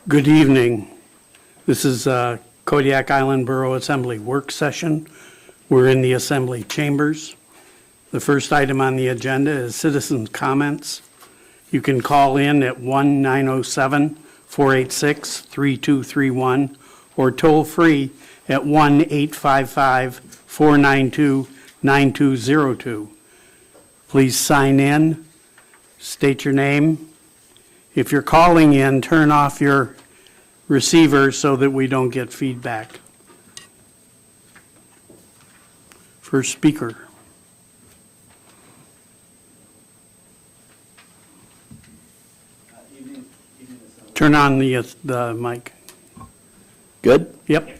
Good evening. This is Kodiak Island Borough Assembly work session. We're in the Assembly chambers. The first item on the agenda is citizens' comments. You can call in at 1-907-486-3231 or toll free at 1-855-492-9202. Please sign in, state your name. If you're calling in, turn off your receiver so that we don't get feedback. First speaker. Turn on the mic. Good? Yep.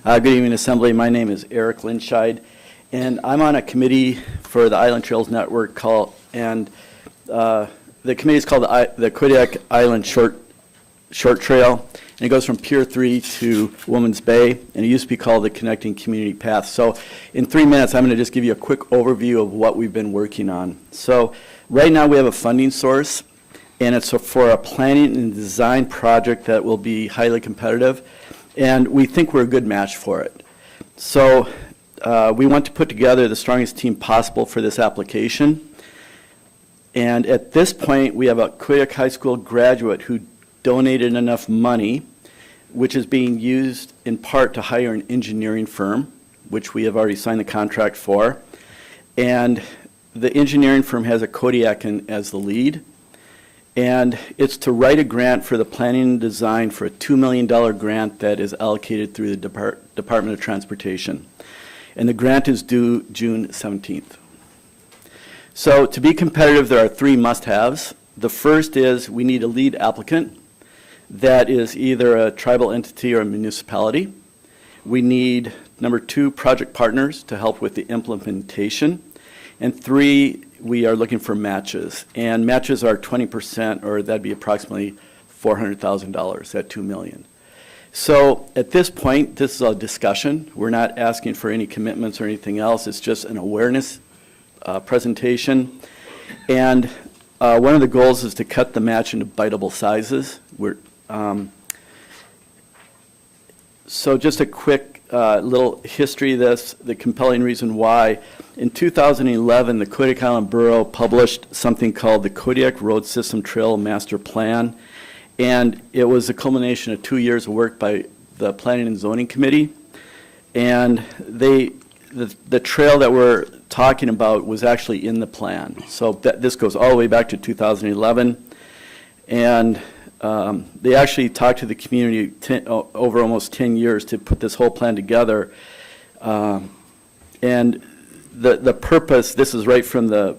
Good evening, Assembly. My name is Eric Linscheid, and I'm on a committee for the Island Trails Network the committee is called the Kodiak Island Short Trail, and it goes from Pier 3 to Woman's Bay, and it used to be called the Connecting Community Path. So in 3 minutes, I'm going to just give you a quick overview of what we've been working on. So right now we have a funding source, and it's for a planning and design project that will be highly competitive, and we think we're a good match for it. So we want to put together the strongest team possible for this application. And at this point, we have a Kodiak High School graduate who donated enough money, which is being used in part to hire an engineering firm, which we have already signed the contract for. And the engineering firm has a Kodiakan as the lead. And it's to write a grant for the planning and design for a $2 million grant that is allocated through the Department of Transportation. And the grant is due June 17th. So to be competitive, there are 3 must-haves. The first is we need a lead applicant that is either a tribal entity or a municipality. We need, number 2, project partners to help with the implementation. And 3, we are looking for matches. And matches are 20%, or that'd be approximately $400,000 at $2 million. So at this point, this is a discussion. We're not asking for any commitments or anything else. It's just an awareness presentation, and one of the goals is to cut the match into biteable sizes. So just a quick little history of this, the compelling reason why. In 2011, the Kodiak Island Borough published something called the Kodiak Road System Trail Master Plan, and it was a culmination of 2 years of work by the Planning and Zoning Committee, and the trail that we're talking about was actually in the plan. So this goes all the way back to 2011. And they actually talked to the community over almost 10 years to put this whole plan together. And the purpose, this is right from the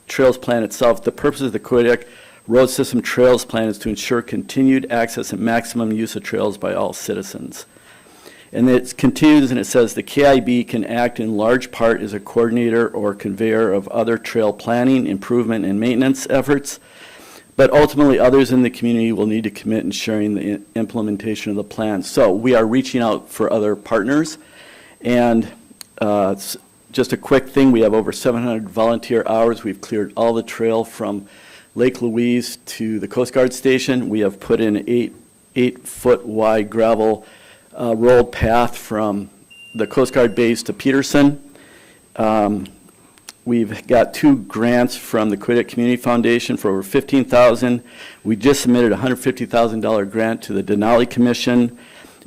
trails plan itself, the purpose of the Kodiak Road System Trails Plan is to ensure continued access and maximum use of trails by all citizens. And it continues and it says the KIB can act in large part as a coordinator or conveyor of other trail planning, improvement, and maintenance efforts, but ultimately others in the community will need to commit in sharing the implementation of the plan. So we are reaching out for other partners, and just a quick thing, we have over 700 volunteer hours. We've cleared all the trail from Lake Louise to the Coast Guard station. We have put in 8-foot wide gravel rolled path from the Coast Guard base to Peterson. We've got 2 grants from the Kodiak Community Foundation for over $15,000. We just submitted a $150,000 grant to the Denali Commission,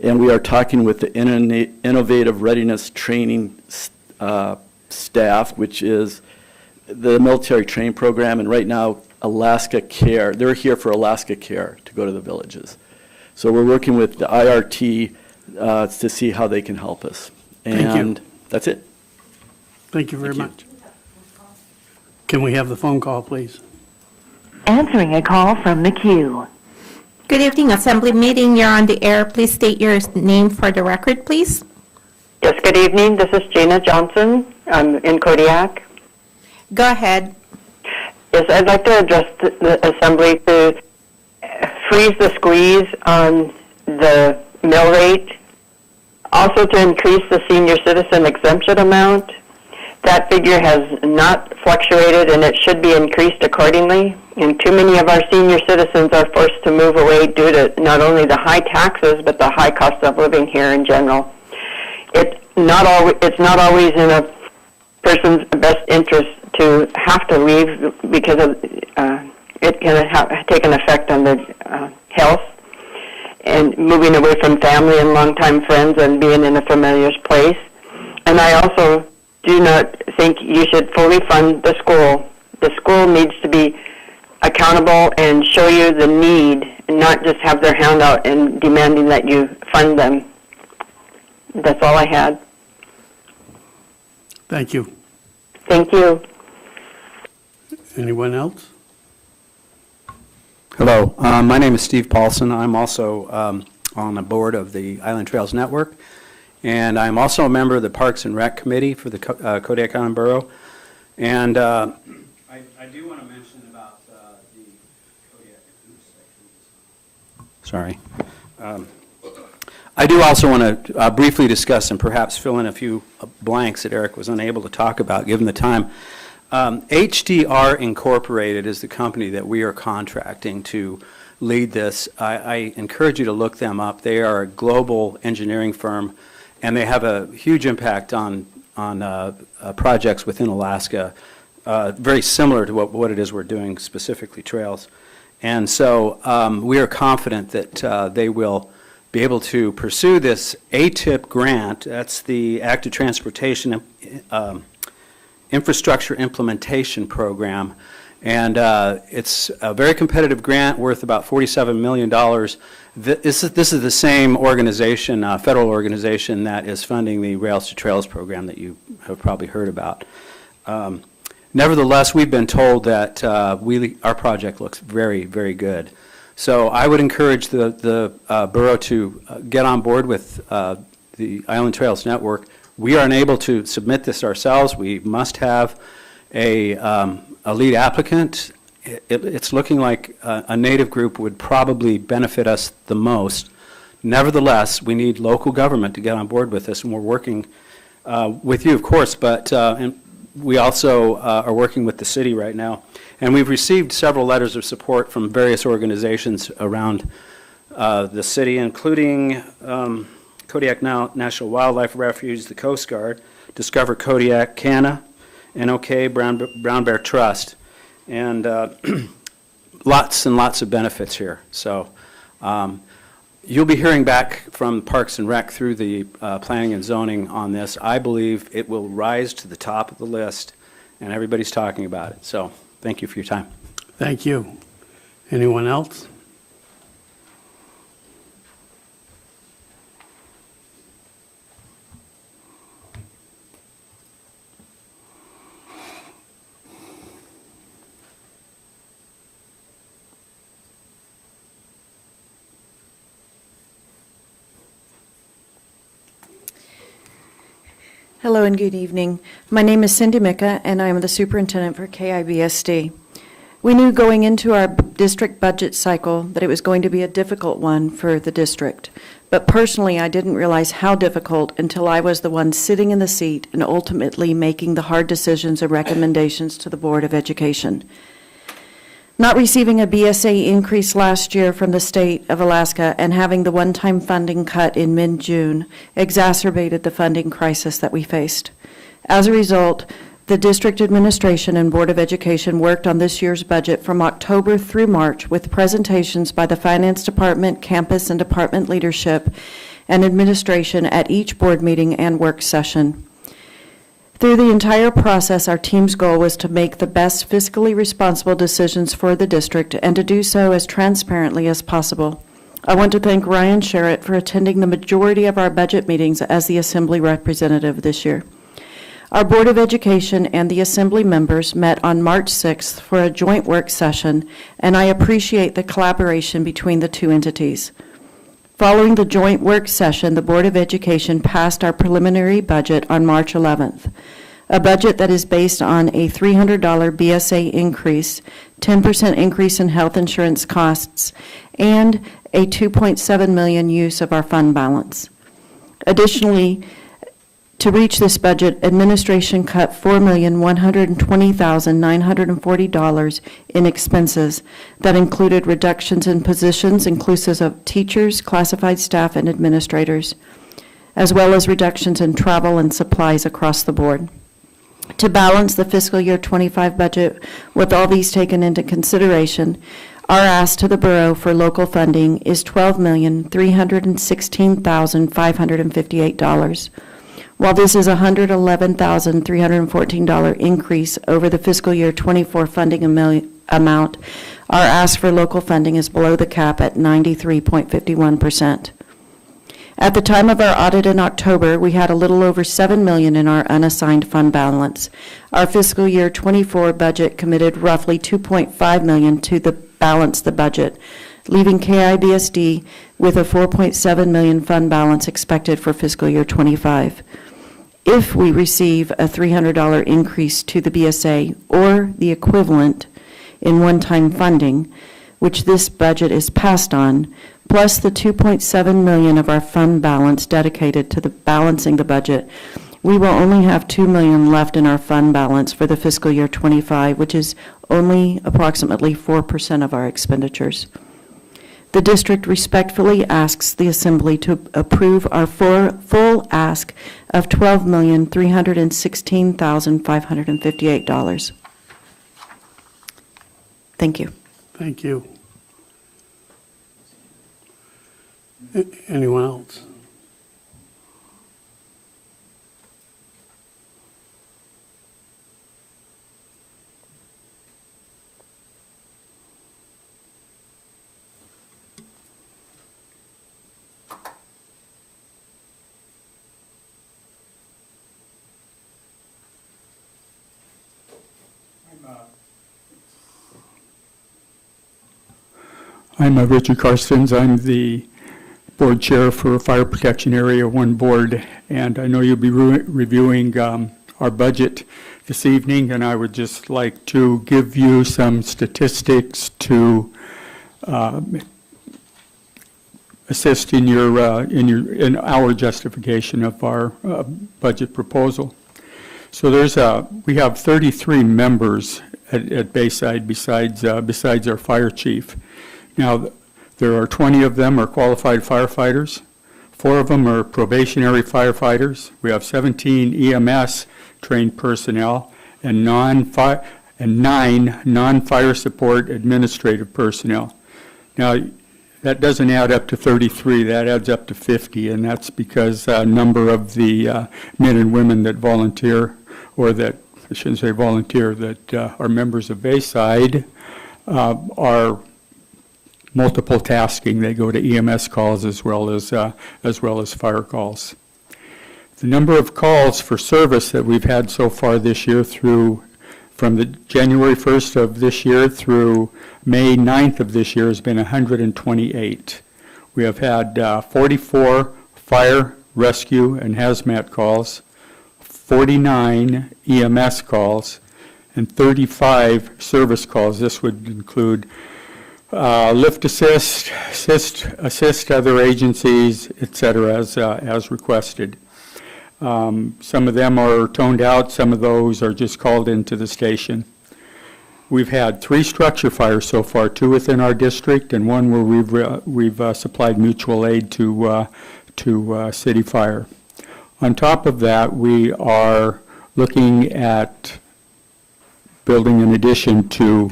and we are talking with the Innovative Readiness Training staff, which is the military training program, and right now Alaska Care, they're here for Alaska Care to go to the villages. So we're working with the IRT to see how they can help us. And that's it. Thank you very much. Can we have the phone call, please? Answering a call from the queue. Good evening, Assembly meeting. You're on the air. Please state your name for the record, please. Yes, good evening. This is Gina Johnson. I'm in Kodiak. Go ahead. Yes, I'd like to address the Assembly to freeze the squeeze on the mill rate. Also to increase the senior citizen exemption amount. That figure has not fluctuated and it should be increased accordingly. And too many of our senior citizens are forced to move away due to not only the high taxes, but the high cost of living here in general. It's not always in a person's best interest to have to leave because of it can take an effect on their health, and moving away from family and longtime friends and being in a familiar place. And I also do not think you should fully fund the school. The school needs to be accountable and show you the need, and not just have their hand out and demanding that you fund them. That's all I had. Thank you. Thank you. Anyone else? Hello, my name is Steve Paulson. I'm also on the board of the Island Trails Network, and I'm also a member of the Parks and Rec Committee for the Kodiak Island Borough. And I do want to mention about the Kodiak. Sorry. I do also want to briefly discuss and perhaps fill in a few blanks that Eric was unable to talk about given the time. HDR Incorporated is the company that we are contracting to lead this. I encourage you to look them up. They are a global engineering firm, and they have a huge impact on projects within Alaska, very similar to what it is we're doing, specifically trails. And so we are confident that they will be able to pursue this ATIP grant. That's the Active Transportation Infrastructure Implementation Program, and it's a very competitive grant worth about $47 million. This is the same organization, federal organization, that is funding the Rails to Trails program that you have probably heard about. Nevertheless, we've been told that our project looks very, very good. So I would encourage the borough to get on board with the Island Trails Network. We are unable to submit this ourselves. We must have a lead applicant. It's looking like a native group would probably benefit us the most. Nevertheless, we need local government to get on board with this, and we're working with you, of course, but and we also are working with the city right now. And we've received several letters of support from various organizations around the city, including Kodiak National Wildlife Refuge, the Coast Guard, Discover Kodiak, CANA, NOK, Brown Bear Trust, and lots and lots of benefits here. So you'll be hearing back from Parks and Rec through the planning and zoning on this. I believe it will rise to the top of the list, and everybody's talking about it. So thank you for your time. Thank you. Anyone else? Hello and good evening. My name is Cindy Micka, and I am the superintendent for KIBSD. We knew going into our district budget cycle that it was going to be a difficult one for the district. But personally, I didn't realize how difficult until I was the one sitting in the seat and ultimately making the hard decisions and recommendations to the Board of Education. Not receiving a BSA increase last year from the state of Alaska and having the one-time funding cut in mid-June exacerbated the funding crisis that we faced. As a result, the district administration and Board of Education worked on this year's budget from October through March with presentations by the Finance Department, campus and department leadership, and administration at each board meeting and work session. Through the entire process, our team's goal was to make the best fiscally responsible decisions for the district and to do so as transparently as possible. I want to thank Ryan Sherritt for attending the majority of our budget meetings as the Assembly representative this year. Our Board of Education and the Assembly members met on March 6th for a joint work session, and I appreciate the collaboration between the two entities. Following the joint work session, the Board of Education passed our preliminary budget on March 11th, a budget that is based on a $300 BSA increase, 10% increase in health insurance costs, and a $2.7 million use of our fund balance. Additionally, To reach this budget, administration cut $4,120,940 in expenses that included reductions in positions inclusive of teachers, classified staff, and administrators, as well as reductions in travel and supplies across the board. To balance the fiscal year 25 budget with all these taken into consideration, our ask to the borough for local funding is $12,316,558. While this is a $111,314 increase over the fiscal year 24 funding amount, our ask for local funding is below the cap at 93.51%. At the time of our audit in October, we had a little over $7 million in our unassigned fund balance. Our fiscal year 24 budget committed roughly $2.5 million to balance the budget, leaving KIBSD with a $4.7 million fund balance expected for fiscal year 25. If we receive a $300 increase to the BSA or the equivalent in one-time funding, which this budget is passed on, plus the $2.7 million of our fund balance dedicated to balancing the budget, we will only have $2 million left in our fund balance for the fiscal year 25, which is only approximately 4% of our expenditures. The district respectfully asks the Assembly to approve our full ask of $12,316,558. Thank you. Thank you. Anyone else? I'm Richard Karstens. I'm the board chair for Fire Protection Area 1 Board, and I know you'll be reviewing our budget this evening, and I would just like to give you some statistics to assist in in our justification of our budget proposal. So we have 33 members at Bayside besides our fire chief. Now, there are 20 of them are qualified firefighters. 4 of them are probationary firefighters. We have 17 EMS trained personnel and 9 non-fire support administrative personnel. Now, that doesn't add up to 33, that adds up to 50, and that's because a number of the men and women that volunteer, or that, I shouldn't say volunteer, that are members of Bayside are multiple tasking. They go to EMS calls as well as fire calls. The number of calls for service that we've had so far this year from the January 1st of this year through May 9th of this year has been 128. We have had 44 fire, rescue, and hazmat calls, 49 EMS calls, and 35 service calls. This would include lift assist other agencies, etc., as requested. Some of them are toned out, some of those are just called into the station. We've had 3 structure fires so far, 2 within our district and 1 where we've supplied mutual aid to City Fire. On top of that, we are looking at building an addition to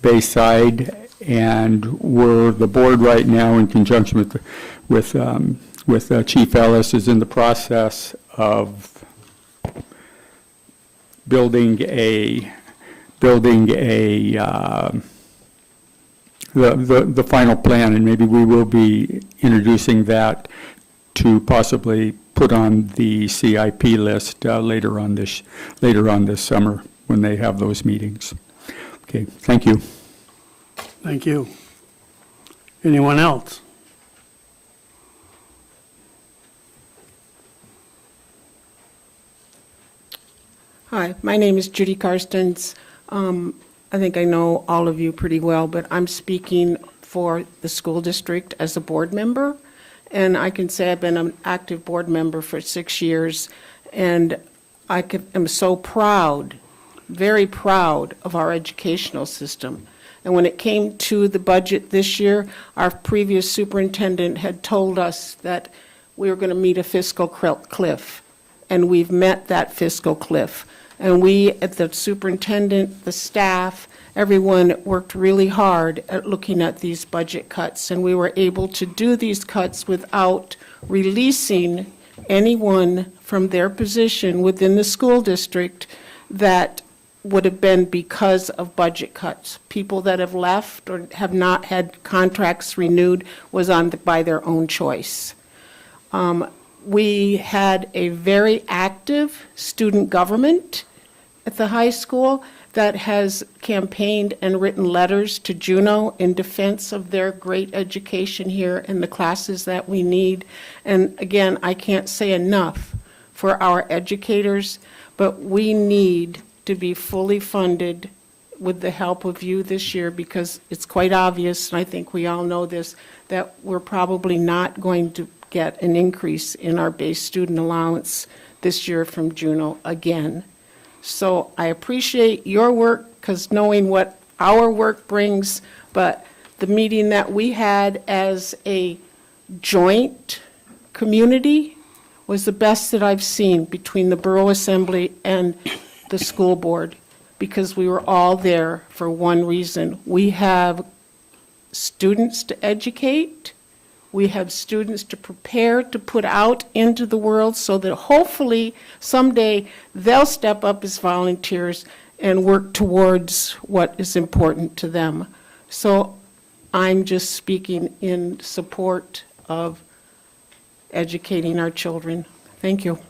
Bayside, and we're the board right now, in conjunction with Chief Ellis, is in the process of building the final plan, and maybe we will be introducing that to possibly put on the CIP list later on this summer when they have those meetings. Okay, thank you. Thank you. Anyone else? Hi, my name is Judy Karstens. I think I know all of you pretty well, but I'm speaking for the school district as a board member. And I can say I've been an active board member for 6 years. And am so proud, very proud of our educational system. And when it came to the budget this year, our previous superintendent had told us that we were going to meet a fiscal cliff, and we've met that fiscal cliff. And we, at the superintendent, the staff, everyone worked really hard at looking at these budget cuts, and we were able to do these cuts without releasing anyone from their position within the school district that would have been because of budget cuts. People that have left or have not had contracts renewed was by their own choice. We had a very active student government at the high school that has campaigned and written letters to Juneau in defense of their great education here and the classes that we need. And again, I can't say enough for our educators, but we need to be fully funded with the help of you this year, because it's quite obvious, and I think we all know this, that we're probably not going to get an increase in our base student allowance this year from Juneau again. So I appreciate your work, because knowing what our work brings, but the meeting that we had as a joint community was the best that I've seen between the Borough Assembly and the school board, because we were all there for one reason. We have students to educate. We have students to prepare to put out into the world, so that hopefully someday they'll step up as volunteers and work towards what is important to them. So I'm just speaking in support of educating our children. Thank you.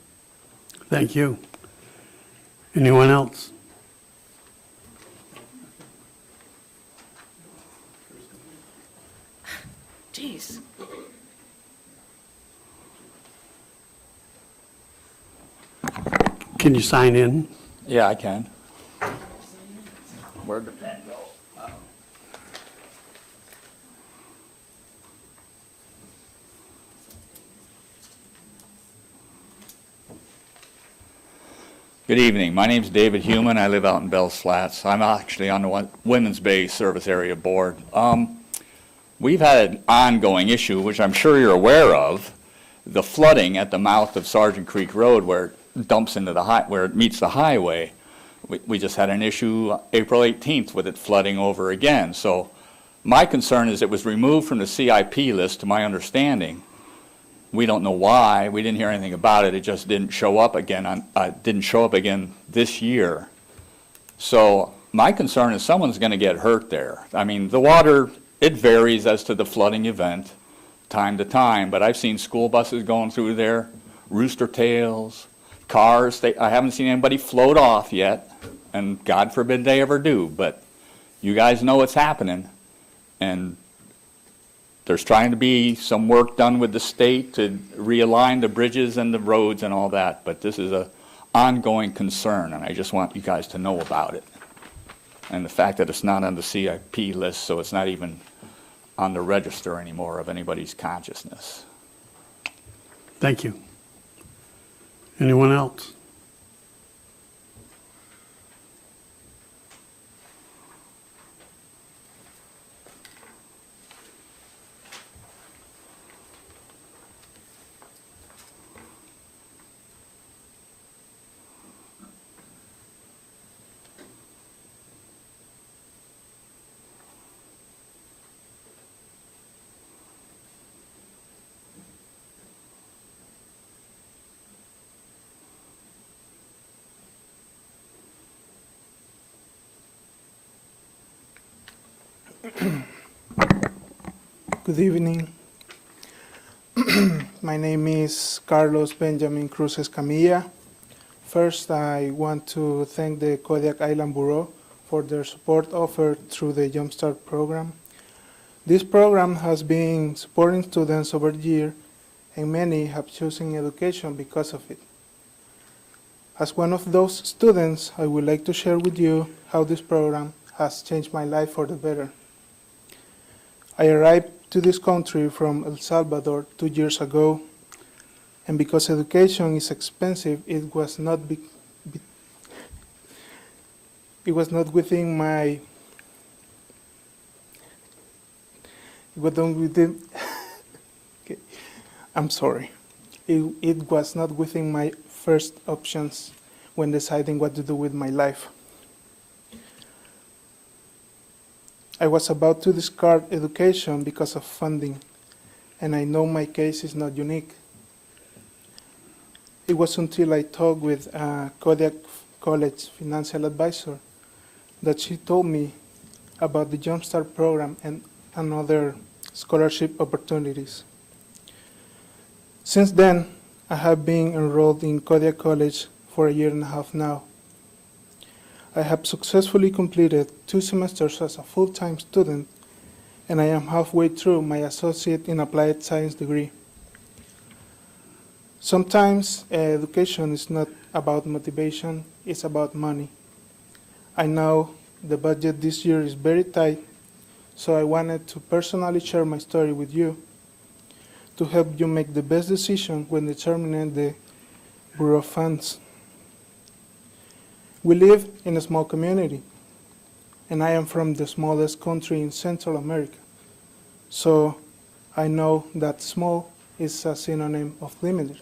Thank you. Anyone else? Jeez. Can you sign in? Yeah, I can. Where'd the pen go? Good evening. My name's David Heumann. I live out in Bells Flats. I'm actually on the Women's Bay Service Area Board. We've had an ongoing issue, which I'm sure you're aware of, the flooding at the mouth of Sergeant Creek Road where it dumps into where it meets the highway. We just had an issue April 18th with it flooding over again. So my concern is it was removed from the CIP list, to my understanding. We don't know why. We didn't hear anything about it. It just didn't show up again. Didn't show up again this year. So my concern is someone's going to get hurt there. I mean, the water, it varies as to the flooding event, time to time. But I've seen school buses going through there, rooster tails, cars. I haven't seen anybody float off yet, and God forbid they ever do. But you guys know what's happening, and there's trying to be some work done with the state to realign the bridges and the roads and all that, but this is an ongoing concern, and I just want you guys to know about it. And the fact that it's not on the CIP list, so it's not even on the register anymore of anybody's consciousness. Thank you. Anyone else? Good evening. My name is Carlos Benjamin Cruz Escamilla. First, I want to thank the Kodiak Island Borough for their support offered through the Jumpstart program. This program has been supporting students over the year, and many have chosen education because of it. As one of those students, I would like to share with you how this program has changed my life for the better. I arrived to this country from El Salvador 2 years ago. And because education is expensive, it was not within my okay, I'm sorry. It was not within my first options when deciding what to do with my life. I was about to discard education because of funding, and I know my case is not unique. It was until I talked with Kodiak College financial advisor that she told me about the Jumpstart program and other scholarship opportunities. Since then, I have been enrolled in Kodiak College for a year and a half now. I have successfully completed 2 semesters as a full-time student, and I am halfway through my Associate in Applied Science degree. Sometimes education is not about motivation, it's about money. I know the budget this year is very tight, so I wanted to personally share my story with you to help you make the best decision when determining the Borough funds. We live in a small community, and I am from the smallest country in Central America, so I know that small is a synonym of limited.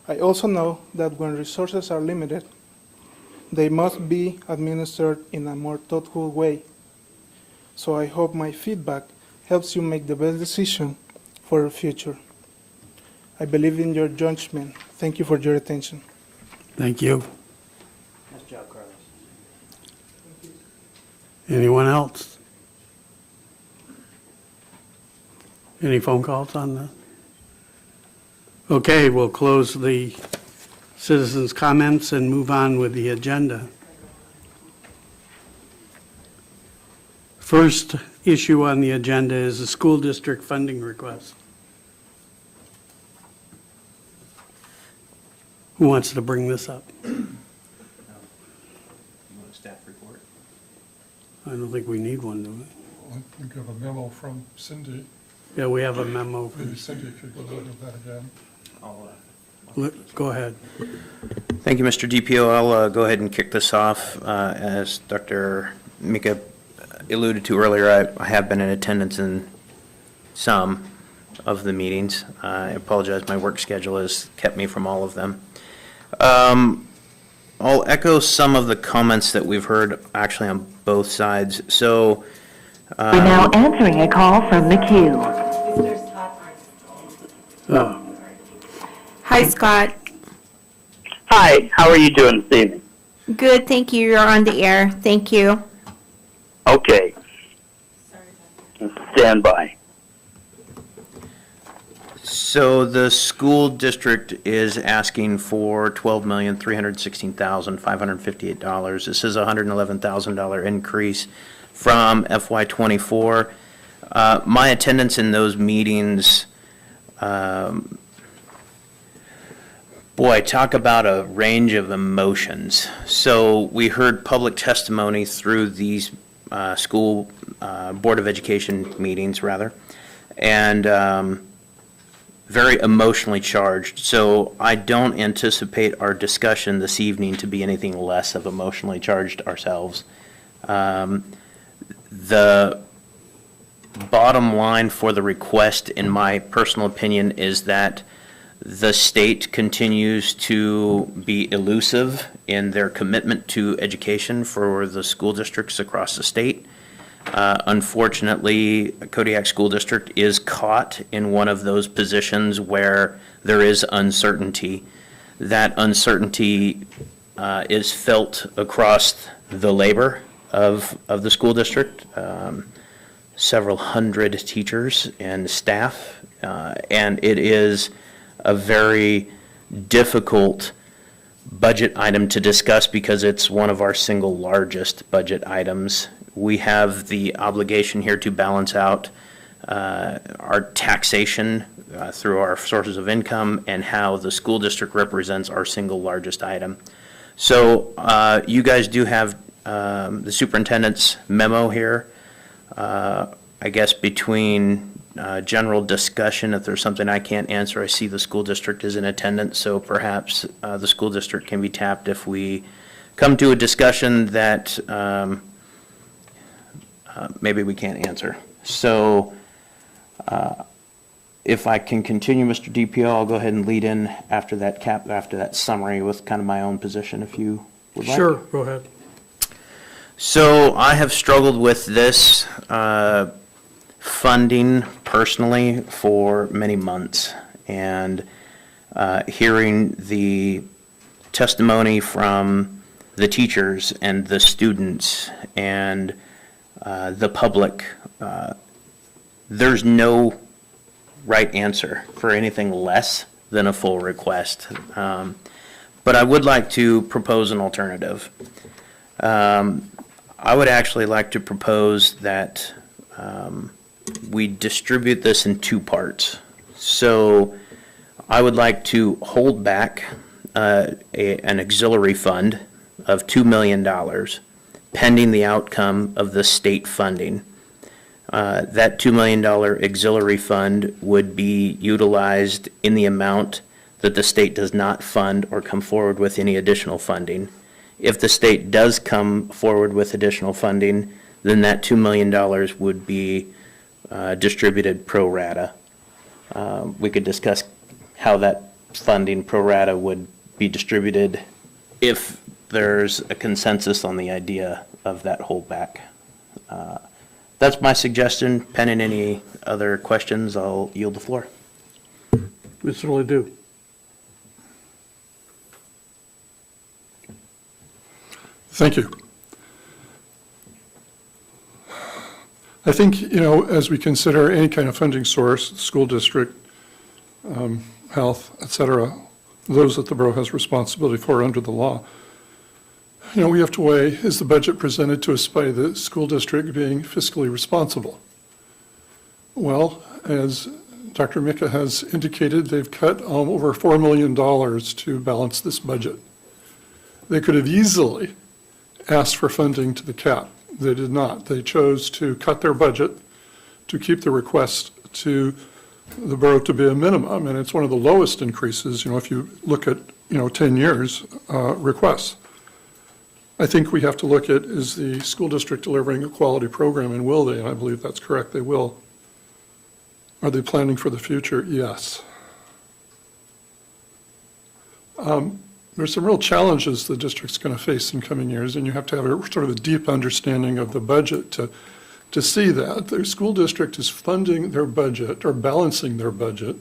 I also know that when resources are limited, they must be administered in a more thoughtful way. So I hope my feedback helps you make the best decision for your future. I believe in your judgment. Thank you for your attention. Thank you. Nice job, Carlos. Anyone else? Any phone calls on this? Okay, we'll close the citizens' comments and move on with the agenda. First issue on the agenda is the school district funding request. Who wants to bring this up? Staff report? I don't think we need one, do we? I think of a memo from Cindy. Yeah, we have a memo. Maybe Cindy could go over that again. Go ahead. Thank you, Mr. DPO. I'll go ahead and kick this off. As Dr. Mika alluded to earlier, I have been in attendance in some of the meetings. I apologize, my work schedule has kept me from all of them. I'll echo some of the comments that we've heard actually on both sides. So, We're now answering a call from the queue. Hi, Scott. Hi, how are you doing this evening? Good, thank you. You're on the air. Thank you. Okay. Stand by. so the school district is asking for $12,316,558. This is a $111,000 increase from FY24. My attendance in those meetings, boy, talk about a range of emotions. So we heard public testimony through these school Board of Education meetings, rather, and very emotionally charged. So I don't anticipate our discussion this evening to be anything less of emotionally charged ourselves. The bottom line for the request, in my personal opinion, is that the state continues to be elusive in their commitment to education for the school districts across the state. Unfortunately, Kodiak School District is caught in one of those positions where there is uncertainty. That uncertainty is felt across the labor of the school district, several hundred teachers and staff, and it is a very difficult budget item to discuss because it's one of our single largest budget items. We have the obligation here to balance out our taxation through our sources of income and how the school district represents our single largest item. So you guys do have the superintendent's memo here. I guess between general discussion. If there's something I can't answer, I see the school district is in attendance, so perhaps the school district can be tapped if we come to a discussion that maybe we can't answer. So if I can continue, Mr. DPO, I'll go ahead and lead in after that summary with kind of my own position, if you would like. Sure, go ahead. So I have struggled with this funding personally for many months, and hearing the testimony from the teachers and the students and the public, there's no right answer for anything less than a full request. But I would like to propose an alternative. I would actually like to propose that we distribute this in two parts. So I would like to hold back an auxiliary fund of $2 million pending the outcome of the state funding. That $2 million auxiliary fund would be utilized in the amount that the state does not fund or come forward with any additional funding. If the state does come forward with additional funding, then that $2 million would be distributed pro rata. We could discuss how that funding pro rata would be distributed if there's a consensus on the idea of that holdback. That's my suggestion. Pending any other questions, I'll yield the floor. Mr. Ledoux. Thank you. I think, as we consider any kind of funding source, school district, health, et cetera, those that the borough has responsibility for under the law, we have to weigh, is the budget presented to us by the school district being fiscally responsible? Well, as Dr. Mika has indicated, they've cut over $4 million to balance this budget. They could have easily asked for funding to the cap. They did not. They chose to cut their budget to keep the request to the borough to be a minimum, and it's one of the lowest increases, if you look at, 10 years requests. I think we have to look at, is the school district delivering a quality program, and will they? And I believe that's correct, they will. Are they planning for the future? Yes. There's some real challenges the district's going to face in coming years, and you have to have a sort of a deep understanding of the budget to see that. The school district is funding their budget or balancing their budget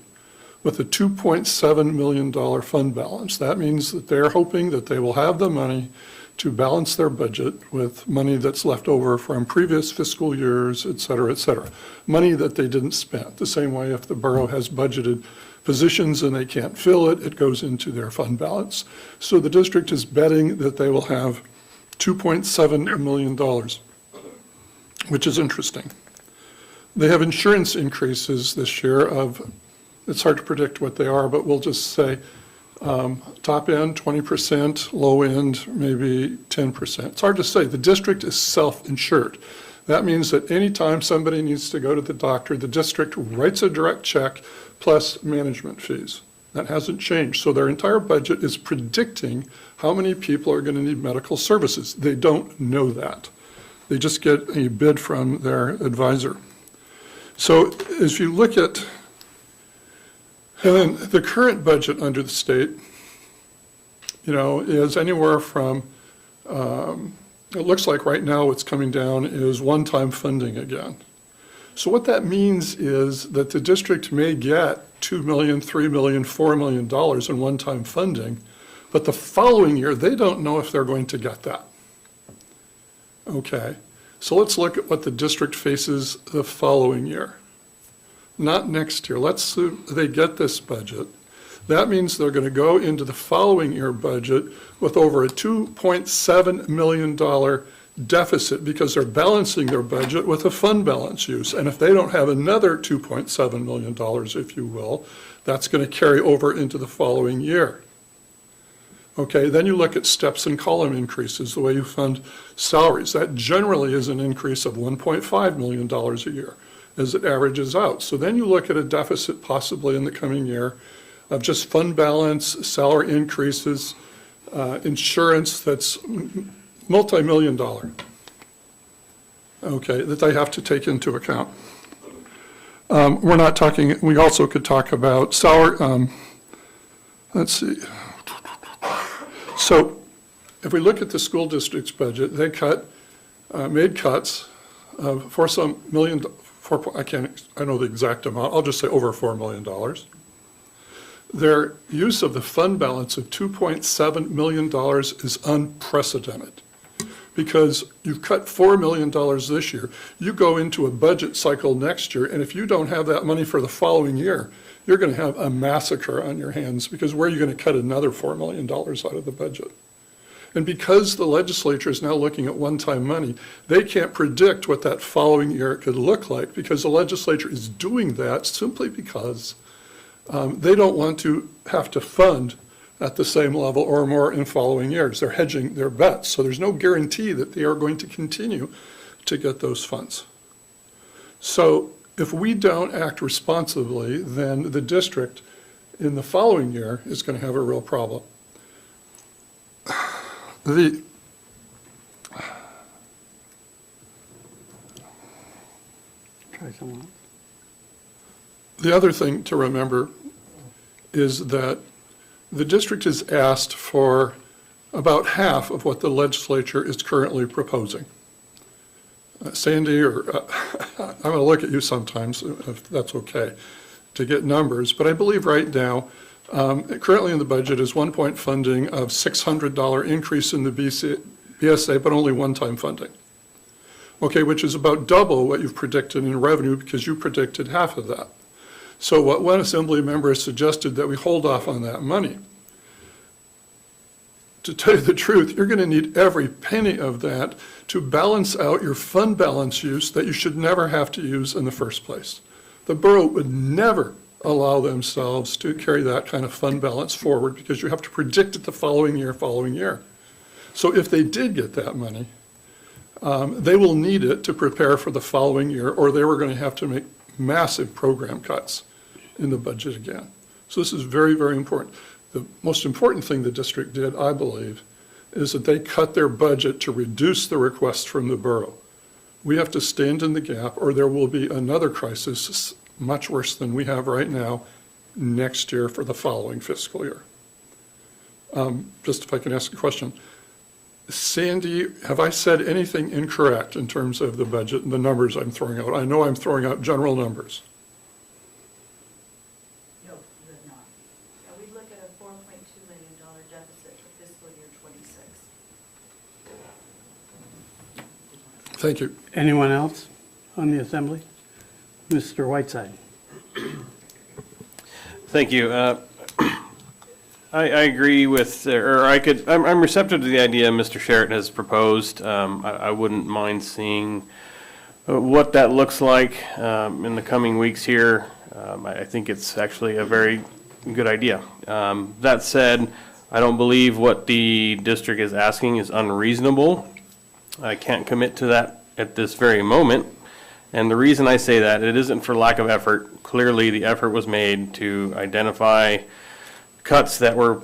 with a $2.7 million fund balance. That means that they're hoping that they will have the money to balance their budget with money that's left over from previous fiscal years, et cetera, money that they didn't spend. The same way if the borough has budgeted positions and they can't fill it, it goes into their fund balance. So the district is betting that they will have $2.7 million, which is interesting. They have insurance increases this year of, it's hard to predict what they are, but we'll just say top end 20%, low end maybe 10%. It's hard to say. The district is self-insured. That means that anytime somebody needs to go to the doctor, the district writes a direct check plus management fees. That hasn't changed. So their entire budget is predicting how many people are going to need medical services. They don't know that. They just get a bid from their advisor. So if you look at and then the current budget under the state, is anywhere from, it looks like right now what's coming down is one-time funding again. So what that means is that the district may get $2 million, $3 million, $4 million in one-time funding, but the following year, they don't know if they're going to get that. Okay, so let's look at what the district faces the following year. Not next year. Let's say they get this budget. That means they're going to go into the following year budget with over a $2.7 million deficit because they're balancing their budget with a fund balance use. And if they don't have another $2.7 million, if you will, that's going to carry over into the following year. Okay, then you look at steps and column increases, the way you fund salaries. That generally is an increase of $1.5 million a year. as it averages out. So then you look at a deficit possibly in the coming year of just fund balance, salary increases, insurance that's multi-million-dollar, okay, that they have to take into account. We're not talking, we also could talk about salary, let's see. So if we look at the school district's budget, they made cuts for some million, I know the exact amount, I'll just say over $4 million. Their use of the fund balance of $2.7 million is unprecedented, because you've cut $4 million this year. You go into a budget cycle next year, and if you don't have that money for the following year, you're going to have a massacre on your hands, because where are you going to cut another $4 million out of the budget? And because the legislature is now looking at one-time money, they can't predict what that following year could look like, because the legislature is doing that simply because they don't want to have to fund at the same level or more in following years. They're hedging their bets, so there's no guarantee that they are going to continue to get those funds. So if we don't act responsibly, then the district in the following year is going to have a real problem. The other thing to remember is that the district has asked for about half of what the legislature is currently proposing. Sandy, or I'm going to look at you sometimes, if that's okay, to get numbers, but I believe right now, currently in the budget is 1 point funding of $600 increase in the BSA, but only one-time funding. Okay, which is about double what you've predicted in revenue, because you predicted half of that. So what one assembly member has suggested that we hold off on that money. To tell you the truth, you're going to need every penny of that to balance out your fund balance use that you should never have to use in the first place. The borough would never allow themselves to carry that kind of fund balance forward, because you have to predict it the following year. So if they did get that money, they will need it to prepare for the following year, or they were going to have to make massive program cuts in the budget again. So this is very, very important. The most important thing the district did, I believe, is that they cut their budget to reduce the requests from the borough. We have to stand in the gap, or there will be another crisis much worse than we have right now next year for the following fiscal year. Just if I can ask a question. Sandy, have I said anything incorrect in terms of the budget and the numbers I'm throwing out? I know I'm throwing out general numbers. No, you have not. Now, we look at a $4.2 million deficit for fiscal year '26. Thank you. Anyone else on the assembly? Mr. Whiteside. Thank you. I agree with, I'm receptive to the idea Mr. Sherritt has proposed. I wouldn't mind seeing what that looks like in the coming weeks here. I think it's actually a very good idea. That said, I don't believe what the district is asking is unreasonable. I can't commit to that at this very moment. And the reason I say that, it isn't for lack of effort. Clearly, the effort was made to identify cuts that were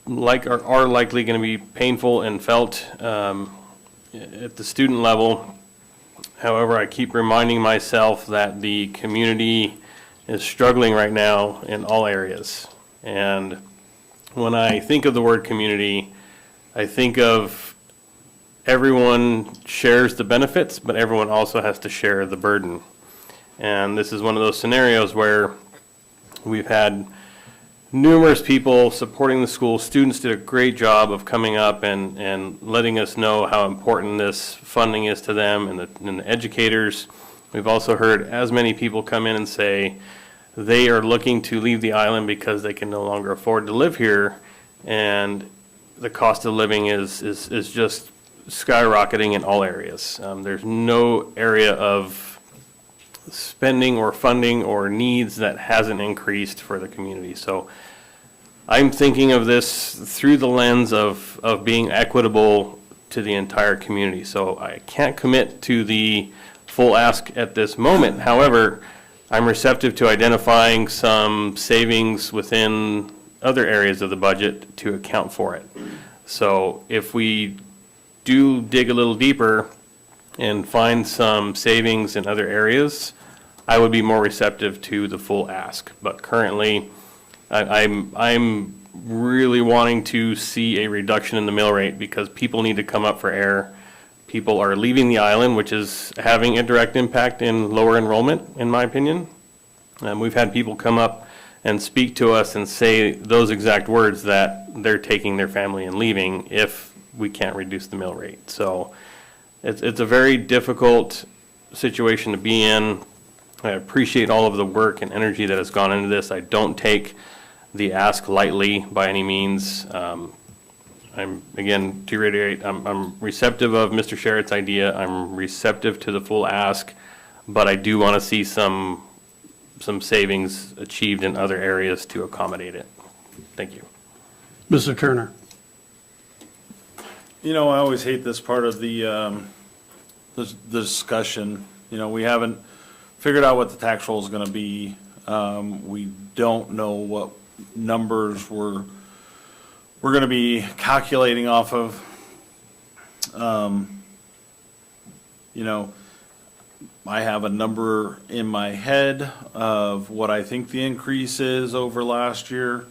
are likely going to be painful and felt at the student level. However, I keep reminding myself that the community is struggling right now in all areas. And when I think of the word community, I think of everyone shares the benefits, but everyone also has to share the burden. And this is one of those scenarios where we've had numerous people supporting the school. Students did a great job of coming up and letting us know how important this funding is to them, and the educators. We've also heard as many people come in and say they are looking to leave the island because they can no longer afford to live here, and the cost of living is just skyrocketing in all areas. There's no area of spending or funding or needs that hasn't increased for the community. So I'm thinking of this through the lens of being equitable to the entire community. So I can't commit to the full ask at this moment. However, I'm receptive to identifying some savings within other areas of the budget to account for it. So if we do dig a little deeper and find some savings in other areas, I would be more receptive to the full ask. But currently, I'm really wanting to see a reduction in the mill rate because people need to come up for air. People are leaving the island, which is having a direct impact in lower enrollment, in my opinion. We've had people come up and speak to us and say those exact words, that they're taking their family and leaving if we can't reduce the mill rate. So it's a very difficult situation to be in. I appreciate all of the work and energy that has gone into this. I don't take the ask lightly by any means. I'm, again, to reiterate, I'm receptive of Mr. Sherritt's idea. I'm receptive to the full ask, but I do want to see some savings achieved in other areas to accommodate it. Thank you. Mr. Turner. You know, I always hate this part of the discussion. You know, we haven't figured out what the tax roll is going to be. We don't know what numbers we're going to be calculating off of. You know, I have a number in my head of what I think the increase is over last year.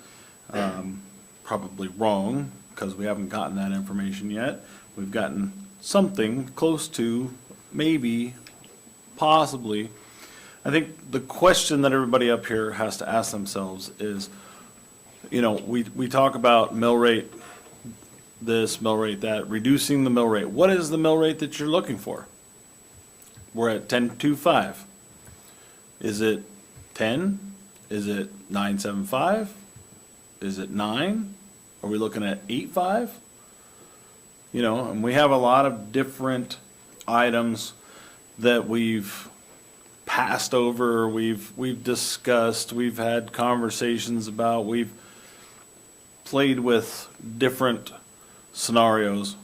Probably wrong, because we haven't gotten that information yet. We've gotten something close to, maybe, possibly. I think the question that everybody up here has to ask themselves is, you know, we talk about mill rate this, mill rate that, reducing the mill rate. What is the mill rate that you're looking for? We're at 10.25. Is it 10? Is it 9.75? Is it 9? Are we looking at 8.5? You know, and we have a lot of different items that we've passed over, we've discussed, we've had conversations about, we've played with different scenarios.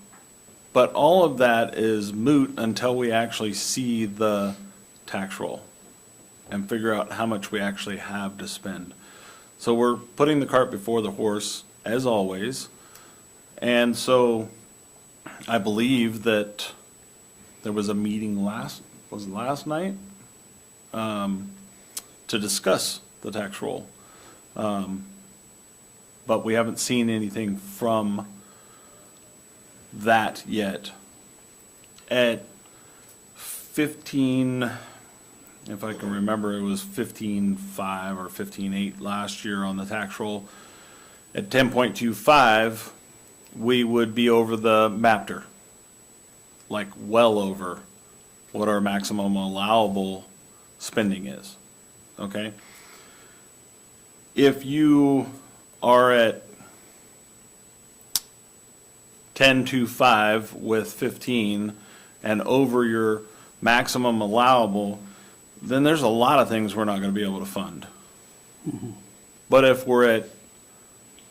But all of that is moot until we actually see the tax roll and figure out how much we actually have to spend. So we're putting the cart before the horse, as always. And so I believe that there was a meeting last night to discuss the tax roll. But we haven't seen anything from that yet. At 15, if I can remember, it was 15.5 or 15.8 last year on the tax roll. At 10.25, we would be over the MAPTR, like well over what our maximum allowable spending is, okay? If you are at 10.25 with 15 and over your maximum allowable, then there's a lot of things we're not going to be able to fund. But if we're at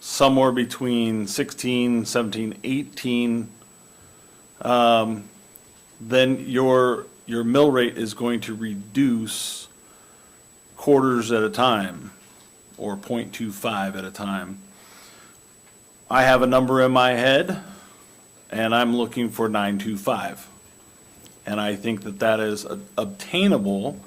somewhere between 16, 17, 18, then your mill rate is going to reduce quarters at a time, or 0.25 at a time. I have a number in my head, and I'm looking for 9.25. And I think that that is obtainable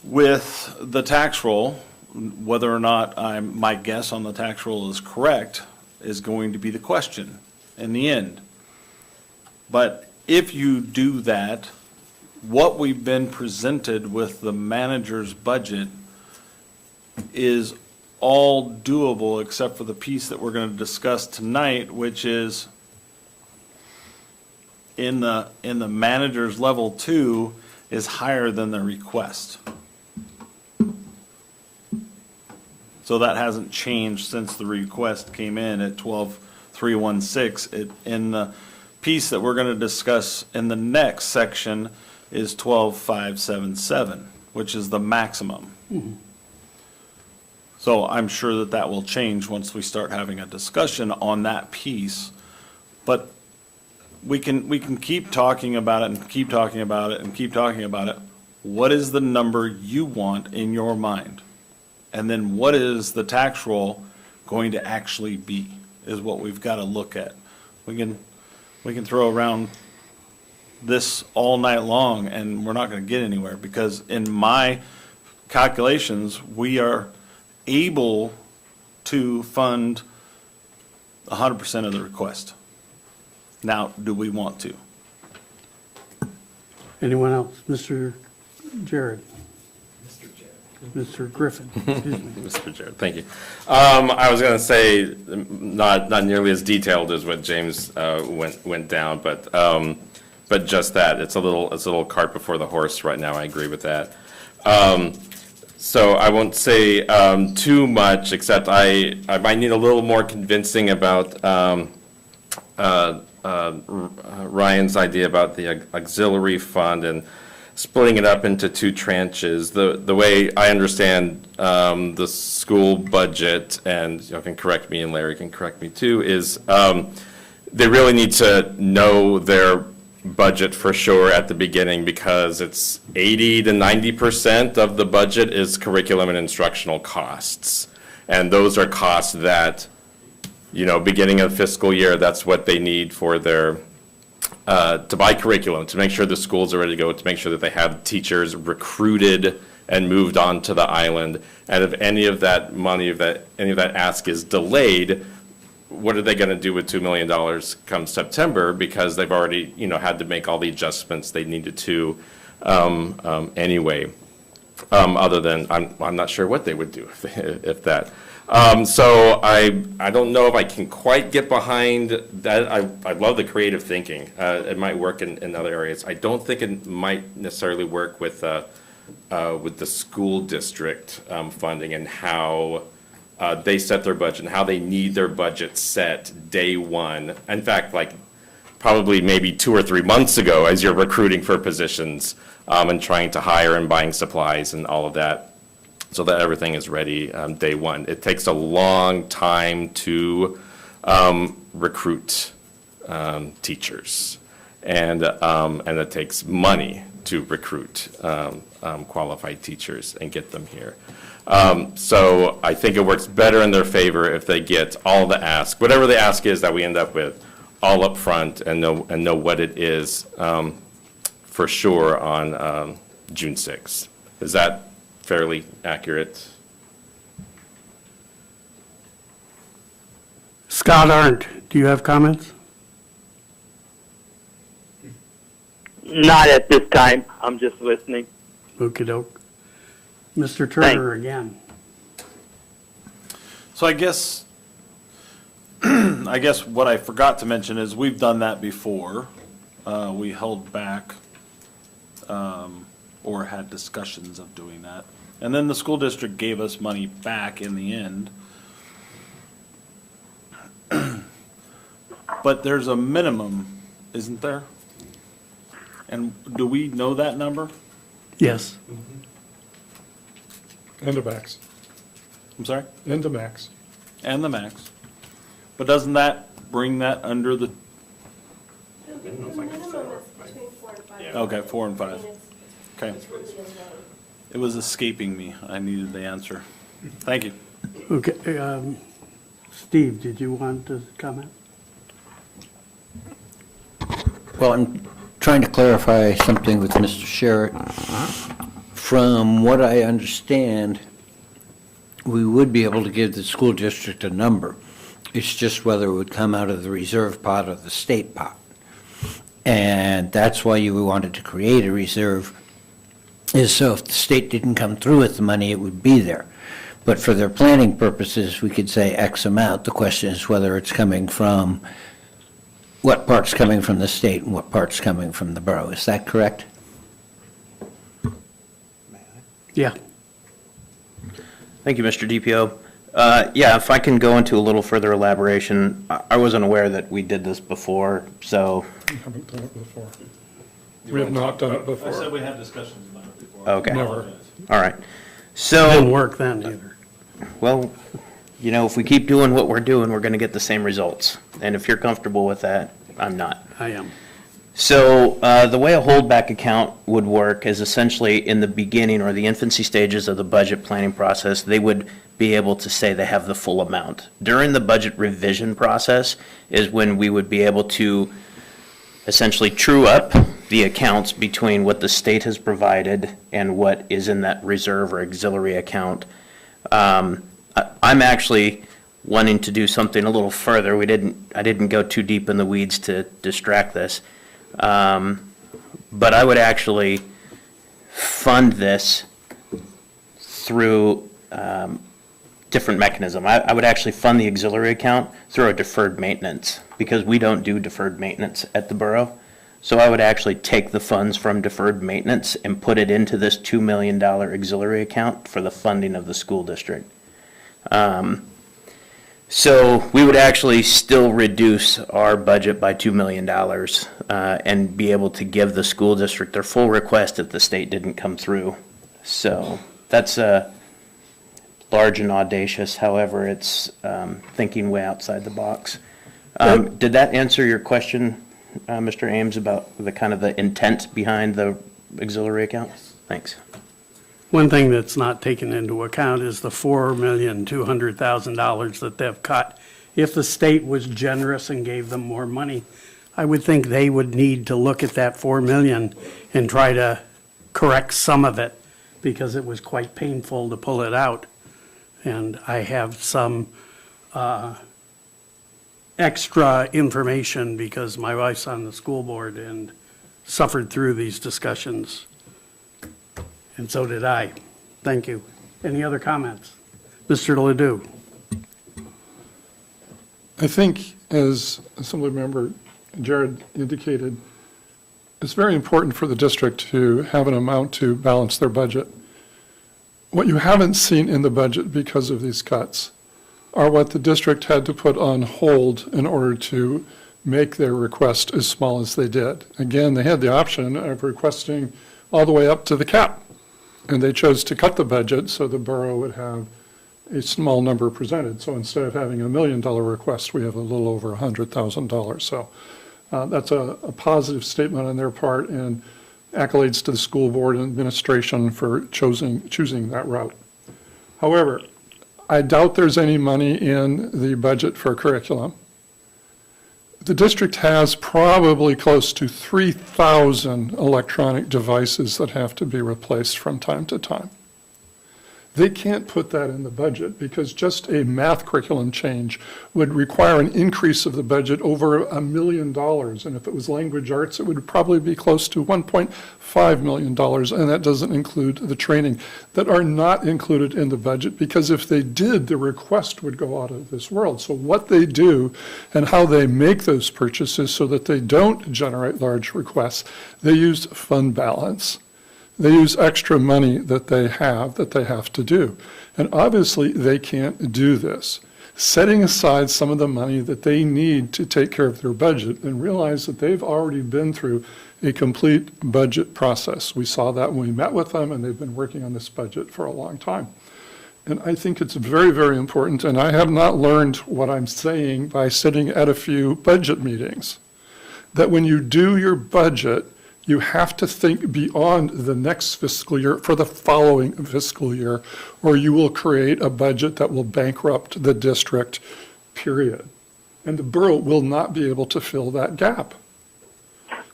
with the tax roll. Whether or not my guess on the tax roll is correct is going to be the question in the end. But if you do that, what we've been presented with the manager's budget is all doable except for the piece that we're going to discuss tonight, which is in the manager's level 2 is higher than the request. So that hasn't changed since the request came in at 12,316. In the piece that we're going to discuss in the next section is 12,577, which is the maximum. So I'm sure that that will change once we start having a discussion on that piece. But we can keep talking about it and keep talking about it and keep talking about it. What is the number you want in your mind? And then what is the tax roll going to actually be, is what we've got to look at. We can throw around this all night long and we're not going to get anywhere, because in my calculations, we are able to fund 100% of the request. Now, do we want to? Anyone else? Mr. Jared? Mr. Griffin, excuse me. Mr. Jared, thank you. I was going to say, not nearly as detailed as what James went down, but just that, it's a little cart before the horse right now. I agree with that. So I won't say too much, except I might need a little more convincing about Ryan's idea about the auxiliary fund and splitting it up into two tranches. The way I understand the school budget, and you can correct me and Larry can correct me too, is they really need to know their budget for sure at the beginning, because it's 80 to 90% of the budget is curriculum and instructional costs. And those are costs that, beginning of fiscal year, that's what they need for their to buy curriculum, to make sure the schools are ready to go, to make sure that they have teachers recruited and moved on to the island. And if any of that money, any of that ask is delayed, what are they going to do with $2 million come September? Because they've already, had to make all the adjustments they needed to anyway. Other than, I'm not sure what they would do if that. So I don't know if I can quite get behind that. I love the creative thinking. It might work in other areas. I don't think it might necessarily work with the school district funding and how they set their budget and how they need their budget set day one. In fact, probably maybe 2 or 3 months ago, as you're recruiting for positions and trying to hire and buying supplies and all of that, so that everything is ready day one. It takes a long time to recruit teachers, and it takes money to recruit qualified teachers and get them here. So I think it works better in their favor if they get all the ask, whatever the ask is that we end up with, all up front, and know what it is for sure on June 6th. Is that fairly accurate? Scott Arndt, do you have comments? Not at this time. I'm just listening. Okey-doke. Mr. Turner again. So I guess what I forgot to mention is we've done that before. We held back or had discussions of doing that. And then the school district gave us money back in the end. But there's a minimum, isn't there? And do we know that number? Yes. And a max. I'm sorry? And a max. And the max. But doesn't that bring that under the? Okay, 4 and 5. Okay. It was escaping me. I needed the answer. Thank you. Okay, Steve, did you want to comment? Well, I'm trying to clarify something with Mr. Sherritt. From what I understand, we would be able to give the school district a number. It's just whether it would come out of the reserve pot or the state pot. And that's why you wanted to create a reserve, is so if the state didn't come through with the money, it would be there. But for their planning purposes, we could say X amount. The question is whether it's coming from, what part's coming from the state and what part's coming from the borough. Is that correct? Yeah. Thank you, Mr. DPO. Yeah, if I can go into a little further elaboration, I wasn't aware that we did this before, so. We haven't done it before. We have not done it before. I said we had discussions about it before. Okay. Never. All right. So. Didn't work then either. Well, if we keep doing what we're doing, we're going to get the same results. And if you're comfortable with that, I'm not. I am. So the way a holdback account would work is essentially in the beginning or the infancy stages of the budget planning process, they would be able to say they have the full amount. During the budget revision process is when we would be able to essentially true up the accounts between what the state has provided and what is in that reserve or auxiliary account. I'm actually wanting to do something a little further. I didn't go too deep in the weeds to distract this. But I would actually fund this through different mechanism. I would actually fund the auxiliary account through a deferred maintenance because we don't do deferred maintenance at the borough. So I would actually take the funds from deferred maintenance and put it into this $2 million auxiliary account for the funding of the school district. So we would actually still reduce our budget by $2 million and be able to give the school district their full request if the state didn't come through. So that's large and audacious. However, it's thinking way outside the box. Did that answer your question, Mr. Ames, about the kind of the intent behind the auxiliary account? Thanks. One thing that's not taken into account is the $4,200,000 that they've cut. If the state was generous and gave them more money, I would think they would need to look at that $4 million and try to correct some of it because it was quite painful to pull it out. And I have some extra information because my wife's on the school board and suffered through these discussions. And so did I. Thank you. Any other comments? Mr. Ledoux. I think, as Assemblymember Jared indicated, it's very important for the district to have an amount to balance their budget. What you haven't seen in the budget because of these cuts are what the district had to put on hold in order to make their request as small as they did. Again, they had the option of requesting all the way up to the cap. And they chose to cut the budget so the borough would have a small number presented. So instead of having $1 million request, we have a little over $100,000. So that's a positive statement on their part and accolades to the school board and administration for choosing that route. However, I doubt there's any money in the budget for curriculum. The district has probably close to 3,000 electronic devices that have to be replaced from time to time. They can't put that in the budget because just a math curriculum change would require an increase of the budget over $1 million. And if it was language arts, it would probably be close to $1.5 million. And that doesn't include the training that are not included in the budget because if they did, the request would go out of this world. So what they do and how they make those purchases so that they don't generate large requests, they use fund balance. They use extra money that they have to do. And obviously, they can't do this. Setting aside some of the money that they need to take care of their budget and realize that they've already been through a complete budget process. We saw that when we met with them, and they've been working on this budget for a long time. And I think it's very, very important, and I have not learned what I'm saying by sitting at a few budget meetings, that when you do your budget, you have to think beyond the next fiscal year for the following fiscal year, or you will create a budget that will bankrupt the district, period. And the borough will not be able to fill that gap.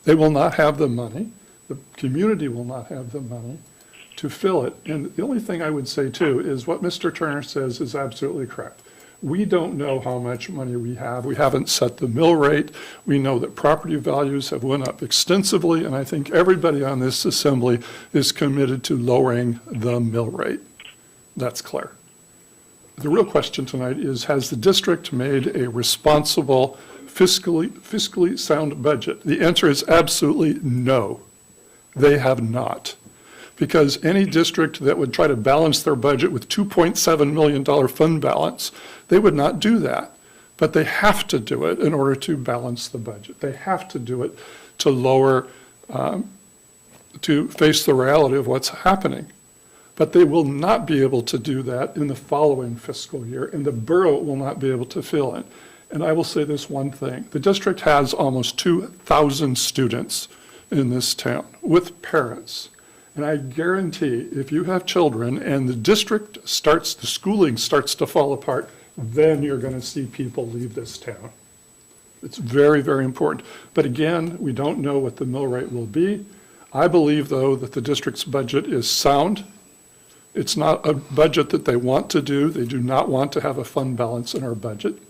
They will not have the money. The community will not have the money to fill it. And the only thing I would say, too, is what Mr. Turner says is absolutely correct. We don't know how much money we have. We haven't set the mill rate. We know that property values have went up extensively, and I think everybody on this assembly is committed to lowering the mill rate. That's clear. The real question tonight is, has the district made a responsible, fiscally sound budget? The answer is absolutely no. They have not. Because any district that would try to balance their budget with $2.7 million fund balance, they would not do that. But they have to do it in order to balance the budget. They have to do it to lower, to face the reality of what's happening. But they will not be able to do that in the following fiscal year, and the borough will not be able to fill it. And I will say this one thing. The district has almost 2,000 students in this town with parents. And I guarantee if you have children and the schooling starts to fall apart, then you're going to see people leave this town. It's very, very important. But again, we don't know what the mill rate will be. I believe, though, that the district's budget is sound. It's not a budget that they want to do. They do not want to have a fund balance in our budget.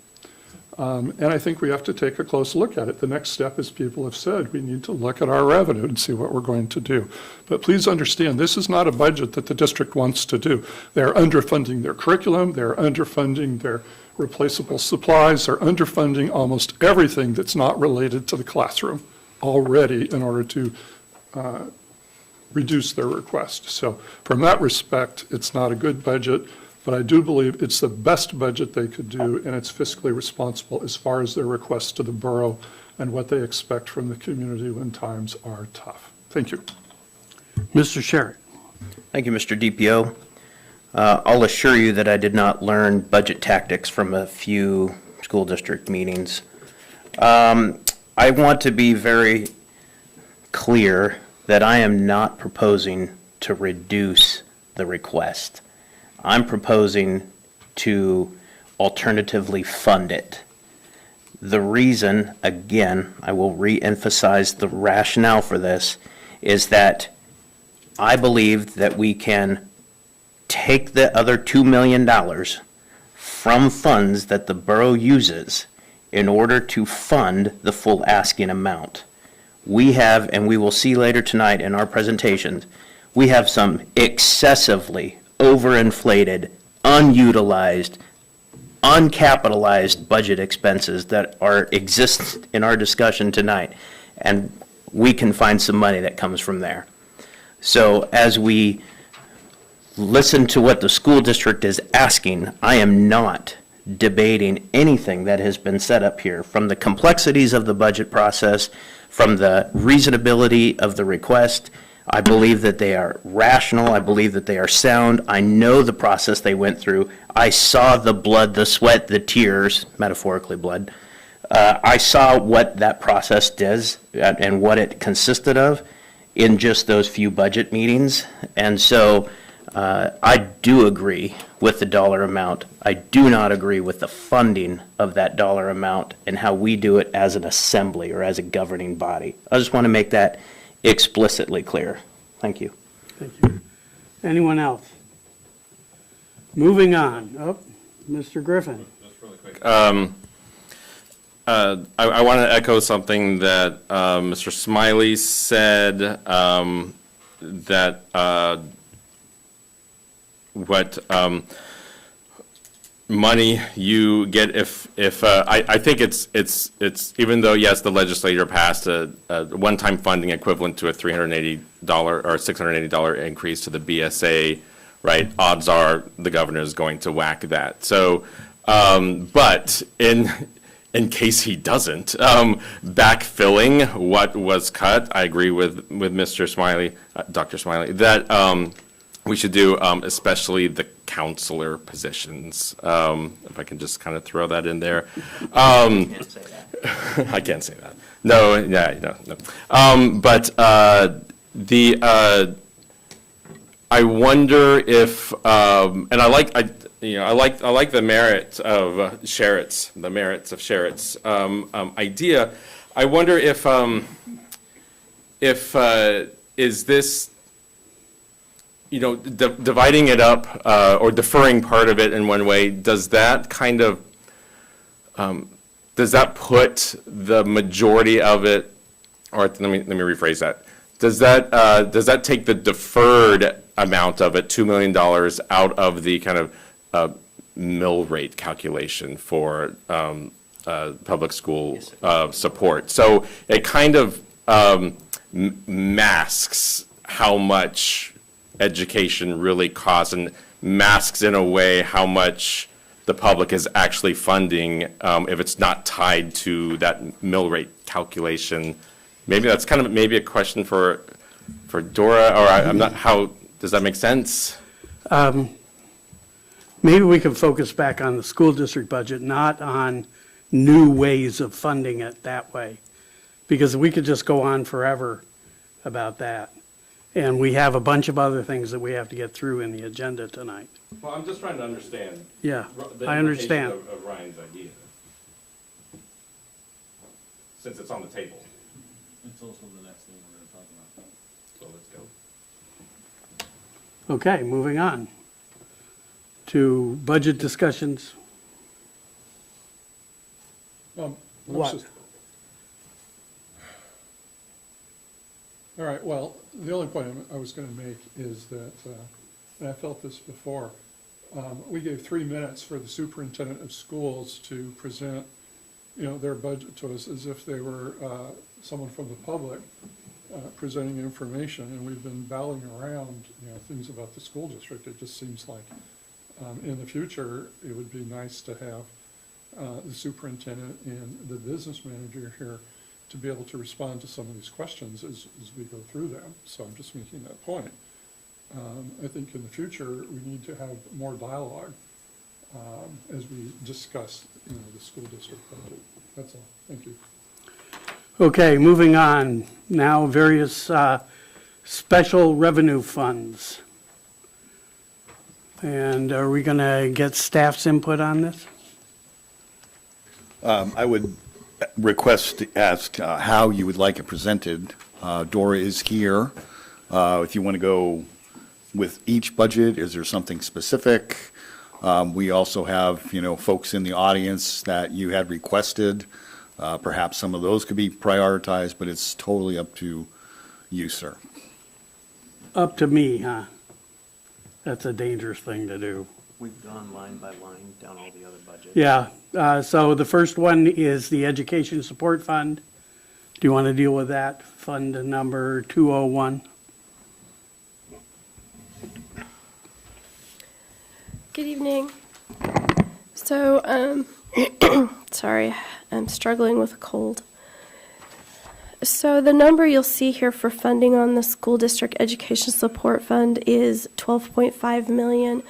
And I think we have to take a close look at it. The next step, as people have said, we need to look at our revenue and see what we're going to do. But please understand, this is not a budget that the district wants to do. They're underfunding their curriculum, they're underfunding their replaceable supplies, they're underfunding almost everything that's not related to the classroom already in order to reduce their request. So from that respect, it's not a good budget. But I do believe it's the best budget they could do, and it's fiscally responsible as far as their requests to the borough and what they expect from the community when times are tough. Thank you. Mr. Sherritt. Thank you, Mr. DPO. I'll assure you that I did not learn budget tactics from a few school district meetings. I want to be very clear that I am not proposing to reduce the request. I'm proposing to alternatively fund it. The reason, again, I will re-emphasize the rationale for this, is that I believe that we can take the other $2 million from funds that the borough uses in order to fund the full asking amount. We have, and we will see later tonight in our presentations, we have some excessively overinflated, unutilized, uncapitalized budget expenses that exist in our discussion tonight, and we can find some money that comes from there. So as we listen to what the school district is asking, I am not debating anything that has been set up here, from the complexities of the budget process, from the reasonability of the request. I believe that they are rational. I believe that they are sound. I know the process they went through. I saw the blood, the sweat, the tears, metaphorically blood. I saw what that process does and what it consisted of in just those few budget meetings. And so I do agree with the dollar amount. I do not agree with the funding of that dollar amount and how we do it as an assembly or as a governing body. I just want to make that explicitly clear. Thank you. Thank you. Anyone else? Moving on. Oh, Mr. Griffin. I want to echo something that Mr. Smiley said, that what money you get if I think it's even though, yes, the legislature passed a one-time funding equivalent to a $380 or $680 increase to the BSA, right? Odds are the governor is going to whack that. So, but in case he doesn't, backfilling what was cut, I agree with Mr. Smiley, Dr. Smiley, that we should do, especially the counselor positions. If I can just kind of throw that in there. I can't say that. No, yeah, no. But I wonder if, and I like the merit of Sherritt's idea. I wonder if is this, dividing it up or deferring part of it in one way, does that kind of, does that put the majority of it, or let me rephrase that. Does that take the deferred amount of it, $2 million, out of the kind of mill rate calculation for public school support? So it kind of masks how much education really costs, and masks in a way how much the public is actually funding if it's not tied to that mill rate calculation. Maybe that's kind of maybe a question for Dora, or I'm not, how, does that make sense? Maybe we can focus back on the school district budget, not on new ways of funding it that way. Because we could just go on forever about that. And we have a bunch of other things that we have to get through in the agenda tonight. Well, I'm just trying to understand. Yeah, the I understand. implication of Ryan's idea. Since it's on the table. It's also the next thing we're gonna talk about. So let's go. Okay, moving on to budget discussions. What? All right, well, the only point I was going to make is that, and I felt this before, we gave 3 minutes for the superintendent of schools to present, their budget to us as if they were someone from the public presenting information, and we've been battling around, things about the school district. It just seems like in the future, it would be nice to have the superintendent and the business manager here to be able to respond to some of these questions as we go through them. So I'm just making that point. I think in the future, we need to have more dialogue as we discuss, the school district budget. That's all. Thank you. Okay, moving on. Now, various special revenue funds. And are we going to get staff's input on this? I would ask how you would like it presented. Dora is here. If you want to go with each budget, is there something specific? We also have, folks in the audience that you had requested. Perhaps some of those could be prioritized, but it's totally up to you, sir. Up to me, huh? That's a dangerous thing to do. We've gone line by line down all the other budgets. Yeah, so the first one is the Education Support Fund. Do you want to deal with that? Fund number 201. Good evening. So, sorry, I'm struggling with a cold. So the number you'll see here for funding on the School District Education Support Fund is $12.5 million.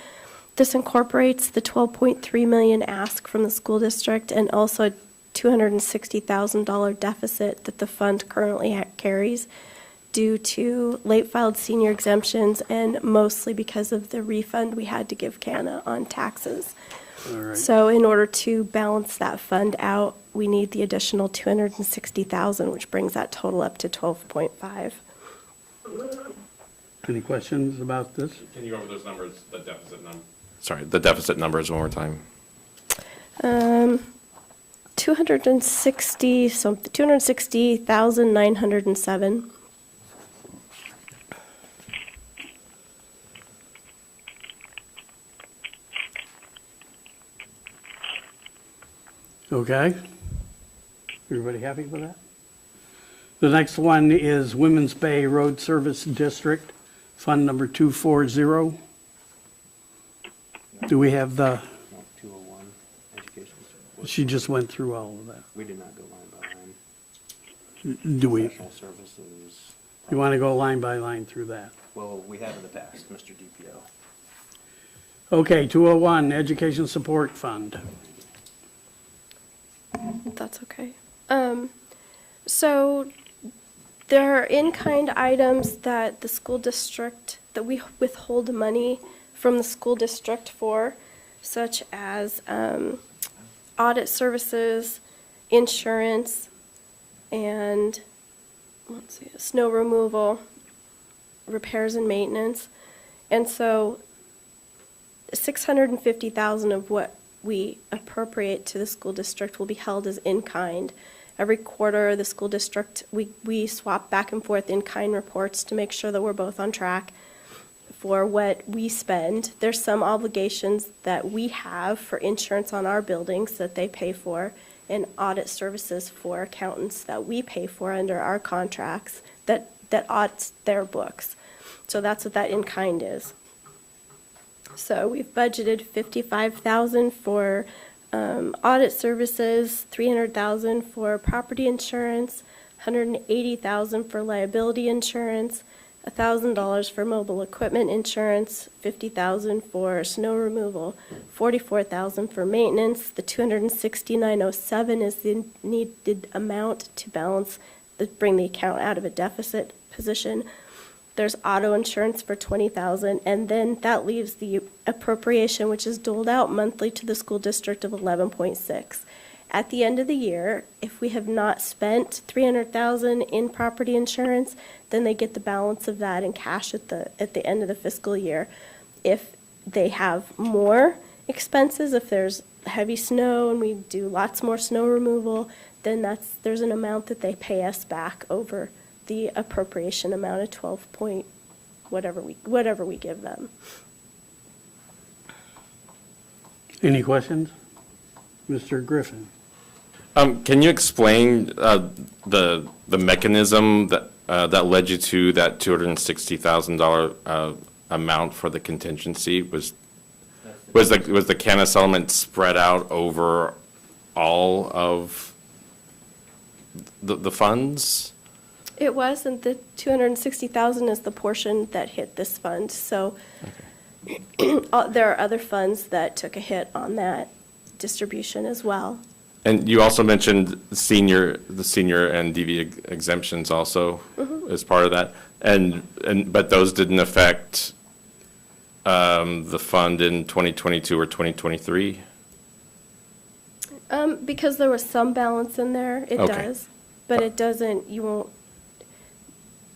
This incorporates the $12.3 million ask from the school district and also a $260,000 deficit that the fund currently carries due to late filed senior exemptions and mostly because of the refund we had to give CANA on taxes. All right. So in order to balance that fund out, we need the additional $260,000, which brings that total up to 12.5. Any questions about this? Can you go over those numbers, the deficit number? Sorry, the deficit numbers one more time. 260,907. Okay. Everybody happy with that? The next one is Women's Bay Road Service District, Fund number 240. Do we have the, 201, education support. she just went through all of that. We did not go line by line. Do we, Professional services. you want to go line by line through that? Well, we have in the past, Mr. DPO. Okay, 201, Education Support Fund. That's okay. So there are in-kind items that the school district, that we withhold money from the school district for, such as audit services, insurance, and, let's see, snow removal, repairs and maintenance. And so $650,000 of what we appropriate to the school district will be held as in-kind. Every quarter, the school district, we swap back and forth in-kind reports to make sure that we're both on track for what we spend. There's some obligations that we have for insurance on our buildings that they pay for, and audit services for accountants that we pay for under our contracts that audits their books. So that's what that in-kind is. So we've budgeted $55,000 for audit services, $300,000 for property insurance, $180,000 for liability insurance, $1,000 for mobile equipment insurance, $50,000 for snow removal, $44,000 for maintenance. The $269.07 is the needed amount to bring the account out of a deficit position. There's auto insurance for $20,000, and then that leaves the appropriation, which is doled out monthly to the school district, of $11.6. At the end of the year, if we have not spent $300,000 in property insurance, then they get the balance of that in cash at the end of the fiscal year. If they have more expenses, if there's heavy snow and we do lots more snow removal, then there's an amount that they pay us back over the appropriation amount of 12 point whatever we give them. Any questions? Mr. Griffin? Can you explain the mechanism that led you to that $260,000 amount for the contingency? Was the Canis element spread out over all of the funds? It was, and the $260,000 is the portion that hit this fund. So there are other funds that took a hit on that distribution as well. And you also mentioned the senior and DV exemptions also as part of that, but those didn't affect the fund in 2022 or 2023? Because there was some balance in there, it Okay. does, but it doesn't.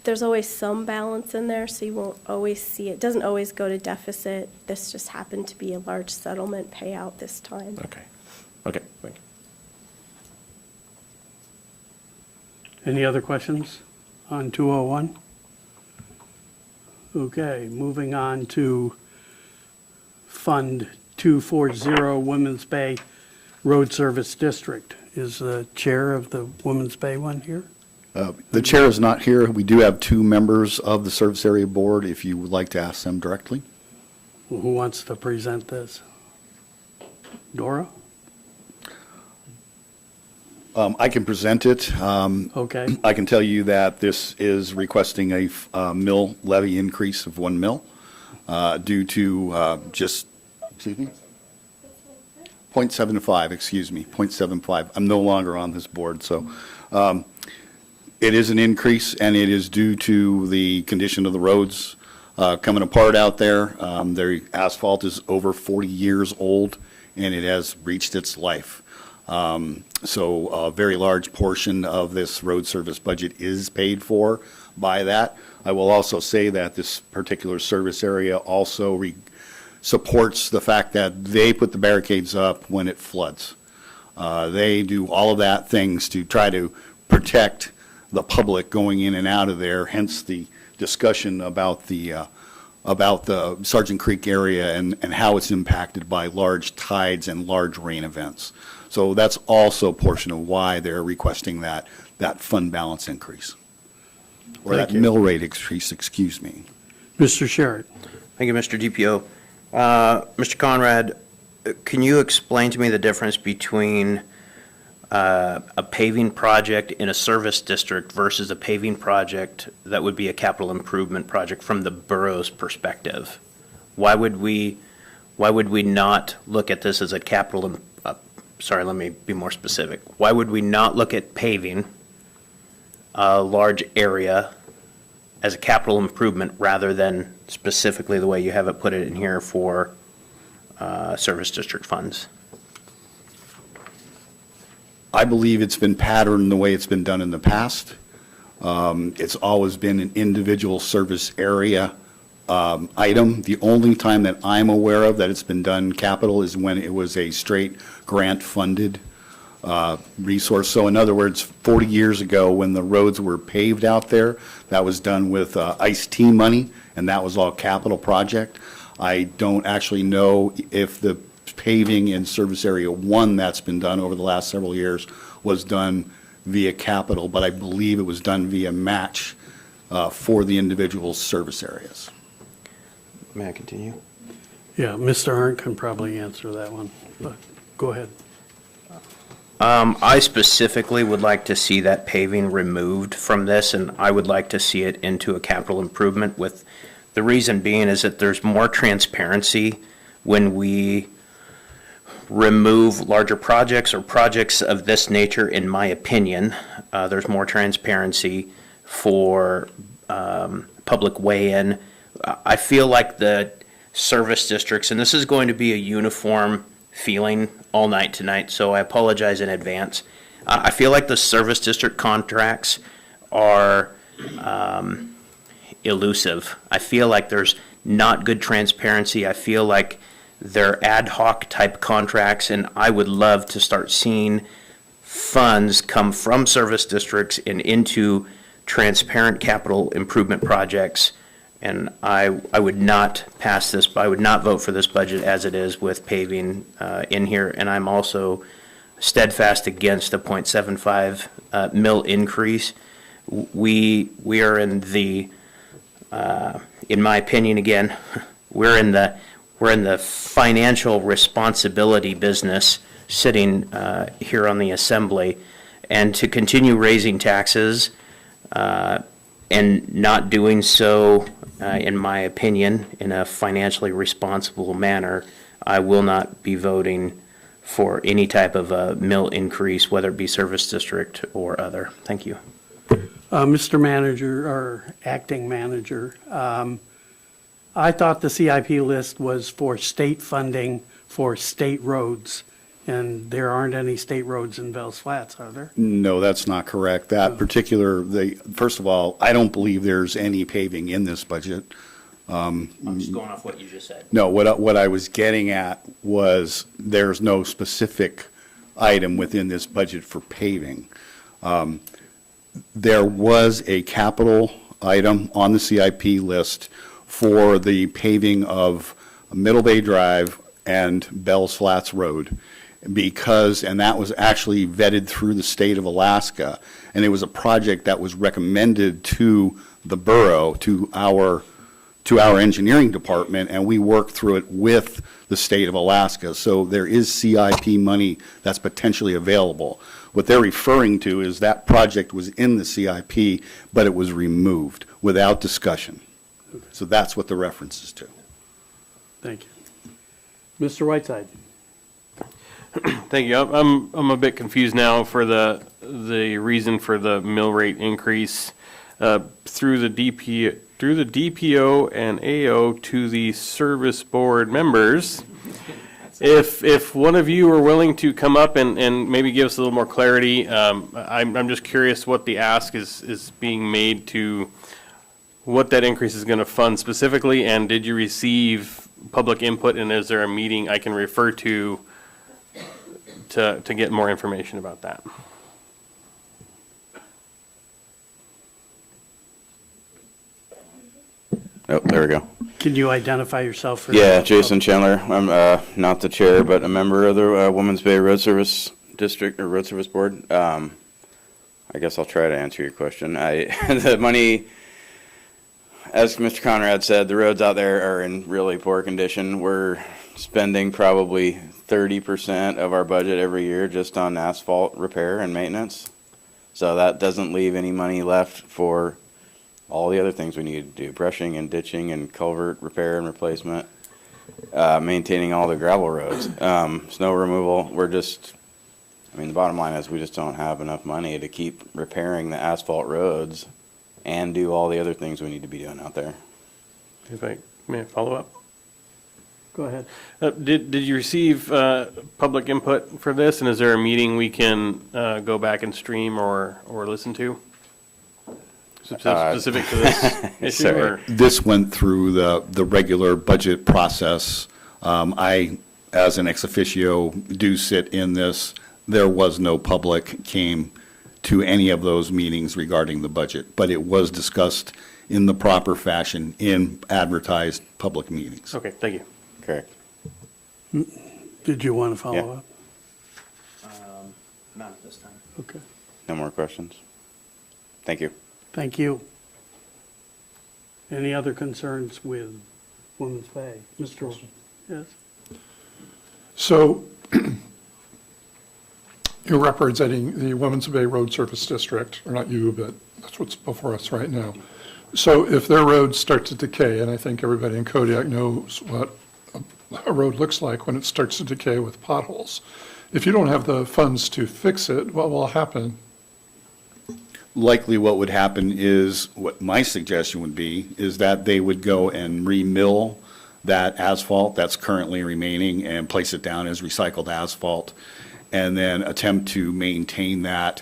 There's always some balance in there, so you won't always see it. It doesn't always go to deficit. This just happened to be a large settlement payout this time. Okay, thank you. Any other questions on 201? Okay, moving on to Fund 240, Women's Bay Road Service District. Is the chair of the Women's Bay one here? The chair is not here. We do have two members of the Service Area Board, if you would like to ask them directly. Who wants to present this? Dora? I can present it. Okay. I can tell you that this is requesting a mill levy increase of 1 mil due to 0.75. I'm no longer on this board, so it is an increase, and it is due to the condition of the roads coming apart out there. Their asphalt is over 40 years old, and it has reached its life. So a very large portion of this road service budget is paid for by that. I will also say that this particular service area also supports the fact that they put the barricades up when it floods. They do all of that things to try to protect the public going in and out of there, hence the discussion about the Sergeant Creek area and how it's impacted by large tides and large rain events. So that's also a portion of why they're requesting that fund balance increase, or Thank that you. mill rate increase, excuse me. Mr. Sherritt? Thank you, Mr. DPO. Mr. Conrad, can you explain to me the difference between a paving project in a service district versus a paving project that would be a capital improvement project from the borough's perspective? Why would we not look at this as a capital, sorry, let me be more specific. Why would we not look at paving a large area as a capital improvement rather than specifically the way you have it put it in here for service district funds? I believe it's been patterned the way it's been done in the past. It's always been an individual service area item. The only time that I'm aware of that it's been done capital is when it was a straight grant-funded resource. So in other words, 40 years ago, when the roads were paved out there, that was done with ICE-T money, and that was all capital project. I don't actually know if the paving in Service Area 1 that's been done over the last several years was done via capital, but I believe it was done via match for the individual service areas. May I continue? Yeah, Mr. Arndt can probably answer that one, but go ahead. I specifically would like to see that paving removed from this, and I would like to see it into a capital improvement, with the reason being is that there's more transparency when we remove larger projects or projects of this nature, in my opinion. There's more transparency for public weigh-in. I feel like the service districts, and this is going to be a uniform feeling all night tonight, so I apologize in advance. I feel like the service district contracts are elusive. I feel like there's not good transparency. I feel like they're ad hoc type contracts, and I would love to start seeing funds come from service districts and into transparent capital improvement projects. And I would not pass this, I would not vote for this budget as it is with paving in here. And I'm also steadfast against a 0.75 mil increase. We are in the, in my opinion, again, we're in the financial responsibility business sitting here on the assembly, and to continue raising taxes and not doing so, in my opinion, in a financially responsible manner, I will not be voting for any type of a mill increase, whether it be service district or other. Thank you. Mr. Manager, or Acting Manager, I thought the CIP list was for state funding for state roads, and there aren't any state roads in Bells Flats, are there? No, that's not correct. That particular, first of all, I don't believe there's any paving in this budget. I'm just going off what you just said. No, what I was getting at was there's no specific item within this budget for paving. There was a capital item on the CIP list for the paving of Middle Bay Drive and Bells Flats Road, and that was actually vetted through the state of Alaska, and it was a project that was recommended to the borough, to our engineering department, and we worked through it with the state of Alaska. So there is CIP money that's potentially available. What they're referring to is that project was in the CIP, but it was removed without discussion. So that's what the reference is to. Thank you. Mr. Whiteside. Thank you. I'm a bit confused now for the reason for the mill rate increase through the DPO and AO to the service board members. If one of you are willing to come up and maybe give us a little more clarity, I'm just curious what the ask is being made to, what that increase is going to fund specifically, and did you receive public input, and is there a meeting I can refer to get more information about that? Oh, there we go. Can you identify yourself? For Yeah, Jason Chandler. I'm not the chair, but a member of the Women's Bay Road Service District, or Road Service Board. I guess I'll try to answer your question. The money, as Mr. Conrad said, the roads out there are in really poor condition. We're spending probably 30% of our budget every year just on asphalt repair and maintenance. So that doesn't leave any money left for all the other things we need to do, brushing and ditching and culvert repair and replacement, maintaining all the gravel roads, snow removal. The bottom line is we just don't have enough money to keep repairing the asphalt roads and do all the other things we need to be doing out there. May I follow up? Go ahead. Did you receive public input for this, and is there a meeting we can go back and stream or listen to? Specific to this issue? Or? This went through the regular budget process. I, as an ex officio, do sit in this. There was no public came to any of those meetings regarding the budget, but it was discussed in the proper fashion in advertised public meetings. Okay, thank you. Correct. Did you want to follow up? Not at this time. Okay. No more questions? Thank you. Thank you. Any other concerns with Women's Bay? Mr. Yes? So You're representing the Women's Bay Road Service District, or not you, but that's what's before us right now. So if their roads start to decay, and I think everybody in Kodiak knows what a road looks like when it starts to decay with potholes, if you don't have the funds to fix it, what will happen? Likely what would happen is, what my suggestion would be, is that they would go and re-mill that asphalt that's currently remaining and place it down as recycled asphalt, and then attempt to maintain that,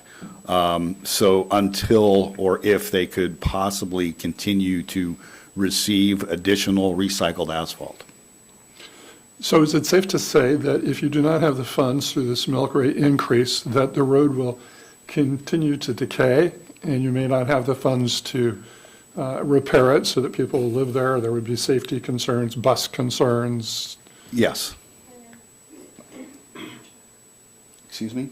so until or if they could possibly continue to receive additional recycled asphalt. So is it safe to say that if you do not have the funds through this milk rate increase, that the road will continue to decay, and you may not have the funds to repair it so that people will live there? There would be safety concerns, bus concerns. Yes. Excuse me?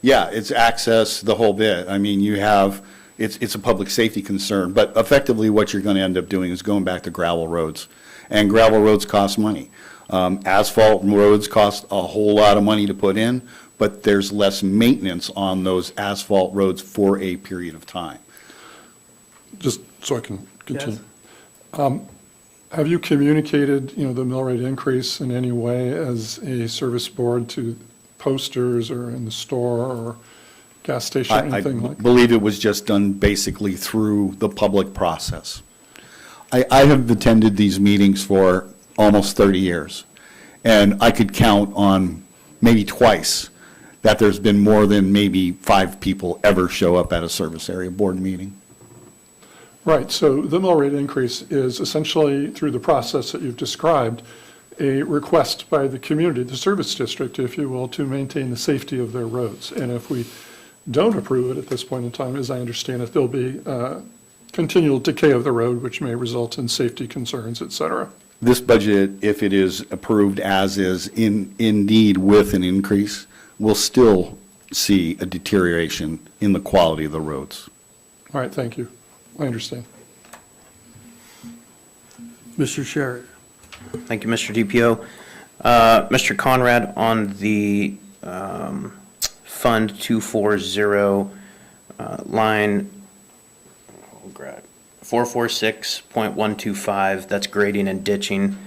Yeah, it's access, the whole bit. I mean, you have, it's a public safety concern, but effectively what you're going to end up doing is going back to gravel roads. And gravel roads cost money. Asphalt roads cost a whole lot of money to put in, but there's less maintenance on those asphalt roads for a period of time. Just so I can continue. Have you communicated, the mill rate increase in any way as a service board to posters or in the store or gas station, anything like that? I believe it was just done basically through the public process. I have attended these meetings for almost 30 years, and I could count on maybe twice that there's been more than maybe 5 people ever show up at a service area board meeting. Right, so the mill rate increase is essentially, through the process that you've described, a request by the community, the service district, if you will, to maintain the safety of their roads. And if we don't approve it at this point in time, as I understand it, there'll be continual decay of the road, which may result in safety concerns, et cetera. This budget, if it is approved as is, indeed with an increase, will still see a deterioration in the quality of the roads. All right, thank you. I understand. Mr. Sherritt. Thank you, Mr. DPO. Mr. Conrad, on the Fund 240 line 446.125, that's grading and ditching.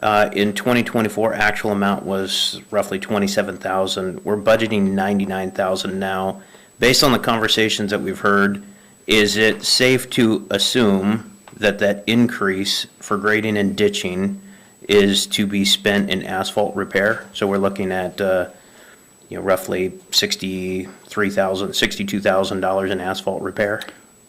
In 2024, actual amount was roughly $27,000. We're budgeting $99,000 now. Based on the conversations that we've heard, is it safe to assume that that increase for grading and ditching is to be spent in asphalt repair? So we're looking at, roughly $62,000 in asphalt repair?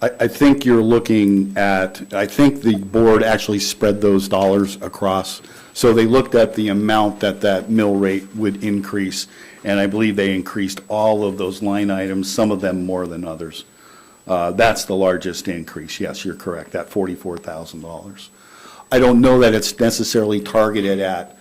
I think you're looking at, I think the board actually spread those dollars across. So they looked at the amount that mill rate would increase, and I believe they increased all of those line items, some of them more than others. That's the largest increase. Yes, you're correct, that $44,000. I don't know that it's necessarily targeted at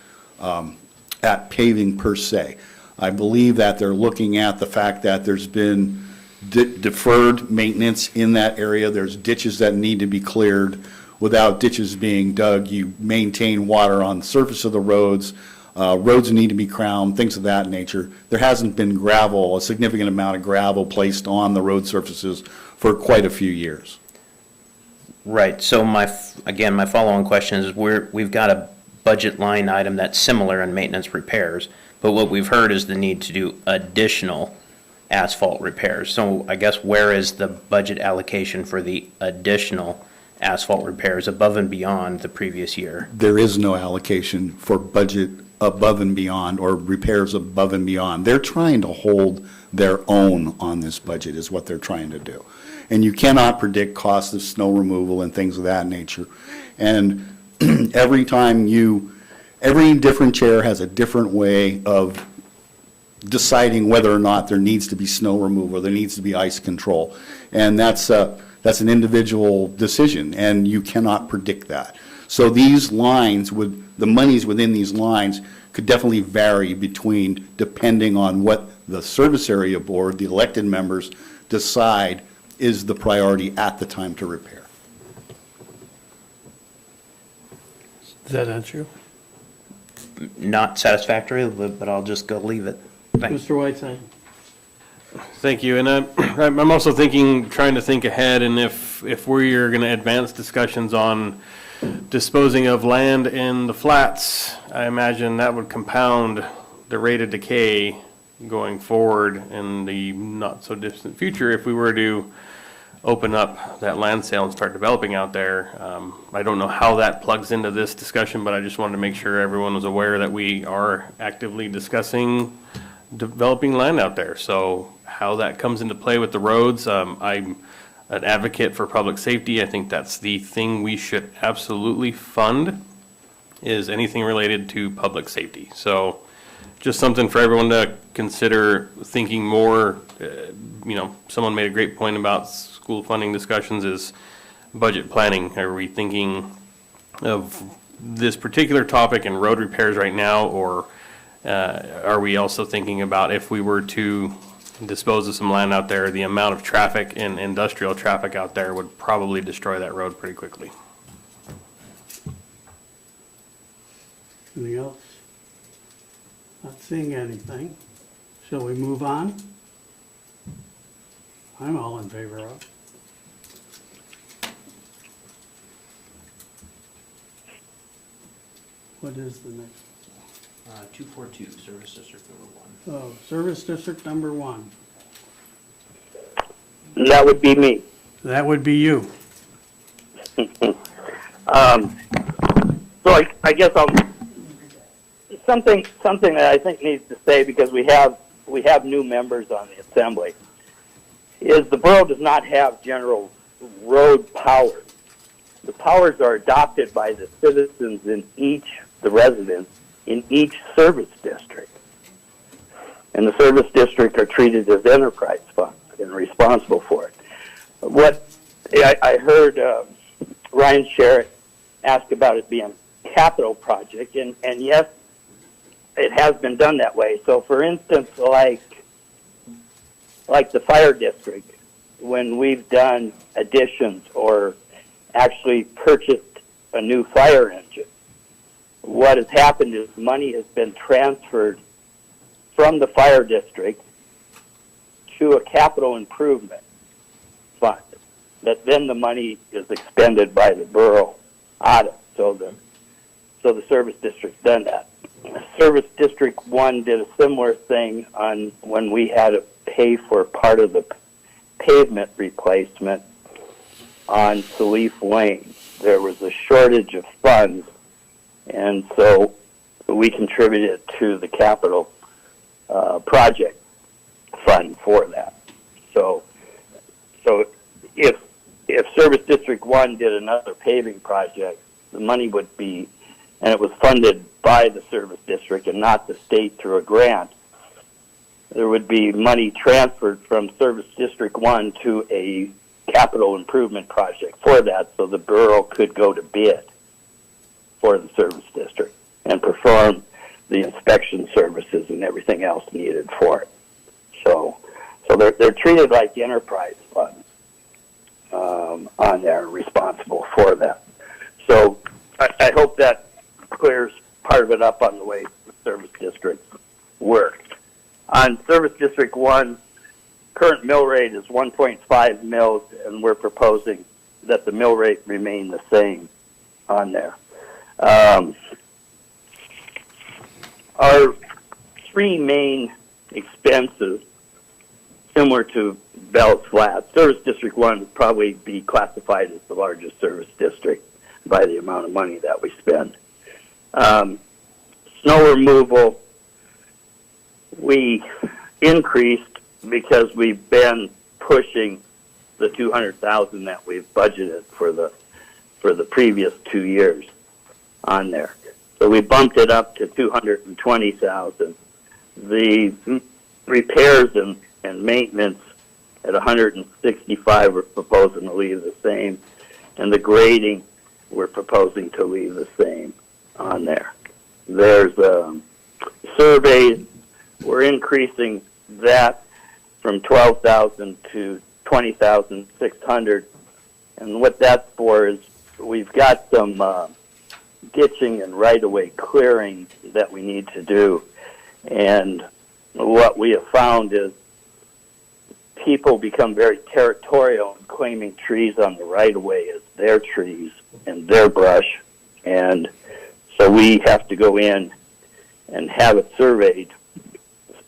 paving per se. I believe that they're looking at the fact that there's been deferred maintenance in that area. There's ditches that need to be cleared. Without ditches being dug, you maintain water on the surface of the roads. Roads need to be crowned, things of that nature. There hasn't been gravel, a significant amount of gravel placed on the road surfaces for quite a few years. Right, so my follow-on question is we've got a budget line item that's similar in maintenance repairs, but what we've heard is the need to do additional asphalt repairs. So I guess where is the budget allocation for the additional asphalt repairs above and beyond the previous year? There is no allocation for budget above and beyond or repairs above and beyond. They're trying to hold their own on this budget is what they're trying to do. And you cannot predict costs of snow removal and things of that nature. And every different chair has a different way of deciding whether or not there needs to be snow removal, there needs to be ice control. And that's an individual decision, and you cannot predict that. So these lines, the monies within these lines could definitely vary depending on what the service area board, the elected members, decide is the priority at the time to repair. Does that answer you? Not satisfactory, but I'll just go leave it. Mr. Whiteside. Thank you, and I'm also trying to think ahead, and if we're going to advance discussions on disposing of land in the flats, I imagine that would compound the rate of decay going forward in the not-so-distant future if we were to open up that land sale and start developing out there. I don't know how that plugs into this discussion, but I just wanted to make sure everyone was aware that we are actively discussing developing land out there. So how that comes into play with the roads, I'm an advocate for public safety. I think that's the thing we should absolutely fund, is anything related to public safety. So just something for everyone to consider thinking more. Someone made a great point about school funding discussions is budget planning. Are we thinking of this particular topic and road repairs right now, or are we also thinking about if we were to dispose of some land out there, the amount of traffic and industrial traffic out there would probably destroy that road pretty quickly. Anything else? Not seeing anything. Shall we move on? I'm all in favor of. What is the next? 242, Service District number 1. Oh, Service District number 1. That would be me. That would be you. So I guess something that I think needs to stay, because we have new members on the assembly, is the borough does not have general road powers. The powers are adopted by the citizens the residents in each service district. And the service district are treated as enterprise funds and responsible for it. What I heard Ryan Sherritt ask about it being a capital project, and yes, it has been done that way. So for instance, like the fire district, when we've done additions or actually purchased a new fire engine, what has happened is money has been transferred from the fire district to a capital improvement fund, that then the money is expended by the borough audit. So the service district's done that. Service District 1 did a similar thing on when we had to pay for part of the pavement replacement on Salif Lane. There was a shortage of funds, and so we contributed to the capital project fund for that. So if Service District 1 did another paving project, the money would be, and it was funded by the service district and not the state through a grant, there would be money transferred from Service District 1 to a capital improvement project for that, so the borough could go to bid for the service district and perform the inspection services and everything else needed for it. So they're treated like enterprise funds on there, responsible for that. So I hope that clears part of it up on the way the service district works. On Service District 1, current mill rate is 1.5 mils, and we're proposing that the mill rate remain the same on there. Our three main expenses, similar to Bell's Flat, Service District 1 would probably be classified as the largest service district by the amount of money that we spend. Snow removal, we increased because we've been pushing the $200,000 that we've budgeted for the previous 2 years on there. So we bumped it up to $220,000. The repairs and maintenance at $165 we're proposing to leave the same, and the grading we're proposing to leave the same on there. There's surveys, we're increasing that from $12,000 to $20,600, and what that's for is we've got some ditching and right-of-way clearing that we need to do, and what we have found is people become very territorial in claiming trees on the right-of-way as their trees and their brush. And so we have to go in and have it surveyed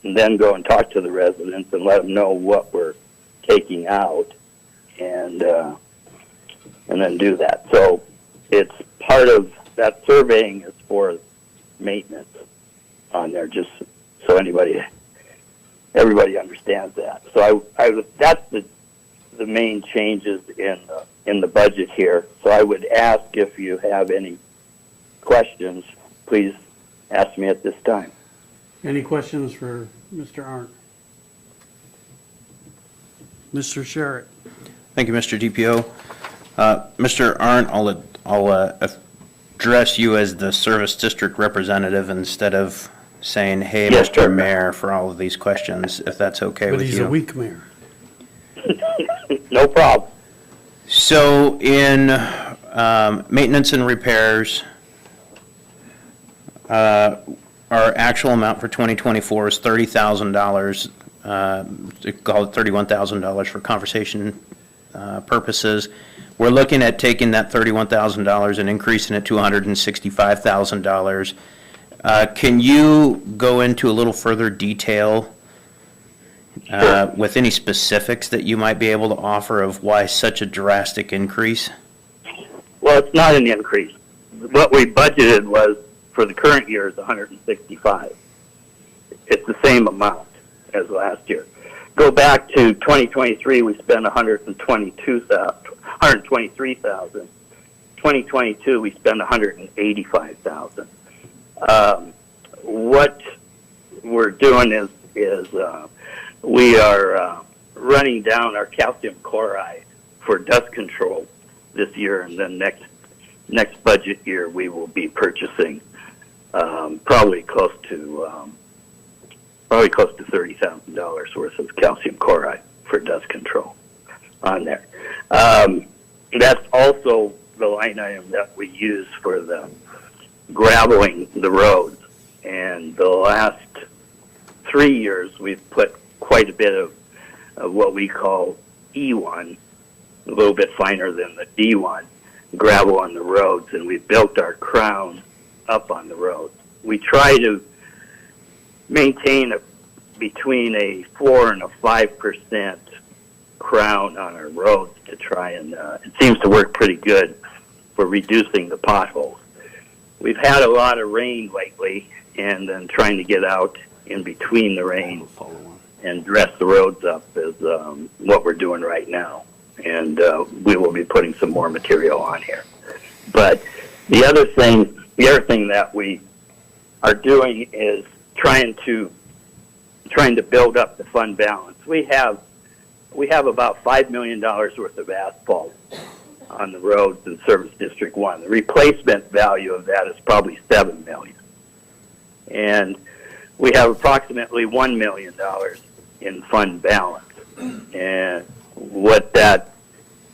and then go and talk to the residents and let them know what we're taking out and then do that. So it's part of that surveying is for maintenance on there, just so everybody understands that. So that's the main changes in the budget here. So I would ask if you have any questions, please ask me at this time. Any questions for Mr. Arndt? Mr. Sherritt? Thank you, Mr. DPO. Mr. Arndt, I'll address you as the service district representative instead of saying, hey, Yes, Mr. sir. Mayor, for all of these questions, if that's okay But with you. he's a weak mayor. No problem. So in maintenance and repairs, our actual amount for 2024 is $30,000. Call it $31,000 for conversation purposes. We're looking at taking that $31,000 and increasing it to $165,000. Can you go into a little further detail with any specifics that you might be able to offer of why such a drastic increase? Well, it's not an increase. What we budgeted was for the current year is 165. It's the same amount as last year. Go back to 2023, we spent 123,000. 2022, we spent 185,000. What we're doing is we are running down our calcium chloride for dust control this year, and then next budget year we will be purchasing probably close to $30,000 worth of calcium chloride for dust control on there. That's also the line item that we use for the graveling the roads. And the last 3 years, we've put quite a bit of what we call E1, a little bit finer than the D1, gravel on the roads, and we built our crown up on the roads. We try to maintain between a 4 and a 5% crown on our roads to try and it seems to work pretty good for reducing the potholes. We've had a lot of rain lately, and then trying to get out in between the rain and dress the roads up is what we're doing right now. And we will be putting some more material on here. But the other thing that we are doing is trying to build up the fund balance. We have about $5 million worth of asphalt on the roads in Service District 1. The replacement value of that is probably $7 million. And we have approximately $1 million in fund balance. And what that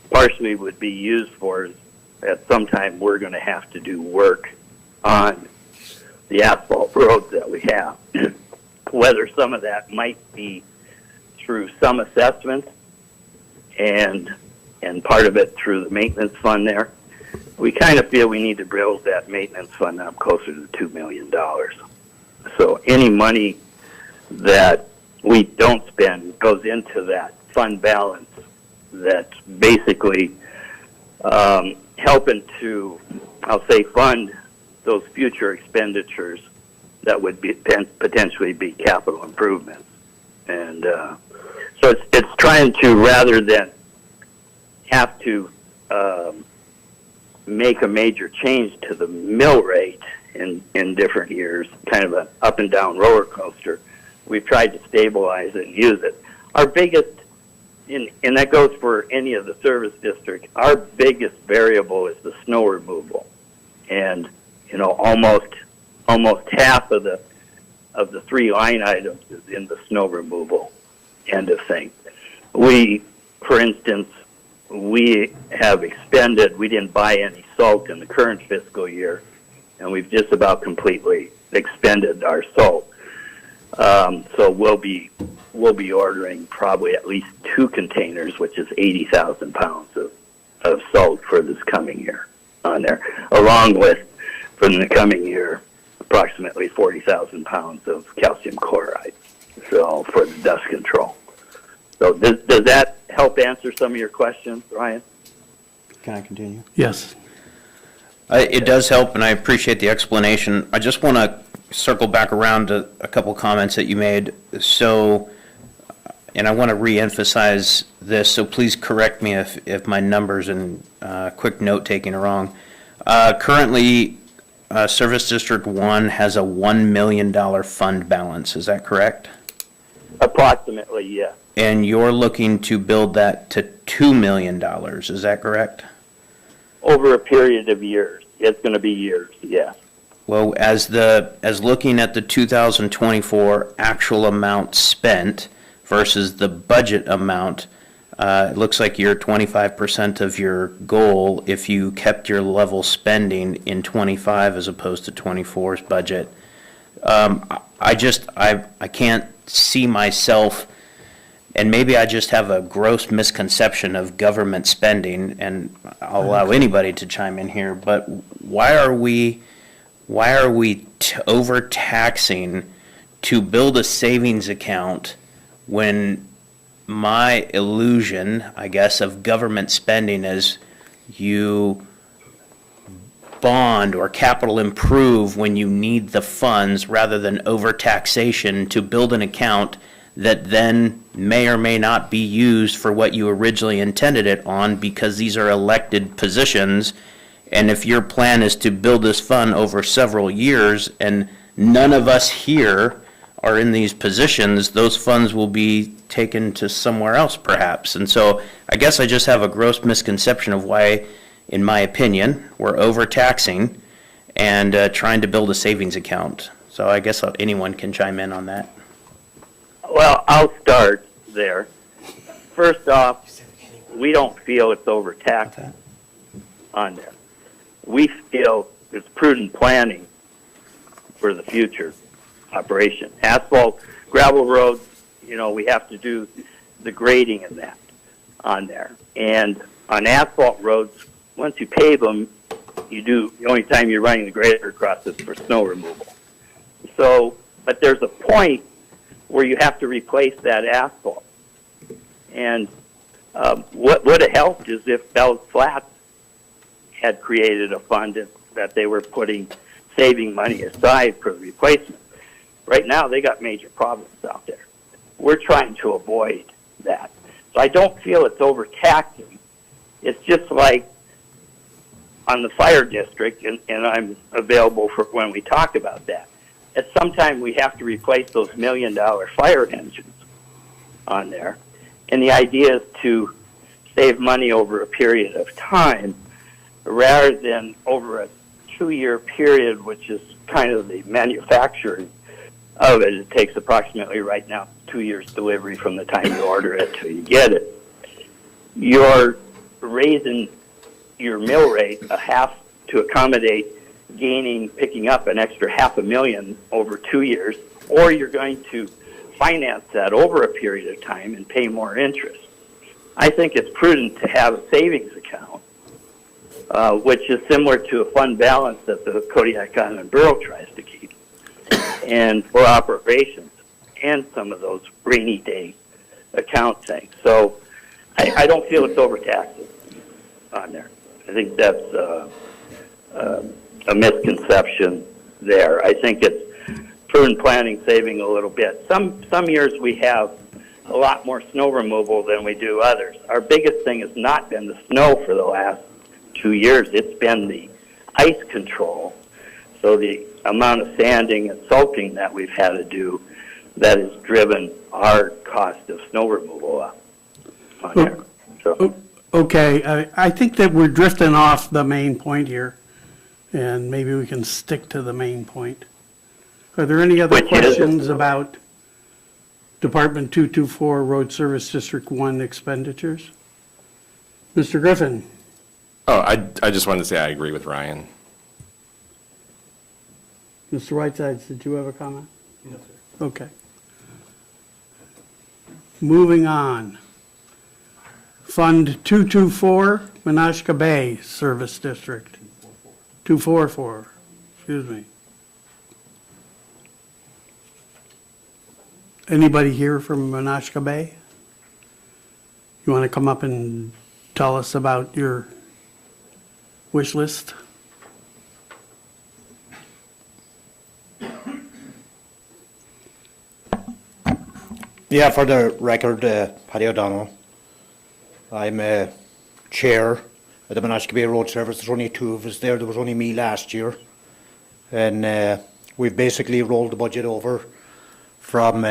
partially would be used for is at some time we're going to have to do work on the asphalt roads that we have. Whether some of that might be through some assessments and part of it through the maintenance fund there. We kind of feel we need to build that maintenance fund up closer to $2 million. So any money that we don't spend goes into that fund balance that's basically helping to, I'll say, fund those future expenditures that would be potentially be capital improvements. And so it's trying to, rather than have to make a major change to the mill rate in different years, kind of an up and down roller coaster, we've tried to stabilize it and use it. Our biggest, and that goes for any of the service districts, our biggest variable is the snow removal. And, you know, almost half of the 3 line items is in the snow removal end of thing. We, for instance, we have expended, we didn't buy any salt in the current fiscal year, and we've just about completely expended our salt. So we'll be ordering probably at least 2 containers, which is 80,000 pounds of salt for this coming year on there, along with, for the coming year, approximately 40,000 pounds of calcium chloride, so for the dust control. So does that help answer some of your questions, Ryan? Can I continue? Yes. It does help, and I appreciate the explanation. I just want to circle back around to a couple comments that you made. So, and I want to reemphasize this, so please correct me if my numbers and quick note-taking are wrong. Currently, Service District 1 has a $1 million fund balance, is that correct? Approximately, yes. And you're looking to build that to $2 million, is that correct? Over a period of years. It's going to be years, yes. Well, as looking at the 2024 actual amount spent versus the budget amount, it looks like you're 25% of your goal if you kept your level spending in 25 as opposed to 24's budget. I can't see myself, and maybe I just have a gross misconception of government spending, and I'll allow anybody to chime in here, but why are we overtaxing to build a savings account when my illusion, I guess, of government spending is you bond or capital improve when you need the funds rather than overtaxation to build an account that then may or may not be used for what you originally intended it on, because these are elected positions. And if your plan is to build this fund over several years and none of us here are in these positions, those funds will be taken to somewhere else perhaps. And so I guess I just have a gross misconception of why, in my opinion, we're overtaxing and trying to build a savings account. So I guess anyone can chime in on that. Well, I'll start there. First off, we don't feel it's overtaxing on there. We feel it's prudent planning for the future operation. Asphalt, gravel roads, we have to do the grading in that on there. And on asphalt roads, once you pave them, the only time you're running the grader across is for snow removal. So, but there's a point where you have to replace that asphalt. And what would have helped is if Bell's Flats had created a fund that they were saving money aside for the replacement. Right now, they got major problems out there. We're trying to avoid that. So I don't feel it's overtaxing. It's just like on the fire district, and I'm available for when we talk about that. At some time, we have to replace those $1 million fire engines on there. And the idea is to save money over a period of time rather than over a 2-year period, which is kind of the manufacturing of it. It takes approximately right now 2 years delivery from the time you order it till you get it. You're raising your mill rate a half to accommodate picking up an extra $500,000 over 2 years, or you're going to finance that over a period of time and pay more interest. I think it's prudent to have a savings account, which is similar to a fund balance that the Kodiak Island Borough tries to keep, and for operations and some of those rainy day account things. So I don't feel it's overtaxing on there. I think that's a misconception there. I think it's prudent planning, saving a little bit. Some years we have a lot more snow removal than we do others. Our biggest thing has not been the snow for the last 2 years. It's been the ice control. So the amount of sanding and salting that we've had to do that has driven our cost of snow removal up on there. So. Okay, I think that we're drifting off the main point here, and maybe we can stick to the main point. Are there any other questions about Department 224 Road Service District 1 expenditures? Mr. Griffin? Oh, I just wanted to say I agree with Ryan. Mr. Whitesides, did you have a comment? No, Okay. Moving on. Fund 224, Menasha Bay Service District. 244, excuse me. Anybody here from Menasha Bay? You want to come up and tell us about your wish list? Yeah, for the record, Paddy O'Donnell. I'm chair of the Menasha Bay Road Service. There's only two of us there. There was only me last year. And we've basically rolled the budget over from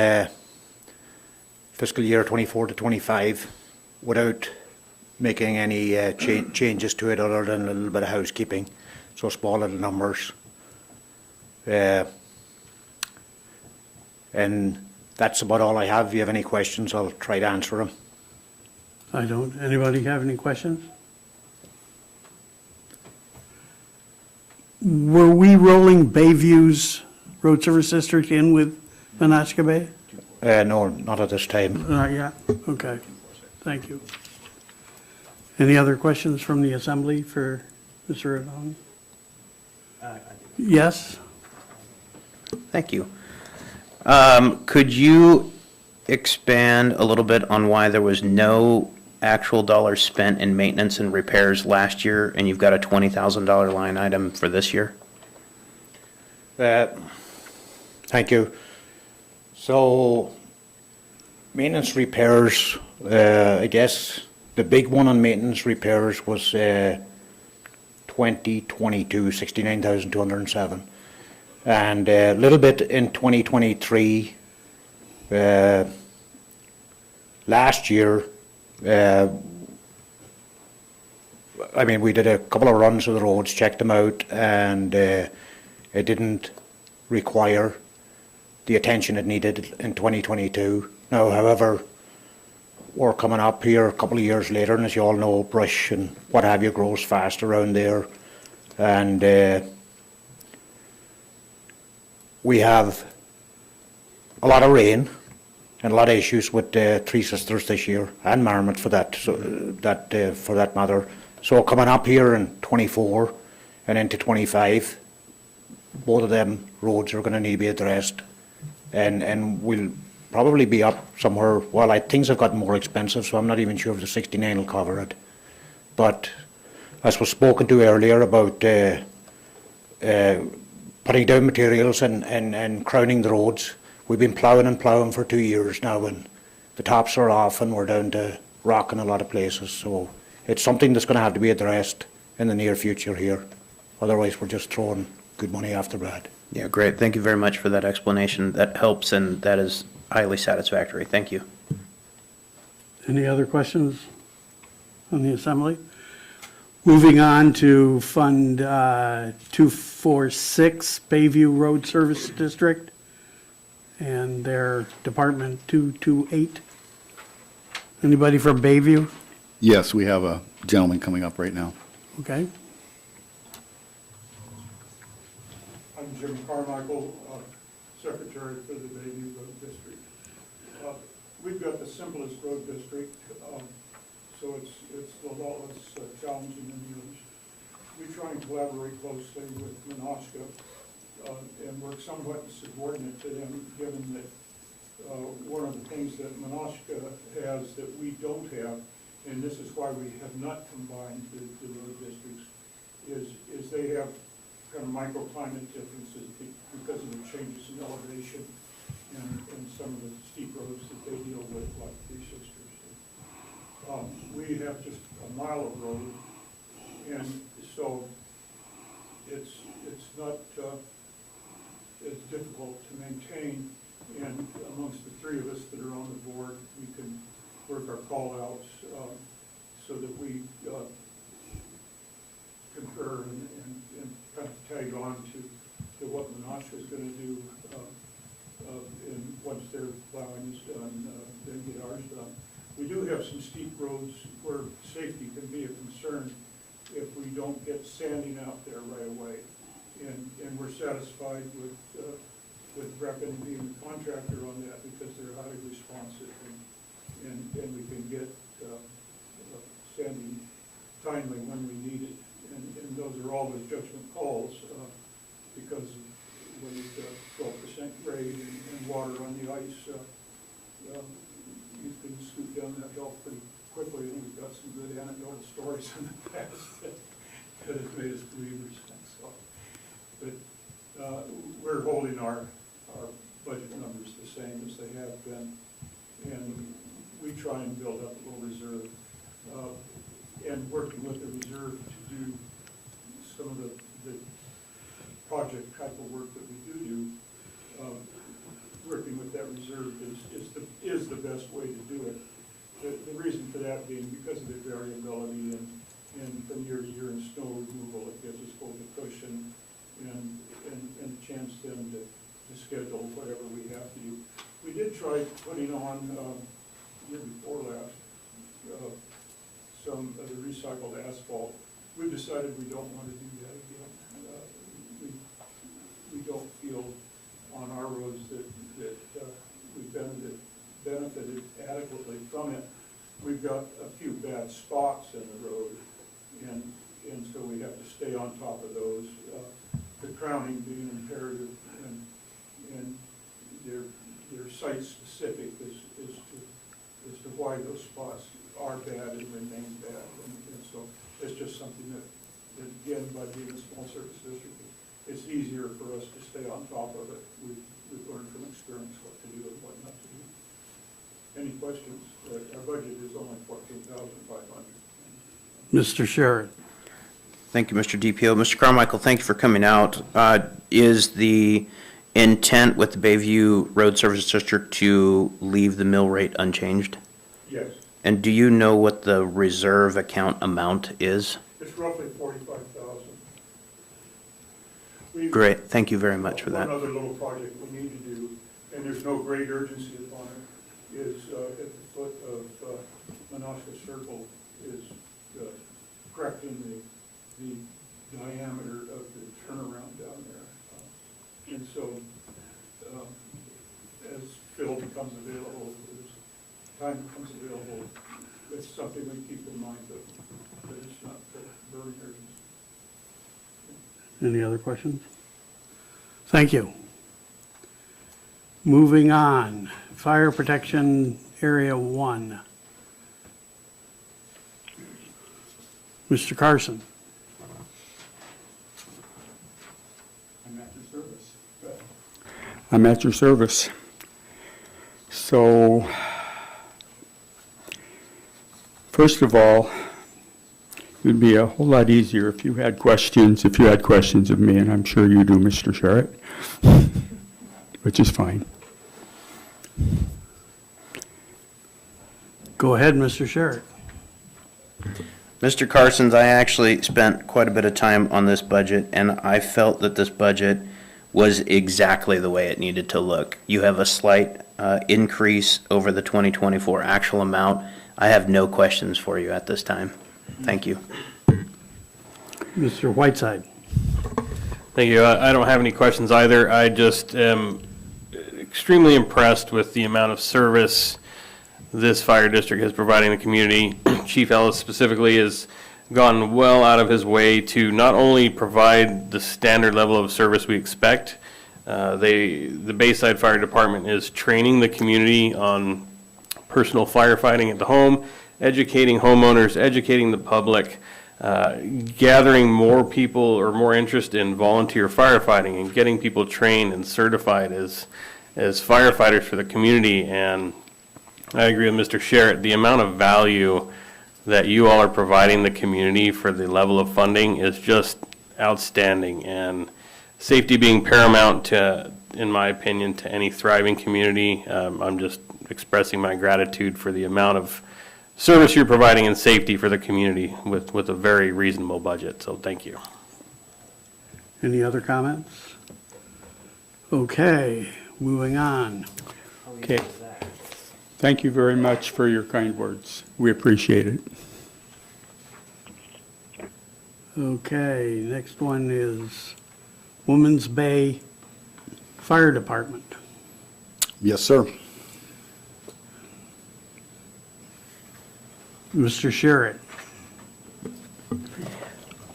fiscal year 24 to 25 without making any changes to it other than a little bit of housekeeping. So small little numbers. And that's about all I have. If you have any questions, I'll try to answer them. I don't. Anybody have any questions? Were we rolling Bayview's Road Service District in with Menasha Bay? No, not at this time. Not yet? Okay. Thank you. Any other questions from the Assembly for Mr. O'Donnell? Yes? Thank you. Could you expand a little bit on why there was no actual dollars spent in maintenance and repairs last year, and you've got a $20,000 line item for this year? Thank you. So, maintenance repairs, I guess the big one on maintenance repairs was 2022, 69,207. And a little bit in 2023. Last year, I mean, we did a couple of runs of the roads, checked them out, and it didn't require the attention it needed in 2022. Now, however, we're coming up here a couple of years later, and as you all know, brush and what have you grows fast around there. And we have a lot of rain and a lot of issues with Three Sisters this year, and Marmot for that, for that matter. So coming up here in 24 and into 25, both of them roads are going to need to be addressed, and we'll probably be up somewhere. Well, things have gotten more expensive, so I'm not even sure if the 69 will cover it. But as was spoken to earlier about putting down materials and crowning the roads, we've been ploughing and ploughing for 2 years now, and the tops are off and we're down to rock in a lot of places. So it's something that's going to have to be addressed in the near future here. Otherwise, we're just throwing good money after bad. Yeah, great. Thank you very much for that explanation. That helps, and that is highly satisfactory. Thank you. Any other questions on the Assembly? Moving on to Fund 246, Bayview Road Service District, and their Department 228. Anybody from Bayview? Yes, we have a gentleman coming up right now. Okay. I'm Jim Carmichael, Secretary for the Bayview Road District. We've got the simplest road district, so it's the lowest challenging in use. We try and collaborate closely with Menasha and work somewhat subordinate to them, given that one of the things that Menasha has that we don't have, and this is why we have not combined the road districts, is they have kind of microclimate differences because of the changes in elevation and some of the steep roads that they deal with, like Three Sisters. We have just a mile of road, and so it's not as difficult to maintain. And amongst the three of us that are on the board, we can work our call-outs so that we concur and kind of tag on to what Menasha is going to do, and once their plowing is done, then get ours done. We do have some steep roads where safety can be a concern if we don't get sanding out there right away, and we're satisfied with with Brecken being the contractor on that because they're highly responsive and we can get sanding timely when we need it. And those are always judgment calls because when you've got 12% grade and water on the ice, you can scoot down that hill pretty quickly, and we've got some good anecdotal stories in the past that has made us believers. So, but we're holding our budget numbers the same as they have been, and we try and build up a little reserve, and working with the reserve to do some of the project type of work that we do, working with that reserve is the best way to do it. The reason for that being because of the variability and from year to year in snow removal, it gives us both a cushion and a chance then to schedule whatever we have to do. We did try putting on, year before last, some of the recycled asphalt. We've decided we don't want to do that again. We don't feel on our roads that we've benefited adequately from it. We've got a few bad spots in the road, and so we have to stay on top of those. The crowning being imperative, and they're site specific as to why those spots are bad and remain bad, and so it's just something that again, by being a small service district, it's easier for us to stay on top of it. We've learned from experience what to do and what not to do. Any questions? Our budget is only $14,500. Mr. Sherritt. Thank you, Mr. DPO. Mr. Carmichael, thank you for coming out. Is the intent with the Bayview Road Service District to leave the mill rate unchanged? Yes. And do you know what the reserve account amount is? It's roughly $45,000. Great, thank you very much for that. One other little project we need to do, and there's no great urgency upon it, is at the foot of Menasha Circle, is correcting the diameter of the turnaround down there. And so, as fill becomes available, as time becomes available, it's something we keep in mind, but it's not burning urgency. Any other questions? Thank you. Moving on, Fire Protection Area 1. Mr. Carson. I'm at your service. I'm at your service. So, first of all, it would be a whole lot easier if you had questions of me, and I'm sure you do, Mr. Sherritt, which is fine. Go ahead, Mr. Sherritt. Mr. Carson's, I actually spent quite a bit of time on this budget, and I felt that this budget was exactly the way it needed to look. You have a slight increase over the 2024 actual amount. I have no questions for you at this time. Thank you. Mr. Whiteside. Thank you. I don't have any questions either. I just am extremely impressed with the amount of service this fire district is providing the community. Chief Ellis specifically has gone well out of his way to not only provide the standard level of service we expect, the Bayside Fire Department is training the community on personal firefighting at the home, educating homeowners, educating the public, gathering more people or more interest in volunteer firefighting and getting people trained and certified as firefighters for the community. And I agree with Mr. Sherritt, the amount of value that you all are providing the community for the level of funding is just outstanding, and safety being paramount to, in my opinion, to any thriving community. I'm just expressing my gratitude for the amount of service you're providing and safety for the community with a very reasonable budget, so thank you. Any other comments? Okay, moving on. Okay. Thank you very much for your kind words. We appreciate it. Okay, next one is Woman's Bay Fire Department. Yes, sir. Mr. Sherritt.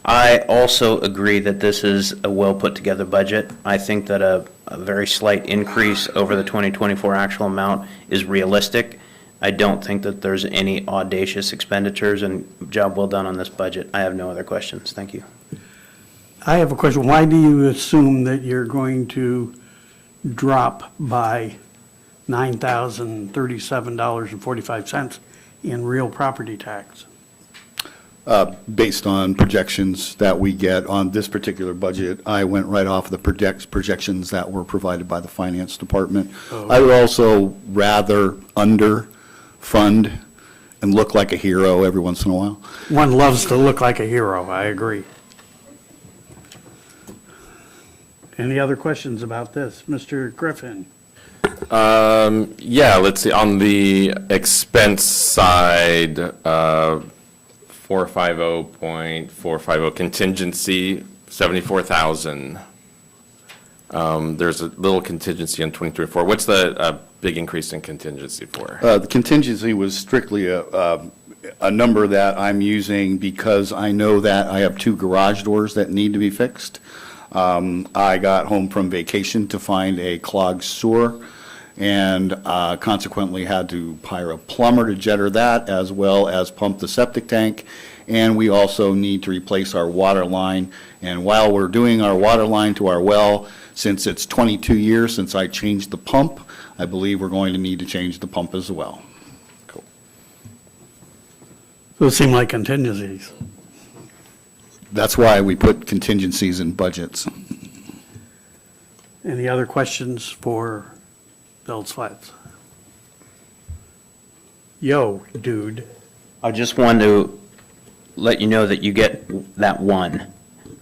I also agree that this is a well-put-together budget. I think that a very slight increase over the 2024 actual amount is realistic. I don't think that there's any audacious expenditures, and job well done on this budget. I have no other questions. Thank you. I have a question. Why do you assume that you're going to drop by $9,037.45 in real property tax? Based on projections that we get on this particular budget, I went right off the projections that were provided by the finance department. Oh. I would also rather underfund and look like a hero every once in a while. One loves to look like a hero, I agree. Any other questions about this? Mr. Griffin? Yeah, let's see, on the expense side, 450.450 contingency, 74,000. There's a little contingency on 23-4. What's the big increase in contingency for? The contingency was strictly a number that I'm using because I know that I have 2 garage doors that need to be fixed. I got home from vacation to find a clogged sewer, and consequently had to hire a plumber to jetter that, as well as pump the septic tank. And we also need to replace our water line. And while we're doing our water line to our well, since it's 22 years since I changed the pump, I believe we're going to need to change the pump as well. Cool. Those seem like contingencies. That's why we put contingencies in budgets. Any other questions for Bells Flats? Yo, dude. I just wanted to let you know that you get that one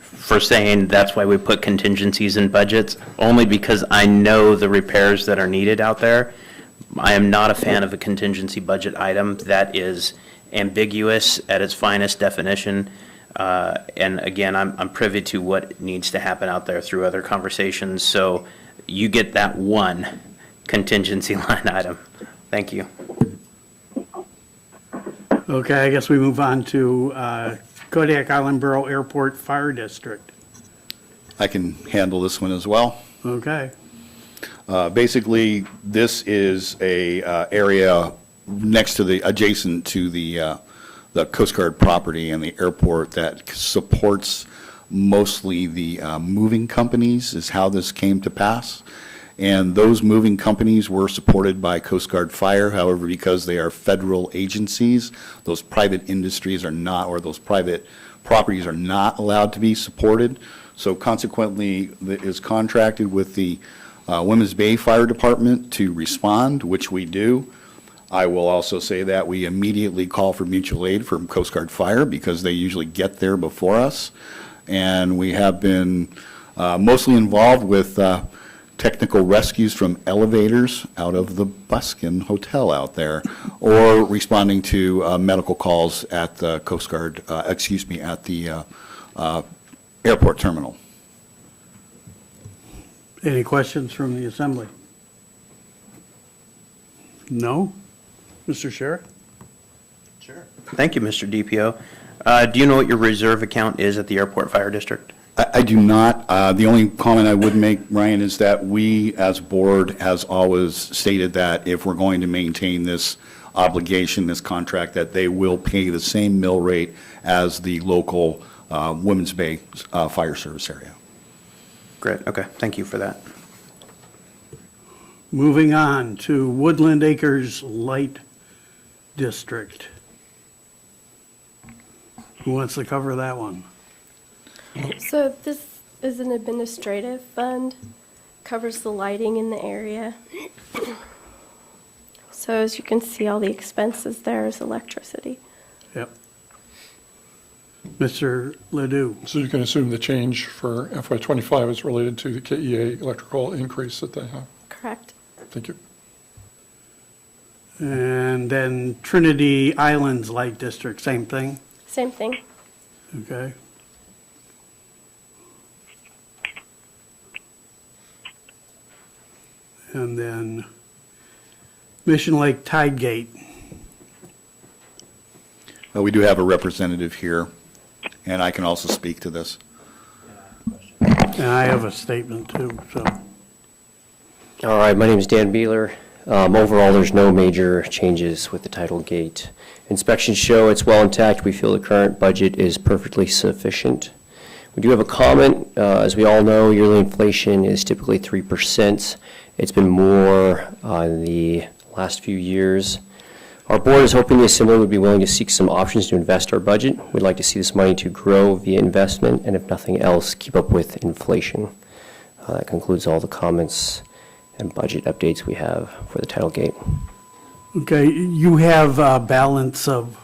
for saying that's why we put contingencies in budgets, only because I know the repairs that are needed out there. I am not a fan of a contingency budget item that is ambiguous at its finest definition. And again, I'm privy to what needs to happen out there through other conversations. So you get that one contingency line item. Thank you. Okay, I guess we move on to Kodiak Island Borough Airport Fire District. I can handle this one as well. Okay. Basically, this is a area next to adjacent to the Coast Guard property and the airport that supports mostly the moving companies, is how this came to pass. And those moving companies were supported by Coast Guard Fire. However, because they are federal agencies, those private industries are not, or those private properties are not allowed to be supported. So consequently, it is contracted with the Women's Bay Fire Department to respond, which we do. I will also say that we immediately call for mutual aid from Coast Guard Fire because they usually get there before us. And we have been mostly involved with technical rescues from elevators out of the Buskin Hotel out there, or responding to medical calls at the Coast Guard, at the airport terminal. Any questions from the assembly? No? Mr. Sheriff? Sure. Thank you, Mr. DPO. Do you know what your reserve account is at the Airport Fire District? I do not. The only comment I would make, Ryan, is that we, as a board, has always stated that if we're going to maintain this obligation, this contract, that they will pay the same mill rate as the local Women's Bay Fire Service area. Great, okay, thank you for that. Moving on to Woodland Acres Light District. Who wants to cover that one? So this is an administrative fund, covers the lighting in the area. So as you can see, all the expenses there is electricity. Yep. Mr. Ledoux. So you can assume the change for FY25 is related to the KEA electrical increase that they have. Correct. Thank you. And then Trinity Islands Light District, same thing? Same thing. Okay. And then Mission Lake Tide Gate. We do have a representative here, and I can also speak to this. And I have a statement too, so. All right, my name is Dan Beeler. Overall, there's no major changes with the title gate. Inspections show it's well intact. We feel the current budget is perfectly sufficient. We do have a comment. As we all know, yearly inflation is typically 3%. It's been more in the last few years. Our board is hoping the Assembly would be willing to seek some options to invest our budget. We'd like to see this money to grow via investment, and if nothing else, keep up with inflation. That concludes all the comments and budget updates we have for the title gate. Okay, you have a balance of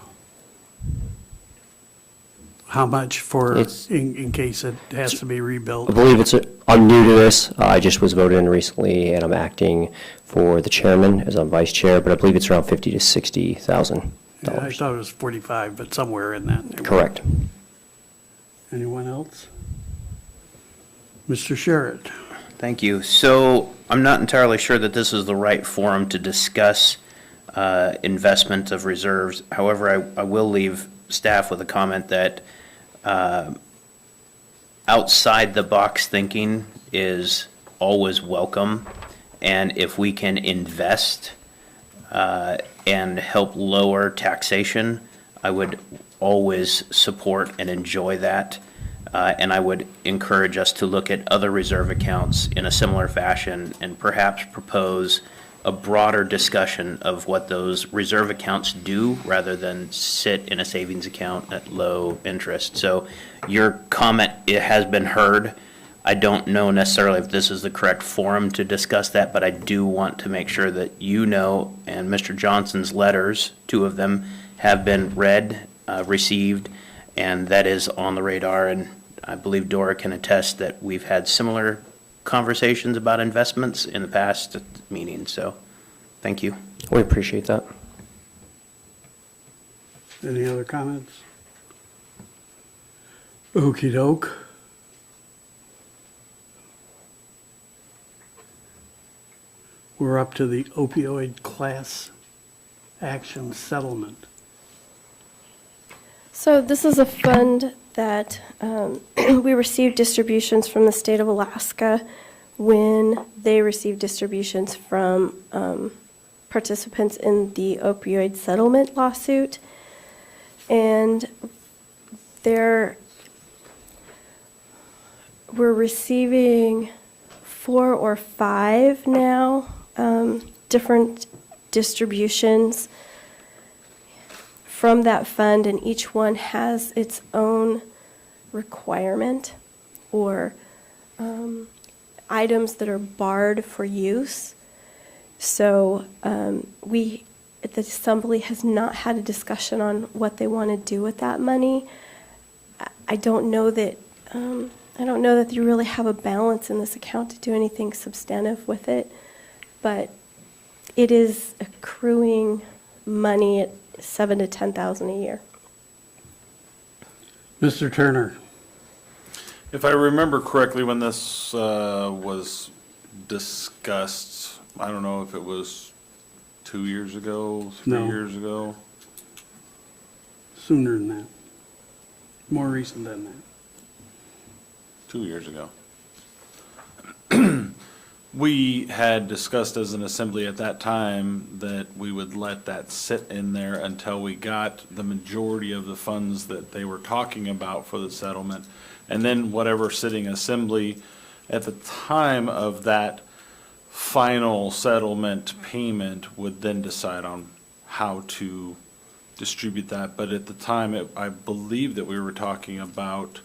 how much for, in case it has to be rebuilt? I believe I'm new to this. I just was voted in recently, and I'm acting for the chairman as I'm vice chair, but I believe it's around $50,000 to $60,000. Yeah, I thought it was 45, but somewhere in that neighborhood. Correct. Anyone else? Mr. Sherritt? Thank you. So I'm not entirely sure that this is the right forum to discuss investment of reserves. However, I will leave staff with a comment that outside the box thinking is always welcome. And if we can invest and help lower taxation, I would always support and enjoy that. And I would encourage us to look at other reserve accounts in a similar fashion and perhaps propose a broader discussion of what those reserve accounts do rather than sit in a savings account at low interest. So your comment, it has been heard. I don't know necessarily if this is the correct forum to discuss that, but I do want to make sure that you know, and Mr. Johnson's letters, 2 of them, have been read, received, and that is on the radar. And I believe Dora can attest that we've had similar conversations about investments in the past meetings. So thank you. We appreciate that. Any other comments? Okey doke. We're up to the opioid class action settlement. So this is a fund that we received distributions from the state of Alaska when they received distributions from participants in the opioid settlement lawsuit. And we're receiving 4 or 5 now, different distributions from that fund, and each one has its own requirement or items that are barred for use. So we at the Assembly has not had a discussion on what they want to do with that money. I don't know that you really have a balance in this account to do anything substantive with it, but it is accruing money at $7,000 to $10,000 a year. Mr. Turner? If I remember correctly, when this was discussed, I don't know if it was 2 years ago, 3 No. years ago. Sooner than that. More recent than that. 2 years ago. We had discussed as an assembly at that time that we would let that sit in there until we got the majority of the funds that they were talking about for the settlement. And then whatever sitting assembly at the time of that final settlement payment would then decide on how to distribute that. But at the time, I believe that we were talking about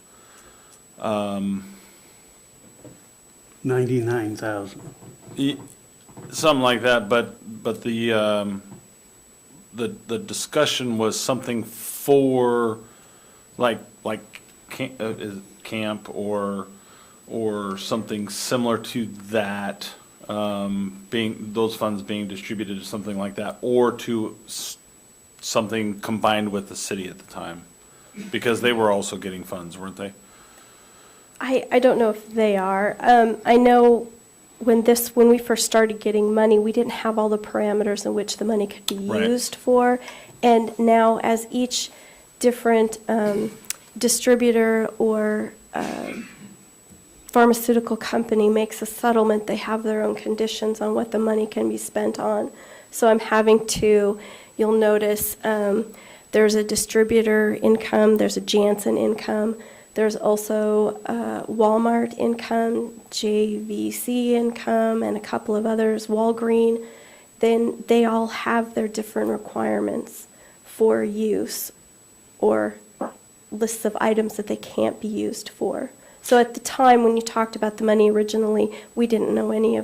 99,000. Something like that, but the discussion was something for like camp or something similar to that, being those funds being distributed to something like that, or to something combined with the city at the time, because they were also getting funds, weren't they? I don't know if they are. I know when we first started getting money, we didn't have all the parameters in which the money could be Right. used for. And now, as each different distributor or pharmaceutical company makes a settlement, they have their own conditions on what the money can be spent on. So I'm having to, you'll notice, there's a distributor income, there's a Janssen income, there's also Walmart income, JVC income, and a couple of others, Walgreen. Then they all have their different requirements for use or lists of items that they can't be used for. So at the time when you talked about the money originally, we didn't know any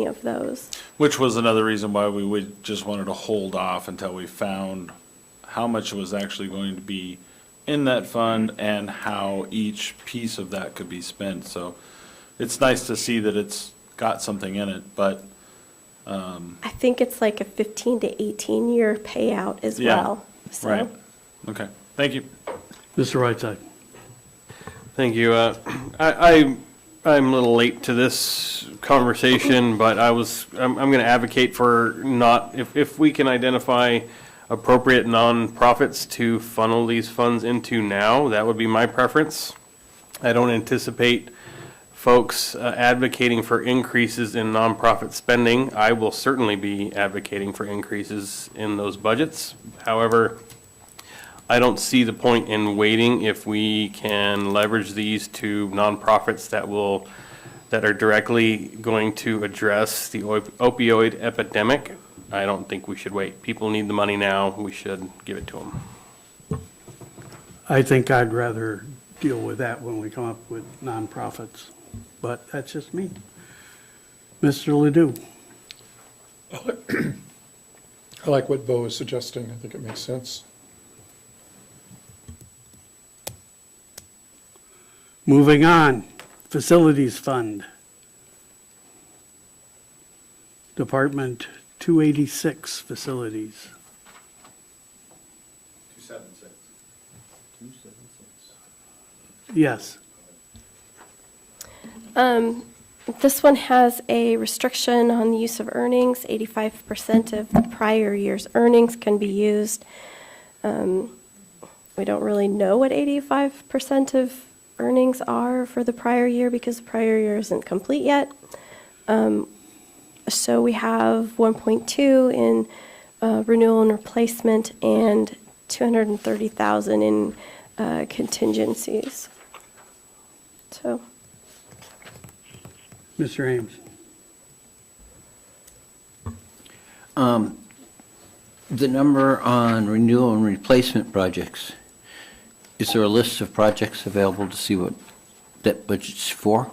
of those. Which was another reason why we would just wanted to hold off until we found how much was actually going to be in that fund and how each piece of that could be spent. So it's nice to see that it's got something in it, but I think it's like a 15 to 18 year payout as yeah, well. So. right. Okay, thank you. Mr. Whiteside. Thank you. I'm a little late to this conversation, but I'm going to advocate for not, if we can identify appropriate nonprofits to funnel these funds into now, that would be my preference. I don't anticipate folks advocating for increases in nonprofit spending. I will certainly be advocating for increases in those budgets. However, I don't see the point in waiting if we can leverage these to nonprofits that are directly going to address the opioid epidemic. I don't think we should wait. People need the money now. We should give it to them. I think I'd rather deal with that when we come up with nonprofits, but that's just me. Mr. Ledoux. I like what Bo is suggesting. I think it makes sense. Moving on, Facilities Fund. Department 286, Facilities. 276. Yes. This one has a restriction on the use of earnings. 85% of the prior year's earnings can be used. We don't really know what 85% of earnings are for the prior year because the prior year isn't complete yet. So we have 1.2 in renewal and replacement and 230,000 in contingencies. So. Mr. Ames. The number on renewal and replacement projects, is there a list of projects available to see what that budget's for?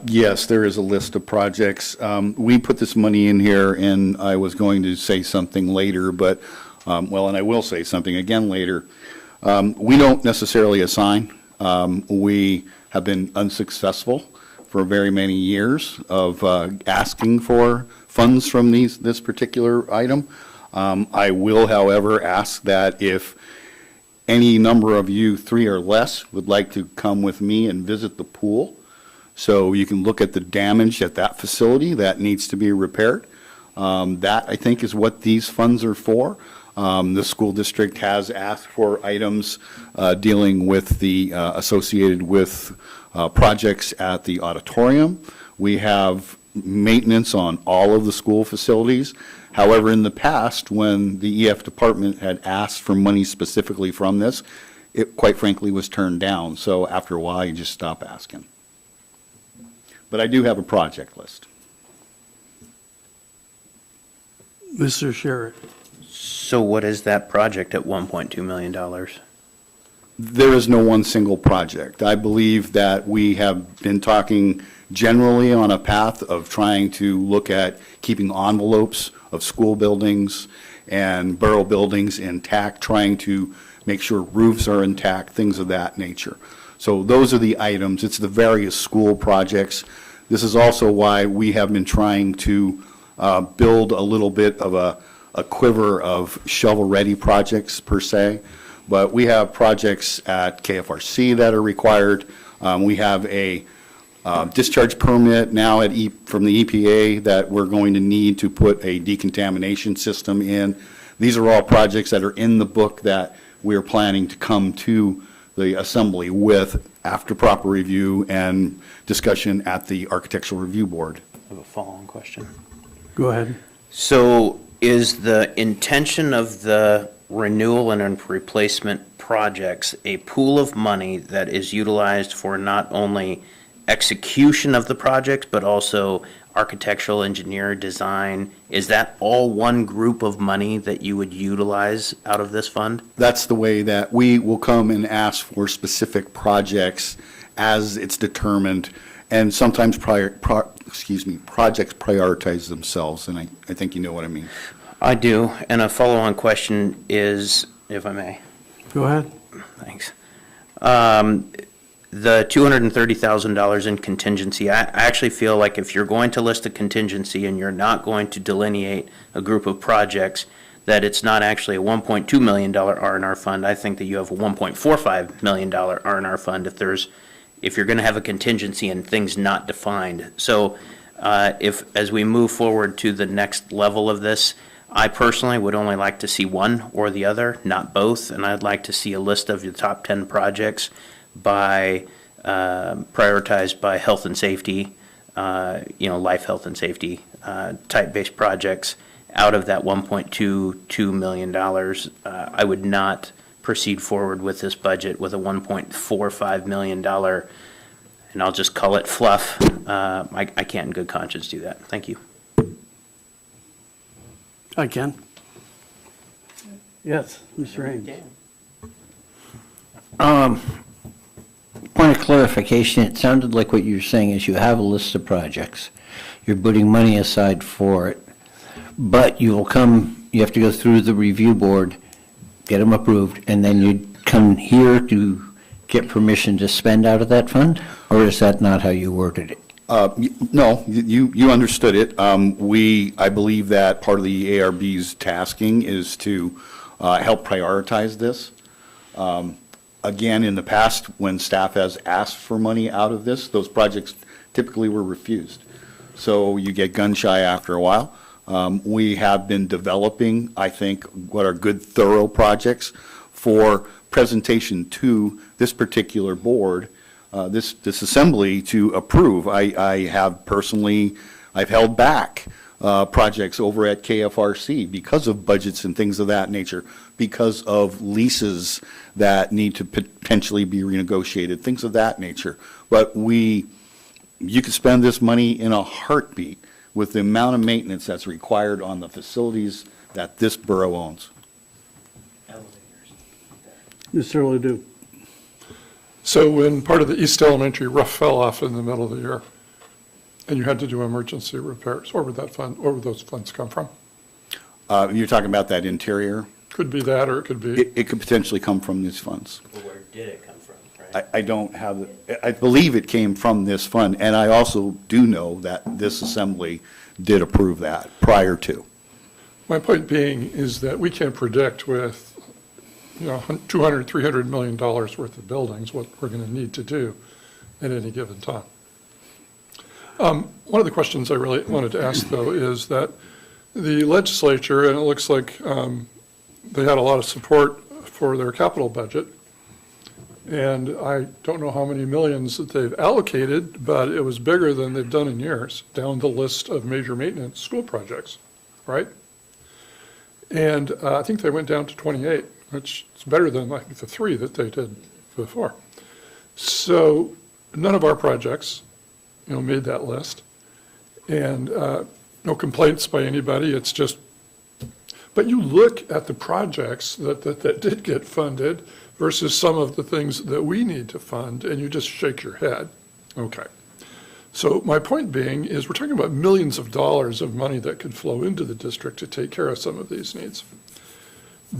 Yes, there is a list of projects. We put this money in here, and I was going to say something later, but, well, and I will say something again later. We don't necessarily assign. We have been unsuccessful for very many years of asking for funds from this particular item. I will, however, ask that if any number of you, 3 or less, would like to come with me and visit the pool, so you can look at the damage at that facility that needs to be repaired. That, I think, is what these funds are for. The school district has asked for items dealing with the, associated with projects at the auditorium. We have maintenance on all of the school facilities. However, in the past, when the EF department had asked for money specifically from this, it quite frankly was turned down. So after a while, you just stop asking. But I do have a project list. Mr. Sherritt. So what is that project at $1.2 million? There is no one single project. I believe that we have been talking generally on a path of trying to look at keeping envelopes of school buildings and borough buildings intact, trying to make sure roofs are intact, things of that nature. So those are the items. It's the various school projects. This is also why we have been trying to build a little bit of a quiver of shovel-ready projects per se. But we have projects at KFRC that are required. We have a discharge permit now from the EPA that we're going to need to put a decontamination system in. These are all projects that are in the book that we're planning to come to the assembly with after proper review and discussion at the Architectural Review Board. I have a follow-on question. Go ahead. So is the intention of the renewal and replacement projects a pool of money that is utilized for not only execution of the projects, but also architectural engineer design? Is that all one group of money that you would utilize out of this fund? That's the way that we will come and ask for specific projects as it's determined, and sometimes projects prioritize themselves, and I think you know what I mean. I do, and a follow-on question is, if I may. Go ahead. Thanks. The $230,000 in contingency, I actually feel like if you're going to list a contingency and you're not going to delineate a group of projects, that it's not actually a $1.2 million R&R fund. I think that you have a $1.45 million R&R fund if you're going to have a contingency and things not defined. So as we move forward to the next level of this, I personally would only like to see one or the other, not both, and I'd like to see a list of your top 10 projects prioritized by health and safety, life health and safety type-based projects. Out of that $1.22 million, I would not proceed forward with this budget with a $1.45 million, and I'll just call it fluff. I can't in good conscience do that. Thank you. I can. Yes, Mr. Ames. Point of clarification, it sounded like what you were saying is you have a list of projects. You're putting money aside for it, but you have to go through the review board, get them approved, and then you come here to get permission to spend out of that fund? Or is that not how you worded it? No, you understood it. I believe that part of the ARB's tasking is to help prioritize this. Again, in the past, when staff has asked for money out of this, those projects typically were refused. So you get gun shy after a while. We have been developing, I think, what are good, thorough projects for presentation to this particular board, this assembly to approve. I've held back projects over at KFRC because of budgets and things of that nature, because of leases that need to potentially be renegotiated, things of that nature. But you could spend this money in a heartbeat with the amount of maintenance that's required on the facilities that this borough owns. Mr. Ledoux. So when part of the East Elementary roof fell off in the middle of the year, and you had to do emergency repairs, where would those funds come from? You're talking about that interior? Could be that, or it could be. It could potentially come from these funds. Well, where did it come from, right? I don't have, I believe it came from this fund, and I also do know that this assembly did approve that prior to. My point being is that we can't predict with, $200, $300 million worth of buildings what we're going to need to do at any given time. One of the questions I really wanted to ask, though, is that the legislature, and it looks like they had a lot of support for their capital budget, and I don't know how many millions that they've allocated, but it was bigger than they've done in years, down the list of major maintenance school projects, right? And I think they went down to 28, which is better than I think the 3 that they did before. So none of our projects, made that list, and no complaints by anybody. It's just, but you look at the projects that did get funded versus some of the things that we need to fund, and you just shake your head. Okay. So my point being is we're talking about millions of dollars of money that could flow into the district to take care of some of these needs.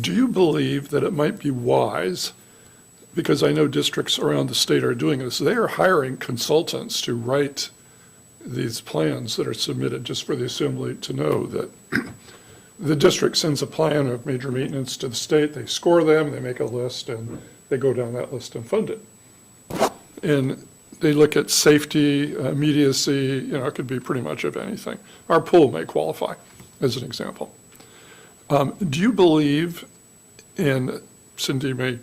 Do you believe that it might be wise, because I know districts around the state are doing this, they are hiring consultants to write these plans that are submitted just for the assembly to know that the district sends a plan of major maintenance to the state, they score them, they make a list, and they go down that list and fund it. And they look at safety, immediacy, it could be pretty much of anything. Our pool may qualify, as an example. Do you believe, and Cindy may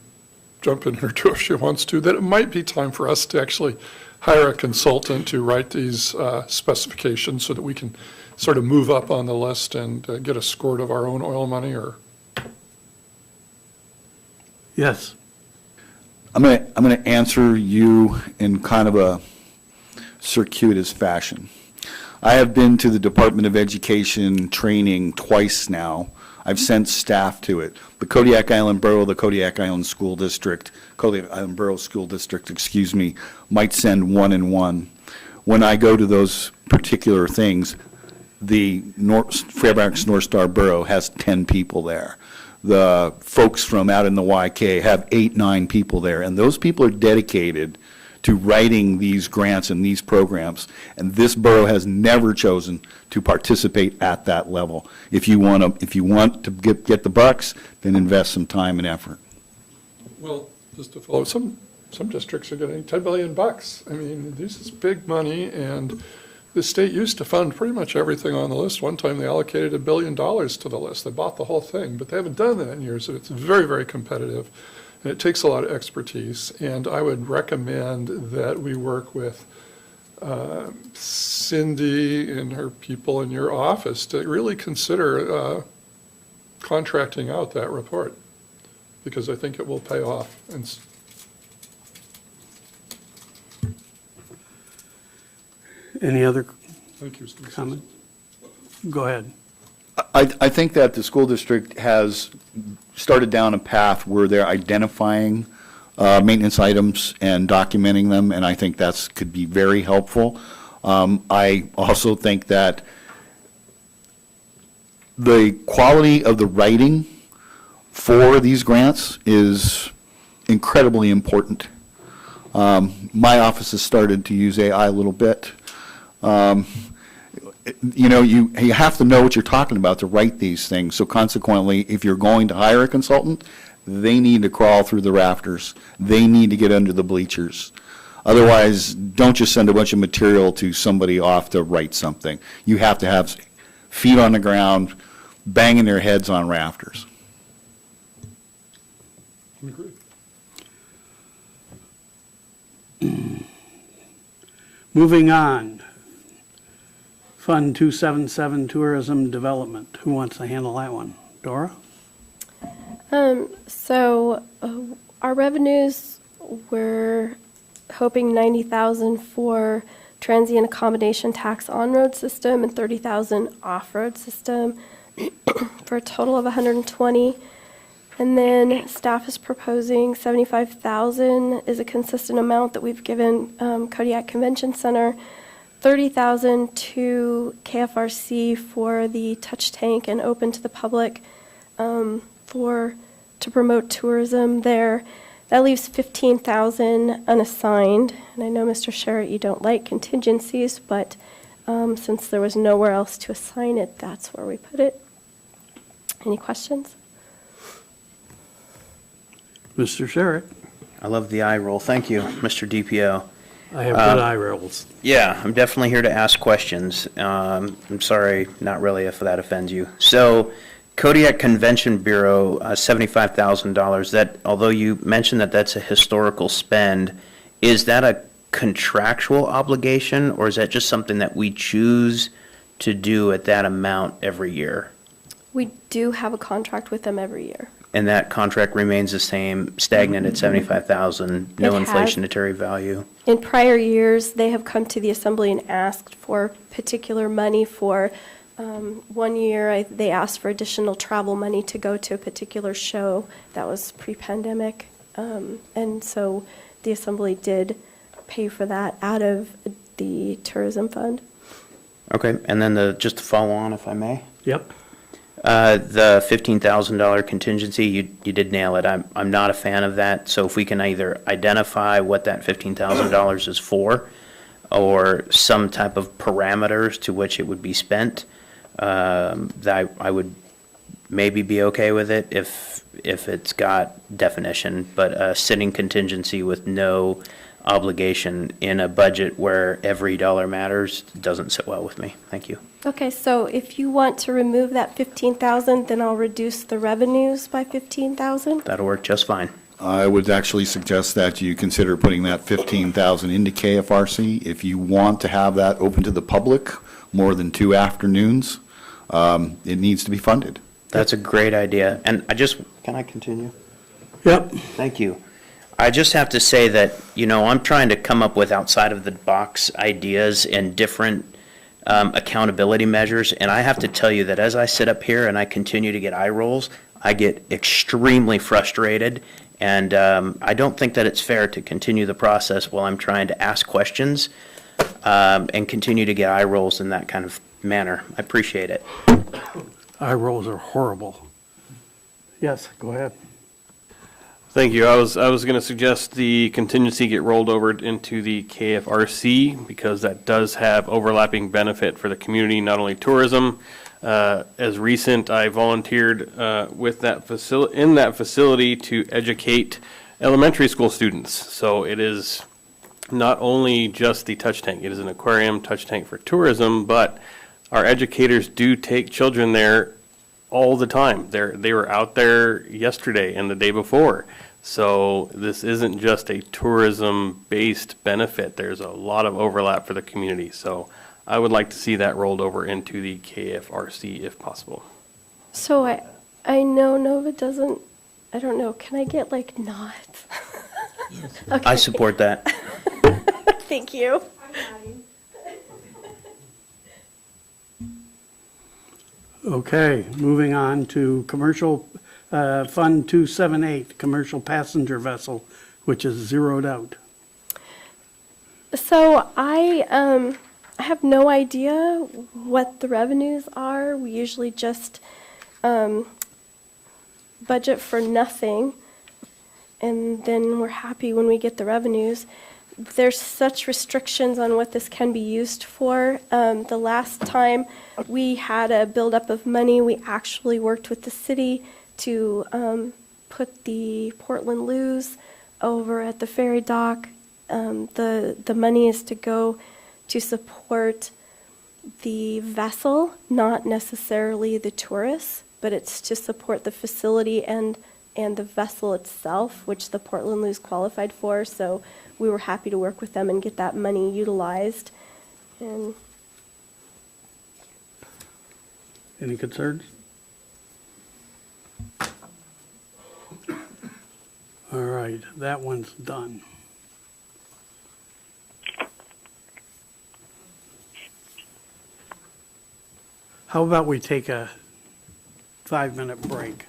jump in here too if she wants to, that it might be time for us to actually hire a consultant to write these specifications so that we can sort of move up on the list and get a squirt of our own oil money, or? Yes. I'm going to answer you in kind of a circuitous fashion. I have been to the Department of Education training twice now. I've sent staff to it. The Kodiak Island Borough, the Kodiak Island School District, Kodiak Island Borough School District, might send one and one. When I go to those particular things, the Fairbanks North Star Borough has 10 people there. The folks from out in the YK have 8, 9 people there, and those people are dedicated to writing these grants and these programs, and this borough has never chosen to participate at that level. If you want to get the bucks, then invest some time and effort. Well, just to follow, some districts are getting $10 billion. I mean, this is big money, and the state used to fund pretty much everything on the list. One time they allocated $1 billion to the list. They bought the whole thing, but they haven't done that in years, and it's very, very competitive. And it takes a lot of expertise, and I would recommend that we work with Cindy and her people in your office to really consider contracting out that report, because I think it will pay off. Any other Thank you, comment? Go ahead. I think that the school district has started down a path where they're identifying maintenance items and documenting them, and I think that could be very helpful. I also think that the quality of the writing for these grants is incredibly important. My office has started to use AI a little bit. You have to know what you're talking about to write these things. So consequently, if you're going to hire a consultant, they need to crawl through the rafters. They need to get under the bleachers. Otherwise, don't just send a bunch of material to somebody off to write something. You have to have feet on the ground, banging their heads on rafters. Agreed. Moving on. Fund 277 Tourism Development. Who wants to handle that one? Dora? Our revenues, we're hoping 90,000 for transient accommodation tax on-road system and 30,000 off-road system for a total of 120. And then staff is proposing 75,000 is a consistent amount that we've given Kodiak Convention Center. 30,000 to KFRC for the touch tank and open to the public to promote tourism there. That leaves 15,000 unassigned. And I know, Mr. Sherritt, you don't like contingencies, but since there was nowhere else to assign it, that's where we put it. Any questions? Mr. Sherritt? I love the eye roll. Thank you, Mr. DPO. I have good eye rolls. Yeah, I'm definitely here to ask questions. I'm sorry, not really, if that offends you. So, Kodiak Convention Bureau, $75,000. That, although you mentioned that that's a historical spend, is that a contractual obligation, or is that just something that we choose to do at that amount every year? We do have a contract with them every year. And that contract remains the same, stagnant at $75,000, no It has. inflationary value? In prior years, they have come to the assembly and asked for particular money for, 1 year, they asked for additional travel money to go to a particular show that was pre-pandemic. And so the assembly did pay for that out of the tourism fund. Okay, and then just to follow on, if I may? Yep. The $15,000 contingency, you did nail it. I'm not a fan of that. So if we can either identify what that $15,000 is for, or some type of parameters to which it would be spent, that I would maybe be okay with it if it's got definition. But a sitting contingency with no obligation in a budget where every dollar matters doesn't sit well with me. Thank you. Okay, so if you want to remove that 15,000, then I'll reduce the revenues by 15,000? That'll work just fine. I would actually suggest that you consider putting that 15,000 into KFRC. If you want to have that open to the public more than 2 afternoons, it needs to be funded. That's a great idea. And can I continue? Yep. Thank you. I just have to say that, I'm trying to come up with outside of the box ideas and different accountability measures. And I have to tell you that as I sit up here and I continue to get eye rolls, I get extremely frustrated. And I don't think that it's fair to continue the process while I'm trying to ask questions and continue to get eye rolls in that kind of manner. I appreciate it. Eye rolls are horrible. Yes, go ahead. Thank you. I was going to suggest the contingency get rolled over into the KFRC because that does have overlapping benefit for the community, not only tourism. As recent, I volunteered with that facility to educate elementary school students. So it is not only just the touch tank. It is an aquarium touch tank for tourism, but our educators do take children there all the time. They were out there yesterday and the day before. So this isn't just a tourism-based benefit. There's a lot of overlap for the community. So I would like to see that rolled over into the KFRC if possible. So I know Nova doesn't, I don't know, can I get like nods? Okay. I support that. Thank you. Okay, moving on to commercial, Fund 278, commercial passenger vessel, which is zeroed out. So I have no idea what the revenues are. We usually just budget for nothing, and then we're happy when we get the revenues. There's such restrictions on what this can be used for. The last time we had a buildup of money, we actually worked with the city to put the Portland Loos over at the ferry dock. The money is to go to support the vessel, not necessarily the tourists, but it's to support the facility and the vessel itself, which the Portland Loos qualified for. So we were happy to work with them and get that money utilized. And Any concerns? All right, that one's done. How about we take a 5-minute break?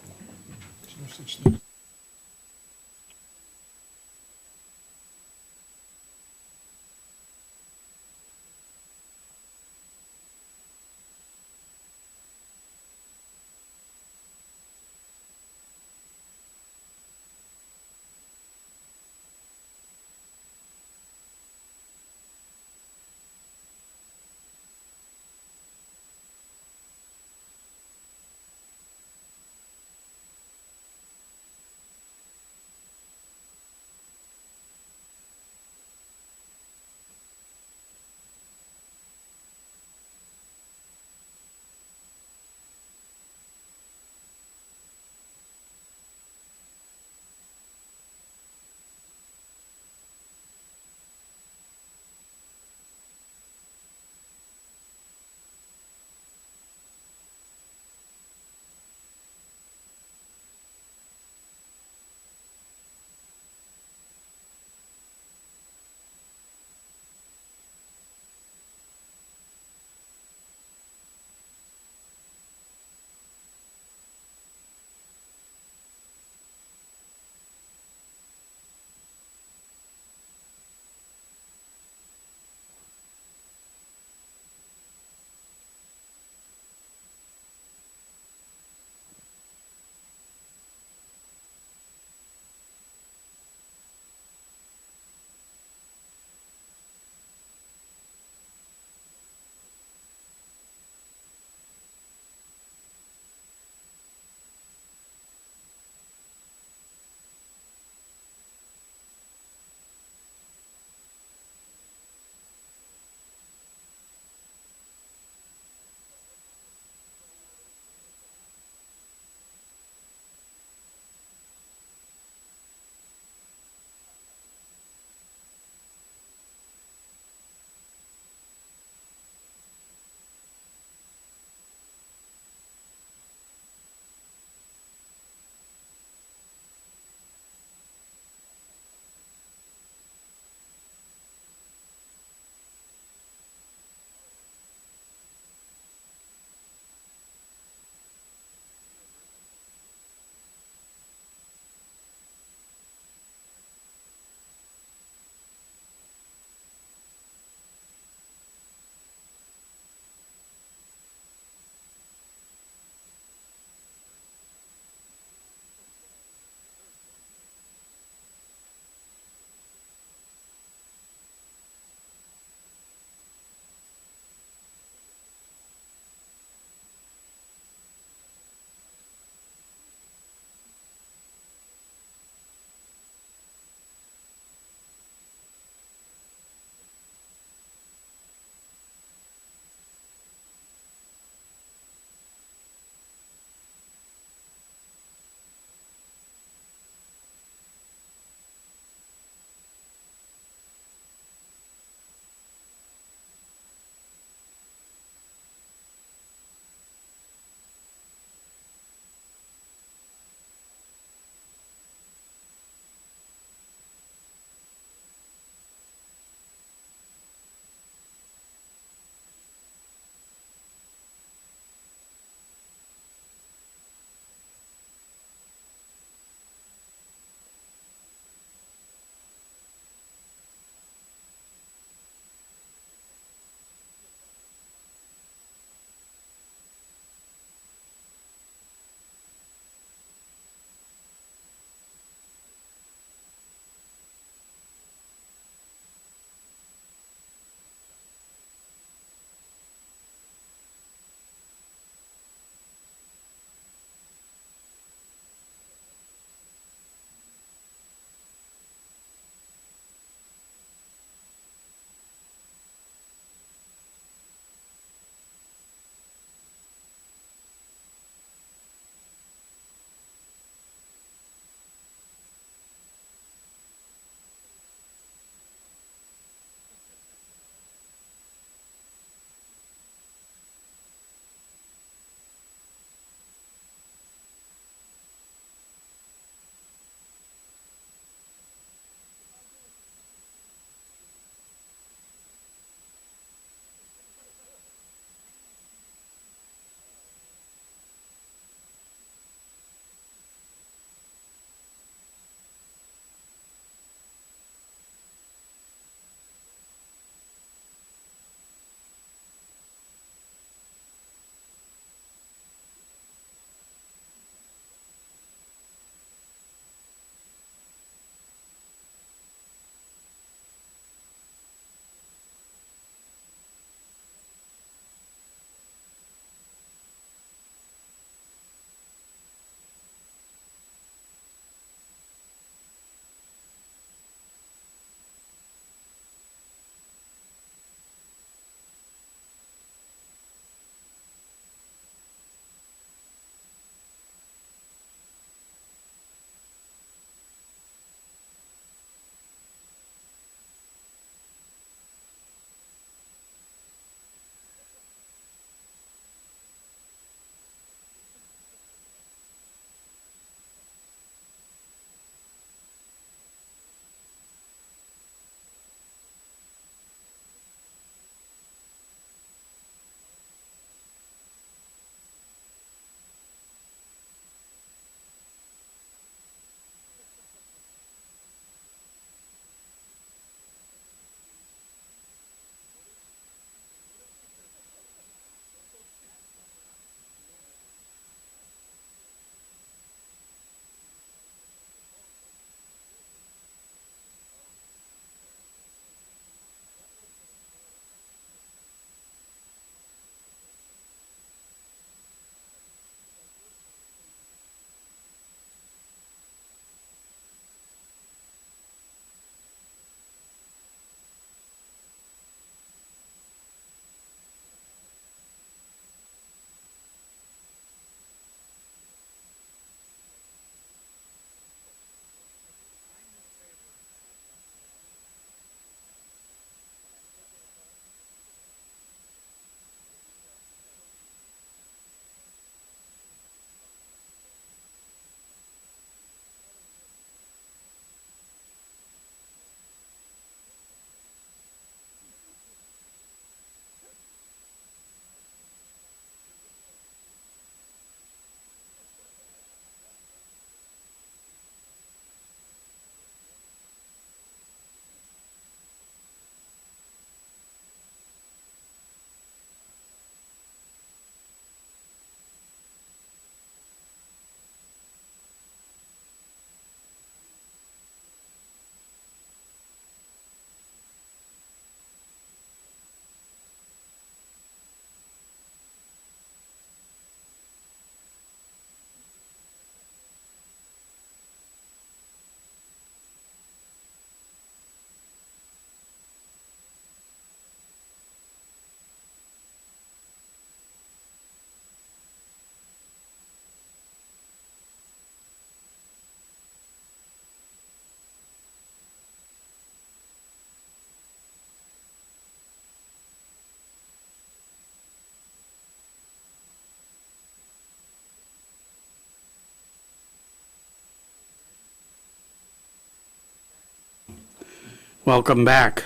Welcome back.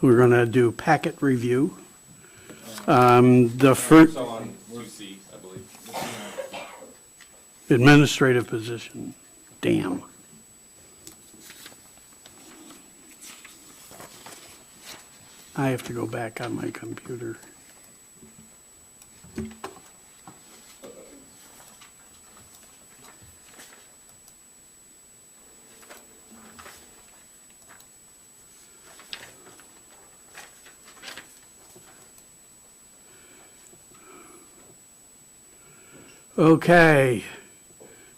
We're going to do packet review. The first administrative position. Damn. I have to go back on my computer. Okay.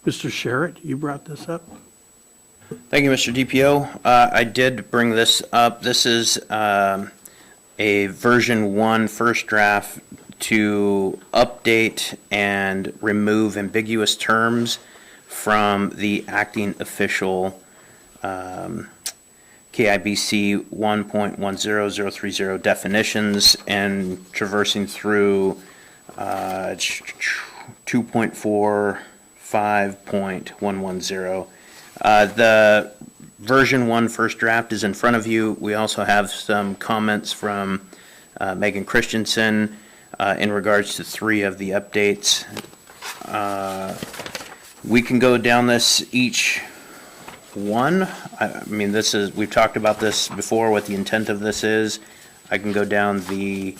Mr. Sherritt, you brought this up? Thank you, Mr. DPO. I did bring this up. This is a version 1 first draft to update and remove ambiguous terms from the acting official KIBC 1.10030 definitions and traversing through 2.45.110. The version 1 first draft is in front of you. We also have some comments from Megan Christensen in regards to 3 of the updates. We can go down this each one. I mean, this is, we've talked about this before, what the intent of this is. I can go down the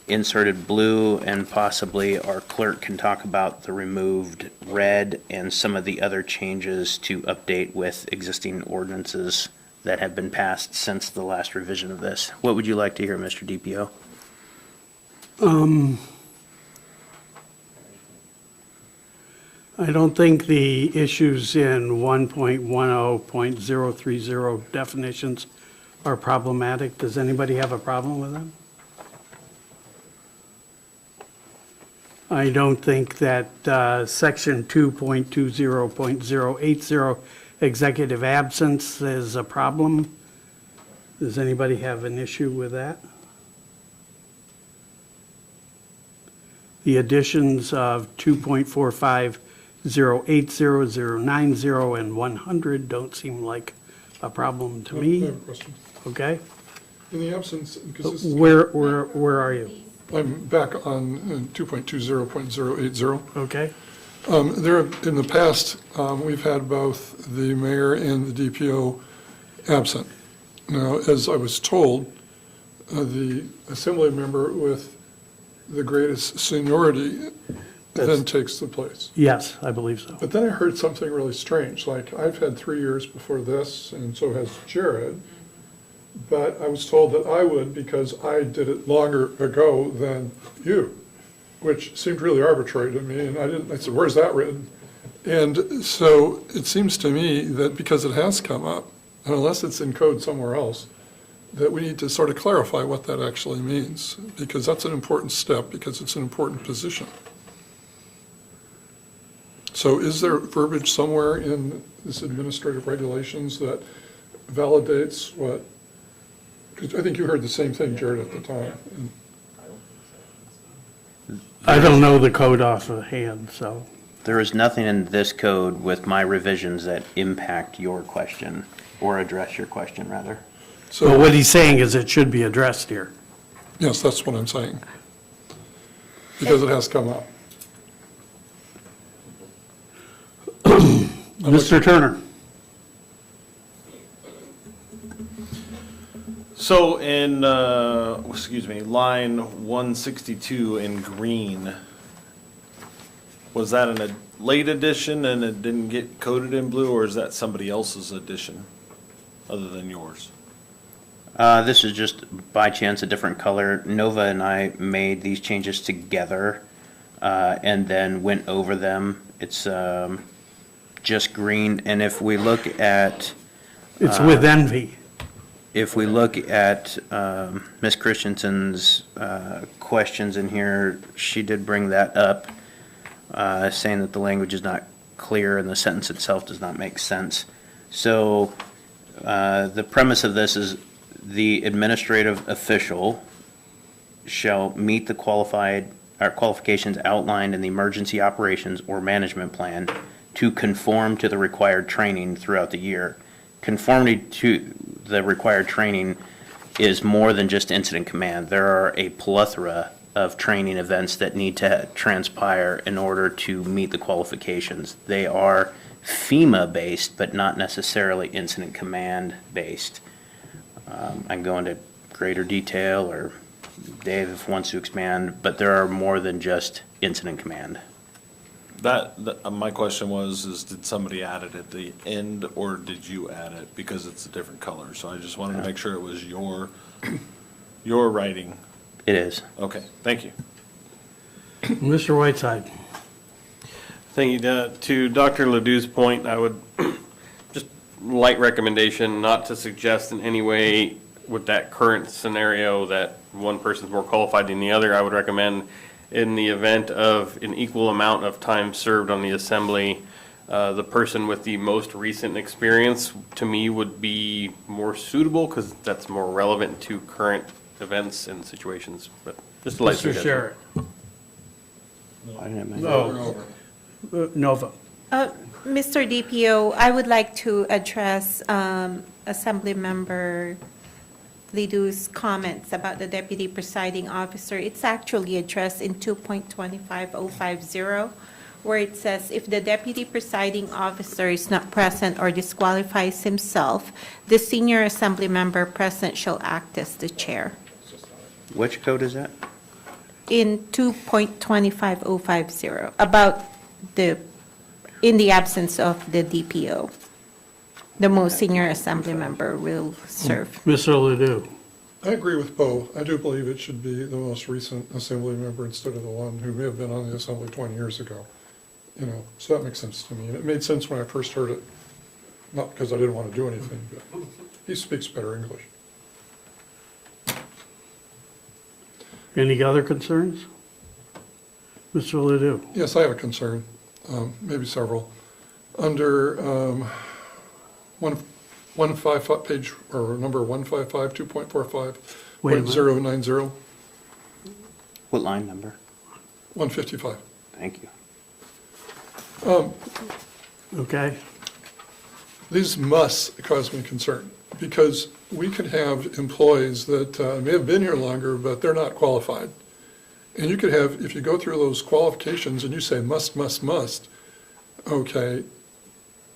inserted blue, and possibly our clerk can talk about the removed red and some of the other changes to update with existing ordinances that have been passed since the last revision of this. What would you like to hear, Mr. DPO? I don't think the issues in 1.10.030 definitions are problematic. Does anybody have a problem with them? I don't think that section 2.20.080 executive absence is a problem. Does anybody have an issue with that? The additions of 2.45.080, 090, and 100 don't seem like a problem to I me. have a question. Okay? In the absence, because this is. Where are you? I'm back on 2.20.080. Okay. There, in the past, we've had both the mayor and the DPO absent. Now, as I was told, the assembly member with the greatest seniority then takes the place. Yes, I believe so. But then I heard something really strange, like I've had 3 years before this, and so has Jared. But I was told that I would because I did it longer ago than you, which seemed really arbitrary to me, and I said, where's that written? And so it seems to me that because it has come up, and unless it's in code somewhere else, that we need to sort of clarify what that actually means, because that's an important step, because it's an important position. So is there verbiage somewhere in this administrative regulations that validates what? Because I think you heard the same thing, Jared, at the time. I don't know the code off of hand, so. There is nothing in this code with my revisions that impact your question, or address your question, rather. So what he's saying is it should be addressed here. Yes, that's what I'm saying. Because it has come up. Mr. Turner. So in, line 162 in green, was that a late addition and it didn't get coded in blue, or is that somebody else's addition other than yours? This is just by chance a different color. Nova and I made these changes together and then went over them. It's just green, and if we look at... It's with envy. If we look at Ms. Christensen's questions in here, she did bring that up, saying that the language is not clear and the sentence itself does not make sense. So the premise of this is the administrative official shall meet the qualifications outlined in the emergency operations or management plan to conform to the required training throughout the year. conformity to the required training is more than just incident command. There are a plethora of training events that need to transpire in order to meet the qualifications. They are FEMA-based, but not necessarily incident command-based. I can go into greater detail, or Dave if wants to expand, but there are more than just incident command. My question was, did somebody add it at the end, or did you add it because it's a different color? So I just wanted to make sure it was your writing. It is. Okay, thank you. Mr. Whiteside. Thank you. To Dr. Ledoux's point, I would just light recommendation not to suggest in any way with that current scenario that one person's more qualified than the other. I would recommend in the event of an equal amount of time served on the assembly, the person with the most recent experience to me would be more suitable because that's more relevant to current events and situations. But just to let you Mr. guys Sherritt. Nova. Mr. DPO, I would like to address Assembly Member Ledoux's comments about the deputy presiding officer. It's actually addressed in 2.25050, where it says, if the deputy presiding officer is not present or disqualifies himself, the senior assembly member present shall act as the chair. Which code is that? In 2.25050, about in the absence of the DPO, the most senior assembly member will serve. Mr. Ledoux. I agree with Bo. I do believe it should be the most recent assembly member instead of the one who may have been on the assembly 20 years ago. So that makes sense to me. And it made sense when I first heard it, not because I didn't want to do anything, but he speaks better English. Any other concerns? Mr. Ledoux. Yes, I have a concern, maybe several. Under 155, page, or number 155, 2.45.090, What line number? 155. Thank you. Okay. These musts cause me concern, because we could have employees that may have been here longer, but they're not qualified. And you could have, if you go through those qualifications and you say must, okay,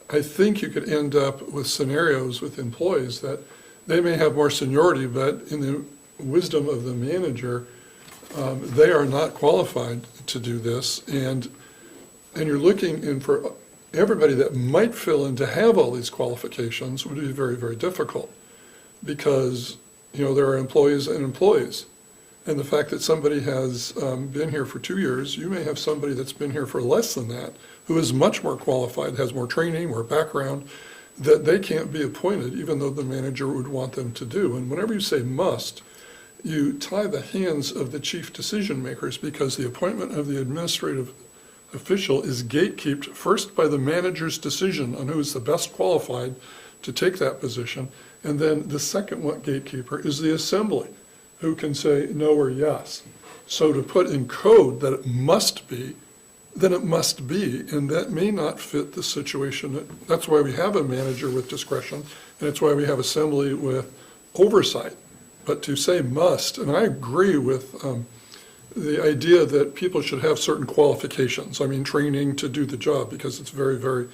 I think you could end up with scenarios with employees that they may have more seniority, but in the wisdom of the manager, they are not qualified to do this. And you're looking in for everybody that might fill in to have all these qualifications would be very, very difficult, because, there are employees and employees. And the fact that somebody has been here for 2 years, you may have somebody that's been here for less than that, who is much more qualified, has more training, more background, that they can't be appointed, even though the manager would want them to do. And whenever you say must, you tie the hands of the chief decision makers, because the appointment of the administrative official is gatekept first by the manager's decision on who is the best qualified to take that position. And then the second one gatekeeper is the assembly, who can say no or yes. So to put in code that it must be, then it must be, and that may not fit the situation. That's why we have a manager with discretion, and it's why we have assembly with oversight. But to say must, and I agree with the idea that people should have certain qualifications, training to do the job, because it's very, very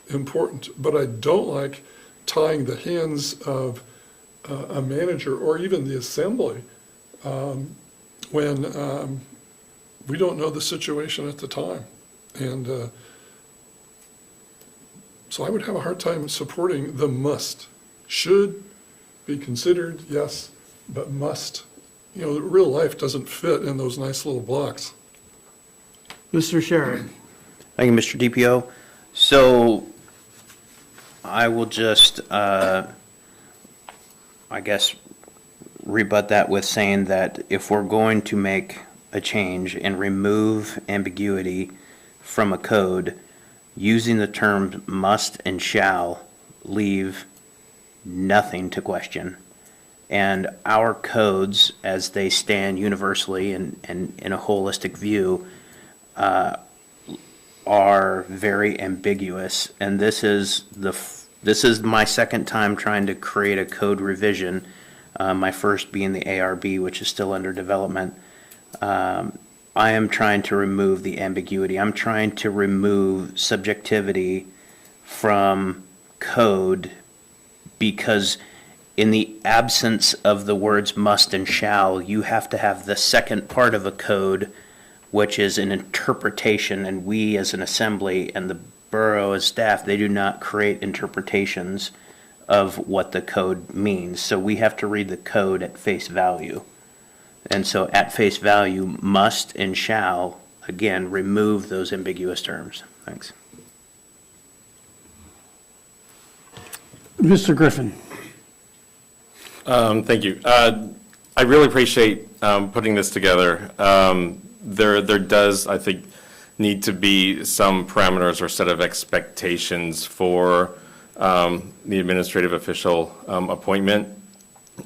important. But I don't like tying the hands of a manager or even the assembly when we don't know the situation at the time. And so I would have a hard time supporting the must. Should be considered, yes, but must. Real life doesn't fit in those nice little blocks. Mr. Sherritt. Thank you, Mr. DPO. So I will just, I guess, rebut that with saying that if we're going to make a change and remove ambiguity from a code, using the terms must and shall leave nothing to question. And our codes, as they stand universally and in a holistic view, are very ambiguous. And this is This is my second time trying to create a code revision, my first being the ARB, which is still under development. I am trying to remove the ambiguity. I'm trying to remove subjectivity from code, because in the absence of the words must and shall, you have to have the second part of a code, which is an interpretation, and we as an assembly and the borough as staff, they do not create interpretations of what the code means. So we have to read the code at face value. And so at face value, must and shall, again, remove those ambiguous terms. Thanks. Mr. Griffin. Thank you. I really appreciate putting this together. There does, I think, need to be some parameters or set of expectations for the administrative official appointment.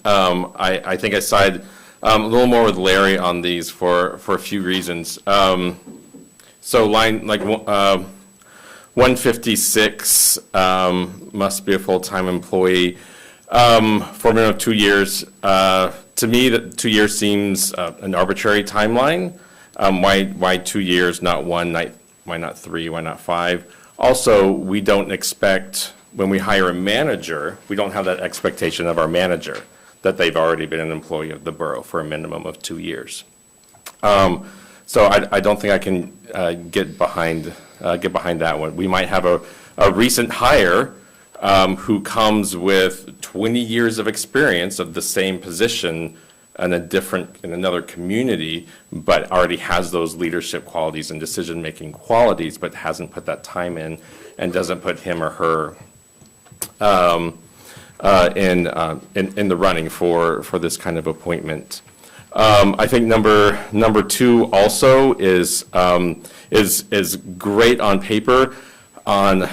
I think I side a little more with Larry on these for a few reasons. So line like 156 must be a full-time employee for a minimum of 2 years. To me, that 2 years seems an arbitrary timeline. Why 2 years, not one? Why not 3? Why not 5? Also, we don't expect, when we hire a manager, we don't have that expectation of our manager that they've already been an employee of the borough for a minimum of 2 years. So I don't think I can get behind that one. We might have a recent hire who comes with 20 years of experience of the same position in another community, but already has those leadership qualities and decision-making qualities, but hasn't put that time in and doesn't put him or her in the running for this kind of appointment. I think number 2 also is great on paper. On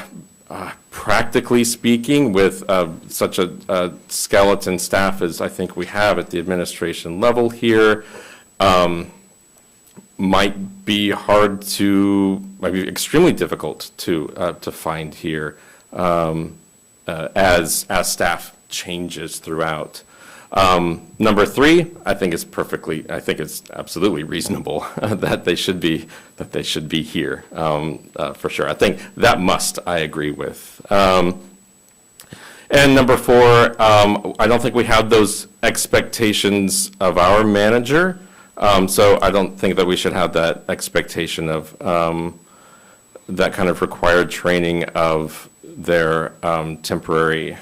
practically speaking, with such a skeleton staff as I think we have at the administration level here, might be extremely difficult to find here as staff changes throughout. Number 3, I think it's absolutely reasonable that they should be here, for sure. I think that I agree with. And number 4, I don't think we have those expectations of our manager, so I don't think that we should have that expectation of that kind of required training of their temporary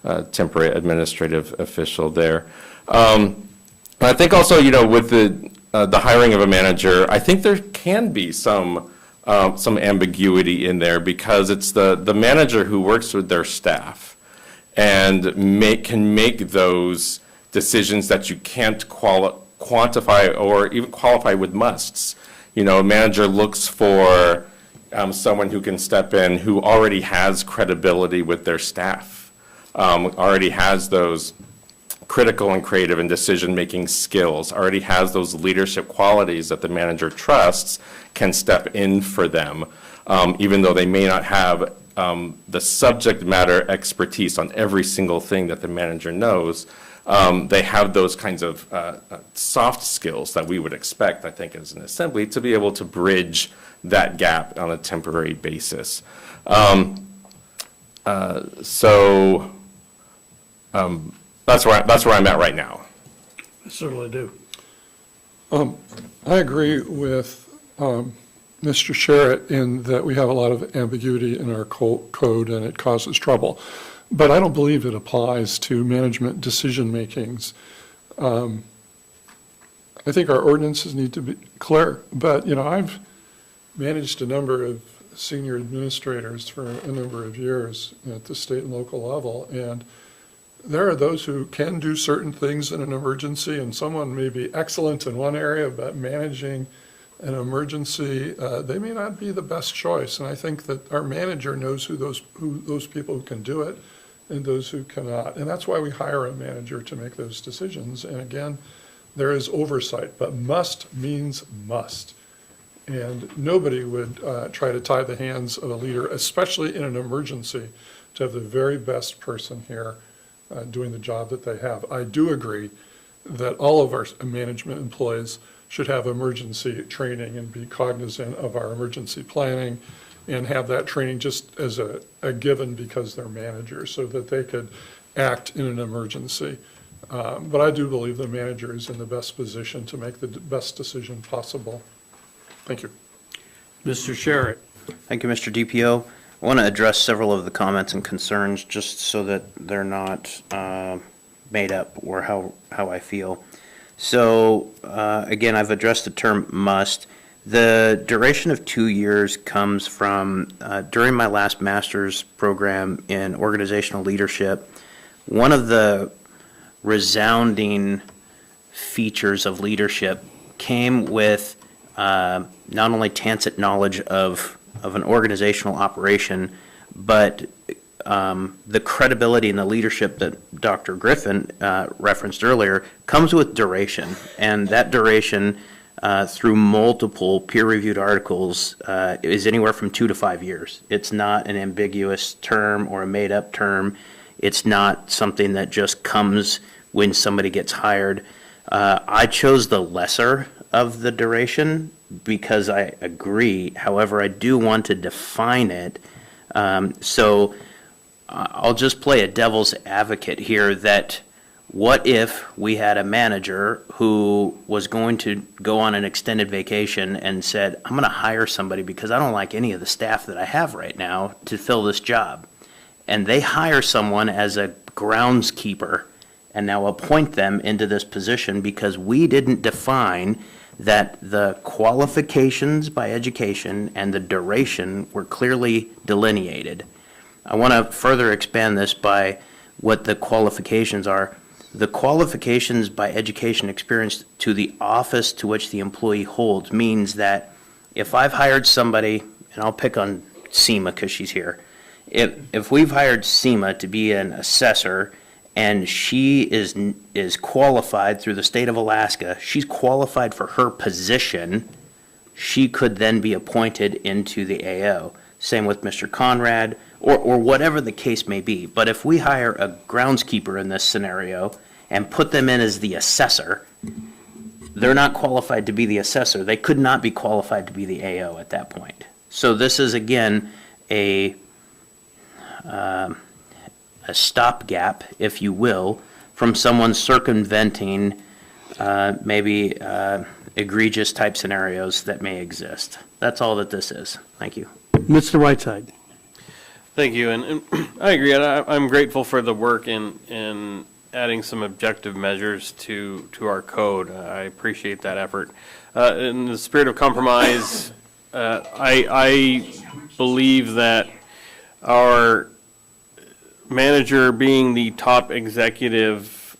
administrative official there. I think also, with the hiring of a manager, I think there can be some ambiguity in there, because it's the manager who works with their staff and can make those decisions that you can't quantify or even qualify with musts. A manager looks for someone who can step in who already has credibility with their staff, already has those critical and creative and decision-making skills, already has those leadership qualities that the manager trusts, can step in for them, even though they may not have the subject matter expertise on every single thing that the manager knows. They have those kinds of soft skills that we would expect, I think, as an assembly, to be able to bridge that gap on a temporary basis. So that's where I'm at right now. I certainly do. I agree with Mr. Sherritt in that we have a lot of ambiguity in our code and it causes trouble. But I don't believe it applies to management decision-makings. I think our ordinances need to be clear, but, I've managed a number of senior administrators for a number of years at the state and local level, and there are those who can do certain things in an emergency, and someone may be excellent in one area, but managing an emergency, they may not be the best choice. And I think that our manager knows who those people who can do it and those who cannot. And that's why we hire a manager to make those decisions. And again, there is oversight, but must means must. And nobody would try to tie the hands of a leader, especially in an emergency, to have the very best person here doing the job that they have. I do agree that all of our management employees should have emergency training and be cognizant of our emergency planning and have that training just as a given because they're managers, so that they could act in an emergency. But I do believe the manager is in the best position to make the best decision possible. Thank you. Mr. Sherritt. Thank you, Mr. DPO. I want to address several of the comments and concerns just so that they're not made up or how I feel. So, again, I've addressed the term must. The duration of 2 years comes from, during my last master's program in organizational leadership, one of the resounding features of leadership came with not only tacit knowledge of an organizational operation, but the credibility and the leadership that Dr. Griffin referenced earlier comes with duration. And that duration, through multiple peer-reviewed articles, is anywhere from 2 to 5 years. It's not an ambiguous term or a made-up term. It's not something that just comes when somebody gets hired. I chose the lesser of the duration because I agree. However, I do want to define it. So I'll just play a devil's advocate here that what if we had a manager who was going to go on an extended vacation and said, I'm going to hire somebody because I don't like any of the staff that I have right now to fill this job. And they hire someone as a groundskeeper and now appoint them into this position because we didn't define that the qualifications by education and the duration were clearly delineated. I want to further expand this by what the qualifications are. The qualifications by education experience to the office to which the employee holds means that if I've hired somebody, and I'll pick on Seema because she's here, if we've hired Seema to be an assessor and she is qualified through the state of Alaska, she's qualified for her position, she could then be appointed into the AO. Same with Mr. Conrad, or whatever the case may be. But if we hire a groundskeeper in this scenario and put them in as the assessor, they're not qualified to be the assessor. They could not be qualified to be the AO at that point. So this is, again, a stopgap, if you will, from someone circumventing maybe egregious type scenarios that may exist. That's all that this is. Thank you. Mr. Whiteside. Thank you, and I agree. I'm grateful for the work in adding some objective measures to our code. I appreciate that effort. In the spirit of compromise, I believe that our manager being the top executive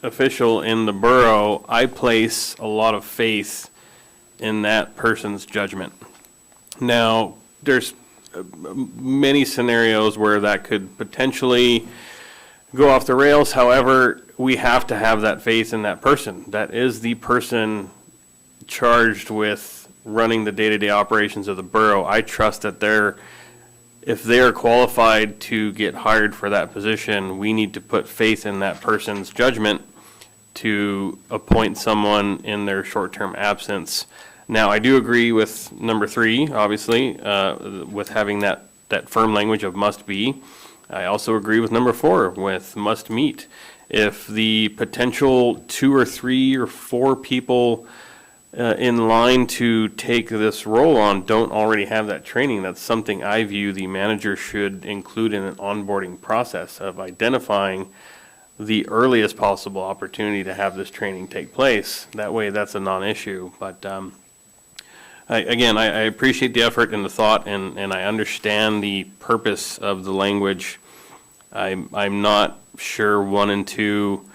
official in the borough, I place a lot of faith in that person's judgment. Now, there's many scenarios where that could potentially go off the rails. However, we have to have that faith in that person. That is the person charged with running the day-to-day operations of the borough. I trust that if they are qualified to get hired for that position, we need to put faith in that person's judgment to appoint someone in their short-term absence. Now, I do agree with number 3, obviously, with having that firm language of must be. I also agree with number 4 with must meet. If the potential 2 or 3 or 4 people in line to take this role on don't already have that training, that's something I view the manager should include in an onboarding process of identifying the earliest possible opportunity to have this training take place. That way, that's a non-issue. But I appreciate the effort and the thought, and I understand the purpose of the language. I'm not sure 1 and 2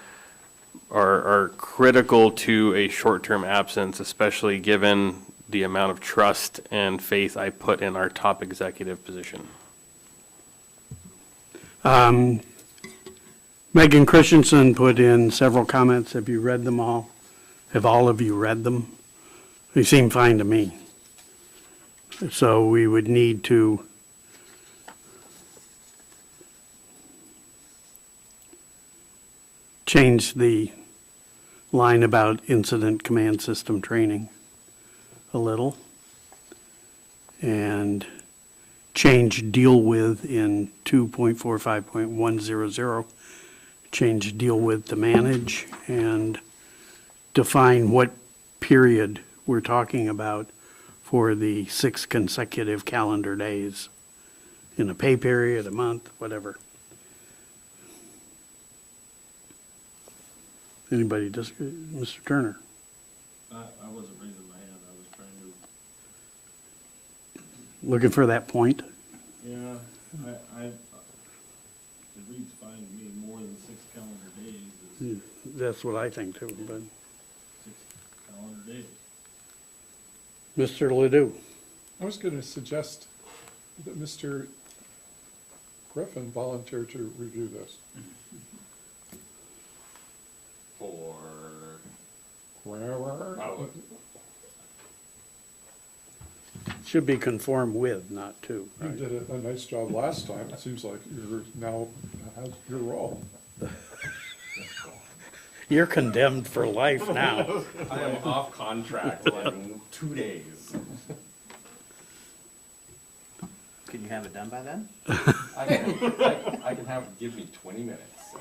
are critical to a short-term absence, especially given the amount of trust and faith I put in our top executive position. Megan Christensen put in several comments. Have you read them all? Have all of you read them? They seem fine to me. So we would need to change the line about incident command system training a little. And change deal with in 2.45.100, change deal with to manage, and define what period we're talking about for the 6 consecutive calendar days, in a pay period, a month, whatever. Anybody, Mr. Turner? I wasn't raising my hand, I was trying to. Looking for that point? Yeah, it reads fine to me, more than 6 calendar days is That's what I think too, but. 6 calendar days. Mr. Ledoux? I was going to suggest that Mr. Griffin volunteer to review this. For, Oh, Should be conform with, not to. You right? did a nice job last time. It seems like you're now, has your role. You're condemned for life now. I am off contract in 2 days. Can you have it done by then? I can have, give me 20 minutes.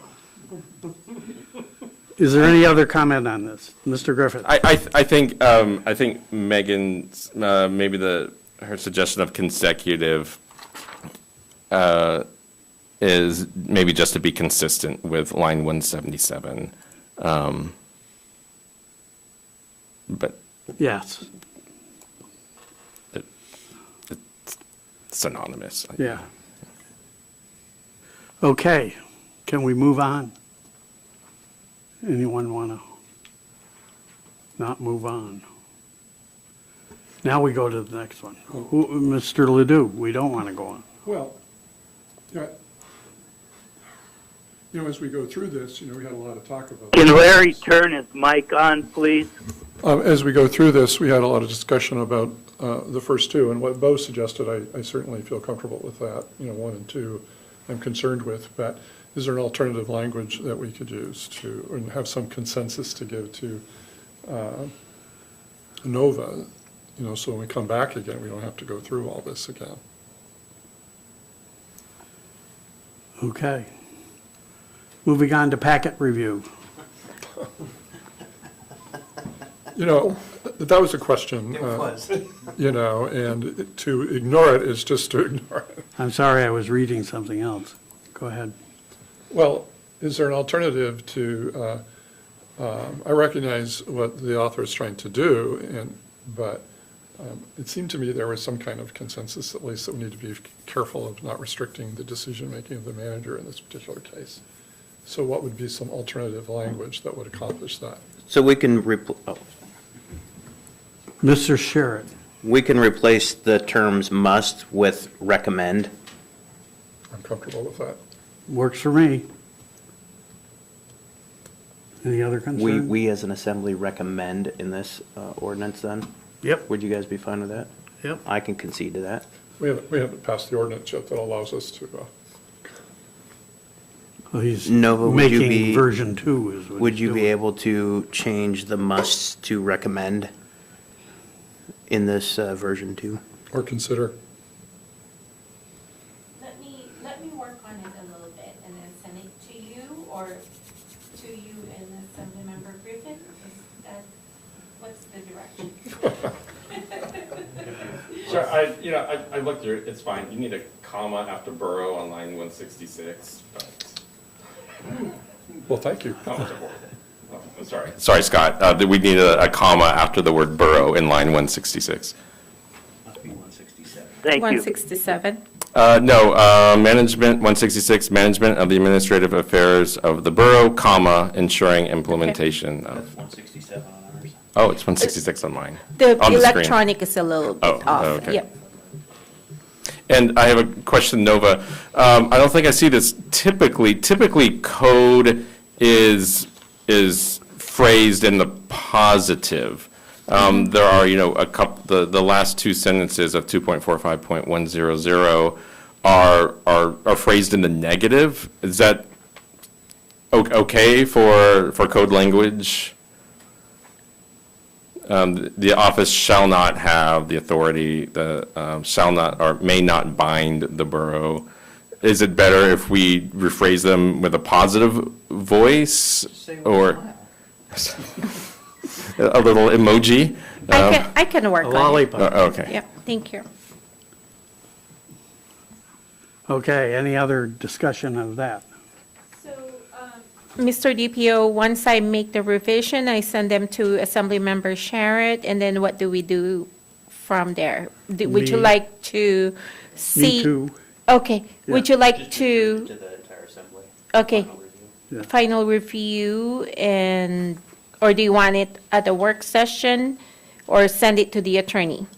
Is there any other comment on this? Mr. Griffith? I think Megan's, maybe her suggestion of consecutive is maybe just to be consistent with line 177. But Yes, it's synonymous. yeah. Okay, can we move on? Anyone want to not move on? Now we go to the next one. Mr. Ledoux, we don't want to go on. Well, yeah, as we go through this, we had a lot of talk about. Can Larry turn his mic on, please? As we go through this, we had a lot of discussion about the first two, and what Bo suggested, I certainly feel comfortable with that. 1 and 2, I'm concerned with, but is there an alternative language that we could use to, and have some consensus to give to Nova, so when we come back again, we don't have to go through all this again. Okay. Moving on to packet review. That was a question. It was. And to ignore it is just to ignore it. I'm sorry, I was reading something else. Go ahead. Well, is there an alternative to, I recognize what the author is trying to do, but it seemed to me there was some kind of consensus, at least, that we need to be careful of not restricting the decision-making of the manager in this particular case. So what would be some alternative language that would accomplish that? So we can, Mr. Sherritt? we can replace the terms must with recommend. I'm comfortable with that. Works for me. Any other concerns? We as an assembly recommend in this ordinance then? Yep. Would you guys be fine with that? Yep. I can concede to that. We haven't passed the ordinance yet that allows us to, Well, he's Nova, would you making be? version 2 is what Would he's you be doing. able to change the musts to recommend in this version 2? or consider. Let me work on it a little bit and then send it to you or to you and Assemblymember Griffin. Is that, what's the direction? Sure, I looked through it, it's fine. You need a comma after Borough on line 166, but. Well, thank you. Oh, sorry. Sorry, Scott. We need a comma after the word Borough in line 166. Must be 167. Thank you. 167. No, management, 166, management of the administrative affairs of the borough, comma, ensuring implementation That's of. 167 on ours. Oh, it's 166 on mine. The On the screen. electronic is a little bit Oh, off. okay. Yep. And I have a question, Nova. I don't think I see this typically code is phrased in the positive. There are, a couple, the last two sentences of 2.45.100 are phrased in the negative. Is that okay for code language? The office shall not have the authority, shall not or may not bind the borough. Is it better if we rephrase them with a positive voice or a little emoji? I can work on it. Lollipop. Okay. Yep, thank you. Okay, any other discussion of that? Mr. DPO, once I make the revision, I send them to Assemblymember Sharrett, and then what do we do from there? Would you We- like to see? Me too. Okay, would Yeah. you like to? the entire assembly. Okay, Yeah. final review, and, or do you want it at the work session, or send it to the attorney?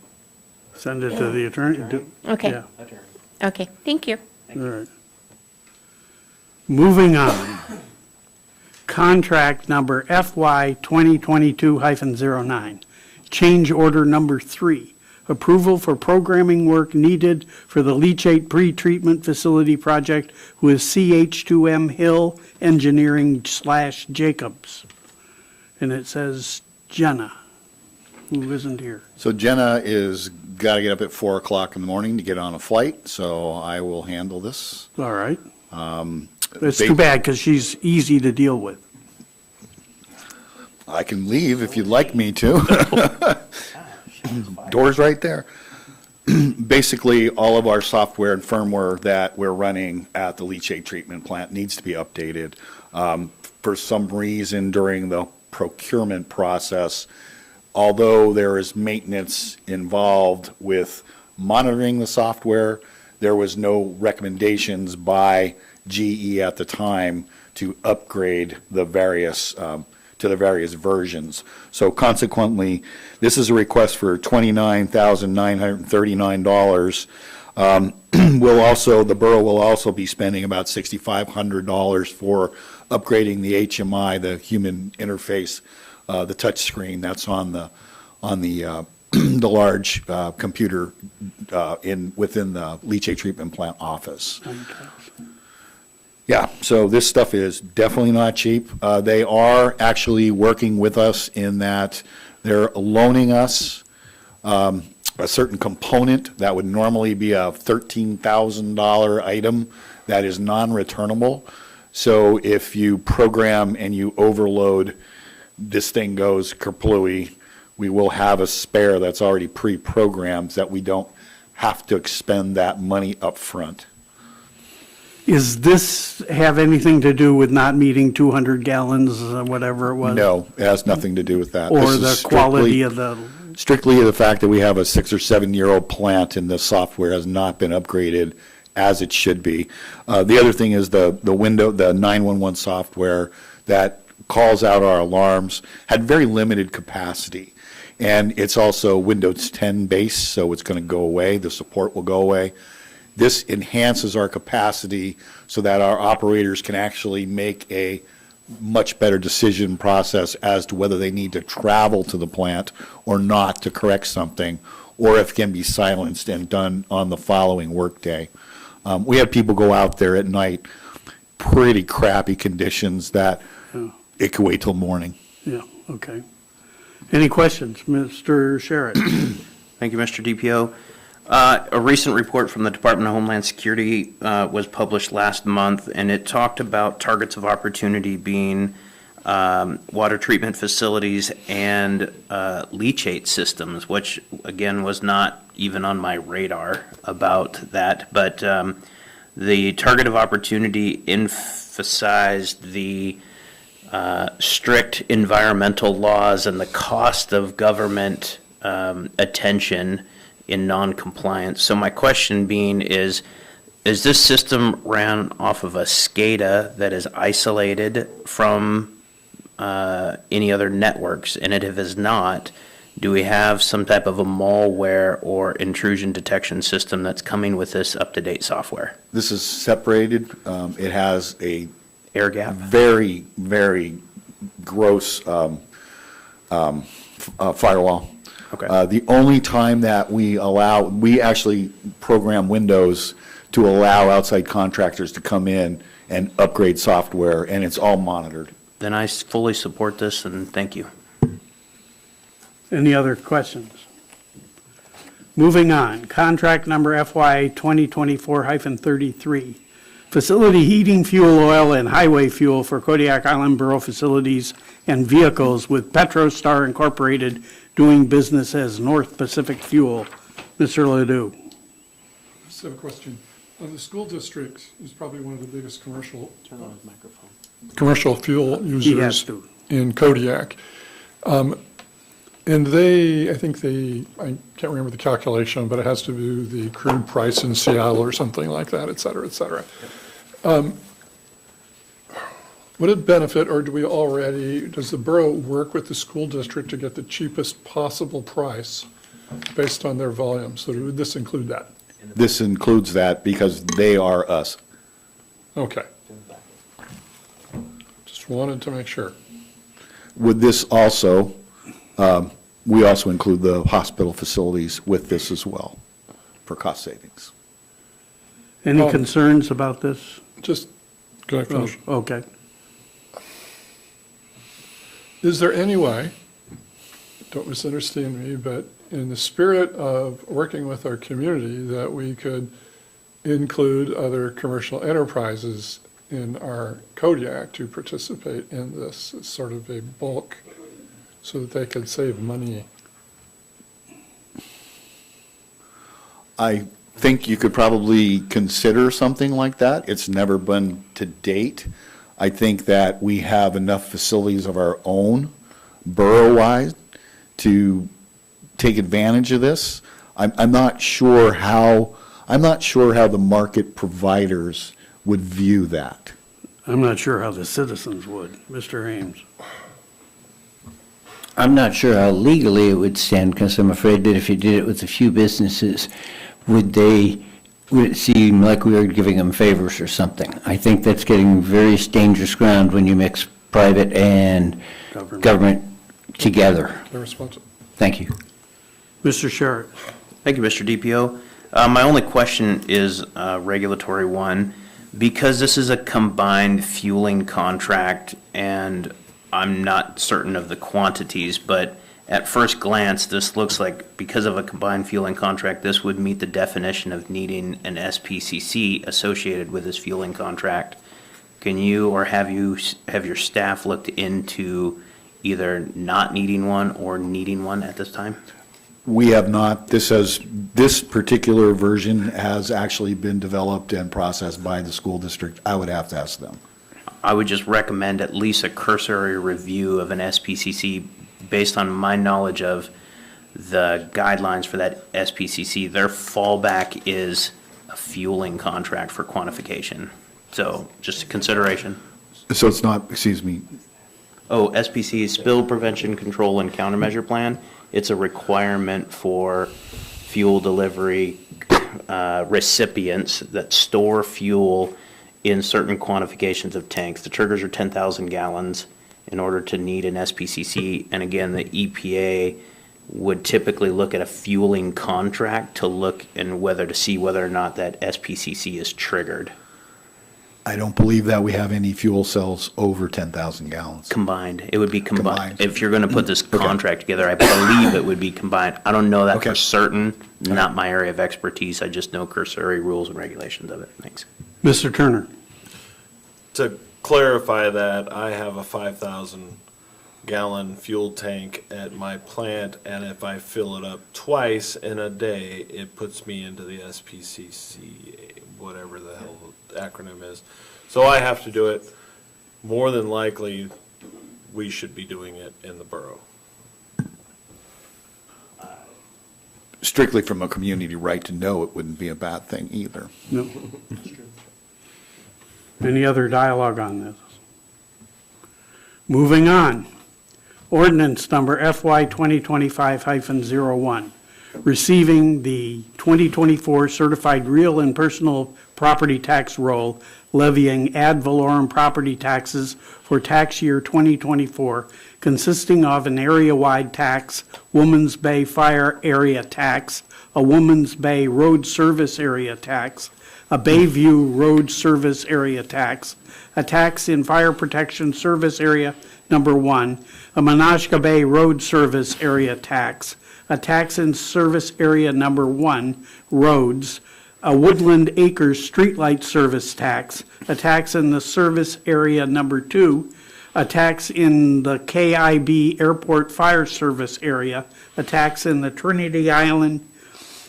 Send it to the attorney? Okay. Yeah, Okay, thank you. all right. Moving on. Contract number FY 2022-09. Change order number 3. Approval for programming work needed for the leachate pretreatment facility project with CH2M Hill Engineering / Jacobs. And it says Jenna, who isn't here. So Jenna is, got to get up at 4 o'clock in the morning to get on a flight, so I will handle this. All right. It's too bad, because she's easy to deal with. I can leave if you'd like me to. Door's right there. Basically, all of our software and firmware that we're running at the leachate treatment plant needs to be updated. For some reason during the procurement process, although there is maintenance involved with monitoring the software, there was no recommendations by GE at the time to upgrade the various to the various versions. So consequently, this is a request for $29,939. The borough will also be spending about $6,500 for upgrading the HMI, the human interface, the touch screen that's on the the large computer within the leachate treatment plant office. Yeah, so this stuff is definitely not cheap. They are actually working with us in that they're loaning us a certain component that would normally be a $13,000 item that is non-returnable. So if you program and you overload, this thing goes kerplooey. We will have a spare that's already pre-programmed that we don't have to expend that money up front. Is this have anything to do with not meeting 200 gallons, whatever it was? No, it has nothing to do with that. Or This is the quality of strictly the fact that we have a 6 or 7 year old plant and the software has not been upgraded as it should be. The other thing is the 911 software that calls out our alarms had very limited capacity. And it's also Windows 10 based, so it's going to go away. The support will go away. This enhances our capacity so that our operators can actually make a much better decision process as to whether they need to travel to the plant or not to correct something, or if it can be silenced and done on the following workday. We had people go out there at night, pretty crappy conditions that it could wait till morning. Yeah, okay. Any questions? Mr. Sherritt? Thank you, Mr. DPO. A recent report from the Department of Homeland Security was published last month, and it talked about targets of opportunity being water treatment facilities and leachate systems, which, again, was not even on my radar about that. But the target of opportunity emphasized the strict environmental laws and the cost of government attention in non-compliance. So my question being is this system ran off of a SCADA that is isolated from any other networks? And if it is not, do we have some type of a malware or intrusion detection system that's coming with this up-to-date software? This is separated. It has a air gap. Very, very gross firewall. Okay. The only time that we actually program Windows to allow outside contractors to come in and upgrade software, and it's all monitored. Then I fully support this, and thank you. Any other questions? Moving on, contract number FY 2024-33, facility heating fuel oil and highway fuel for Kodiak Island Borough facilities and vehicles with PetroStar Incorporated doing business as North Pacific Fuel. Mr. Ledoux. I just have a question. The school district is probably one of the biggest commercial fuel He has users to. in Kodiak. And I can't remember the calculation, but it has to do the crude price in Seattle or something like that, et cetera, et cetera. Would it benefit, or does the borough work with the school district to get the cheapest possible price based on their volume? So would this include that? This includes that because they are us. Okay. Just wanted to make sure. With this also, we also include the hospital facilities with this as well for cost savings. Any concerns about this? Just, can I finish? Okay. Is there any way, don't misunderstand me, but in the spirit of working with our community, that we could include other commercial enterprises in our Kodiak to participate in this as sort of a bulk so that they could save money? I think you could probably consider something like that. It's never been to date. I think that we have enough facilities of our own, borough-wide, to take advantage of this. I'm not sure how the market providers would view that. I'm not sure how the citizens would. Mr. Ames. I'm not sure how legally it would stand, because I'm afraid that if you did it with a few businesses, would it seem like we were giving them favors or something? I think that's getting very dangerous ground when you mix private and government together. They're responsible. Thank you. Mr. Sherritt. Thank you, Mr. DPO. My only question is a regulatory one. Because this is a combined fueling contract, and I'm not certain of the quantities, but at first glance, this looks like, because of a combined fueling contract, this would meet the definition of needing an SPCC associated with this fueling contract. Can you, or have your staff looked into either not needing one or needing one at this time? We have not. This particular version has actually been developed and processed by the school district. I would have to ask them. I would just recommend at least a cursory review of an SPCC based on my knowledge of the guidelines for that SPCC. Their fallback is a fueling contract for quantification. So just a consideration. So it's not, excuse me. Oh, SPC is Spill Prevention Control and Countermeasure Plan. It's a requirement for fuel delivery recipients that store fuel in certain quantifications of tanks. The triggers are 10,000 gallons in order to need an SPCC. And again, the EPA would typically look at a fueling contract to look and to see whether or not that SPCC is triggered. I don't believe that we have any fuel cells over 10,000 gallons. Combined. It would be combined. If you're going to put this contract together, I believe it would be combined. I don't know that for certain. Not my area of expertise. I just know cursory rules and regulations of it. Thanks. Mr. Turner. To clarify that, I have a 5,000 gallon fuel tank at my plant, and if I fill it up twice in a day, it puts me into the SPCC, whatever the hell the acronym is. So I have to do it. More than likely, we should be doing it in the borough. Strictly from a community right to know, it wouldn't be a bad thing either. No. Any other dialogue on this? Moving on. Ordinance number FY 2025-01. receiving the 2024 certified real and personal property tax roll, levying ad valorem property taxes for tax year 2024, consisting of an area-wide tax, Woman's Bay Fire Area Tax, a Woman's Bay Road Service Area Tax, a Bayview Road Service Area Tax, a tax in Fire Protection Service Area Number 1, a Menasha Bay Road Service Area Tax, a tax in Service Area Number 1, roads, a Woodland Acres Streetlight Service Tax, a tax in the Service Area Number 2, a tax in the KIB Airport Fire Service Area, a tax in the Trinity Island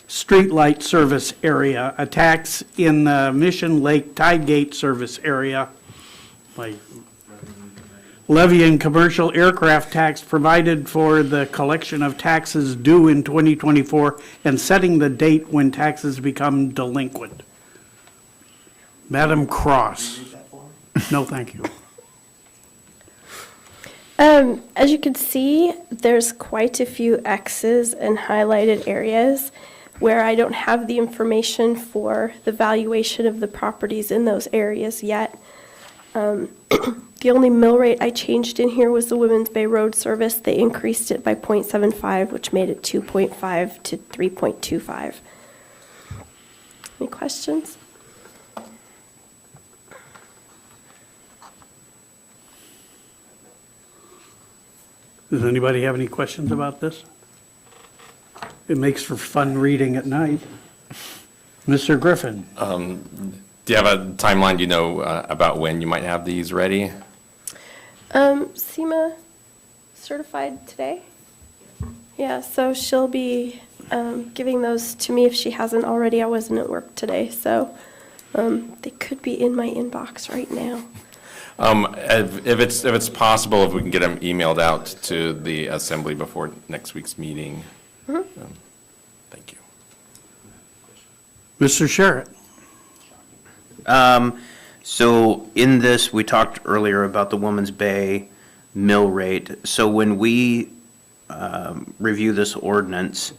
Streetlight Service Area, a tax in the Mission Lake Tidegate Service Area, levying commercial aircraft tax provided for the collection of taxes due in 2024 and setting the date when taxes become delinquent. Madam Cross. No, thank you. As you can see, there's quite a few X's and highlighted areas where I don't have the information for the valuation of the properties in those areas yet. The only mill rate I changed in here was the Women's Bay Road Service. They increased it by 0.75, which made it 2.5 to 3.25. Any questions? Does anybody have any questions about this? It makes for fun reading at night. Mr. Griffin? Do you have a timeline, do you know about when you might have these ready? SEMA certified today? Yeah, so she'll be giving those to me if she hasn't already. I wasn't at work today, so they could be in my inbox right now. If it's possible, if we can get them emailed out to the assembly before next week's meeting. Thank you. Mr. Sherritt? So in this, we talked earlier about the Woman's Bay mill rate. So when we review this ordinance,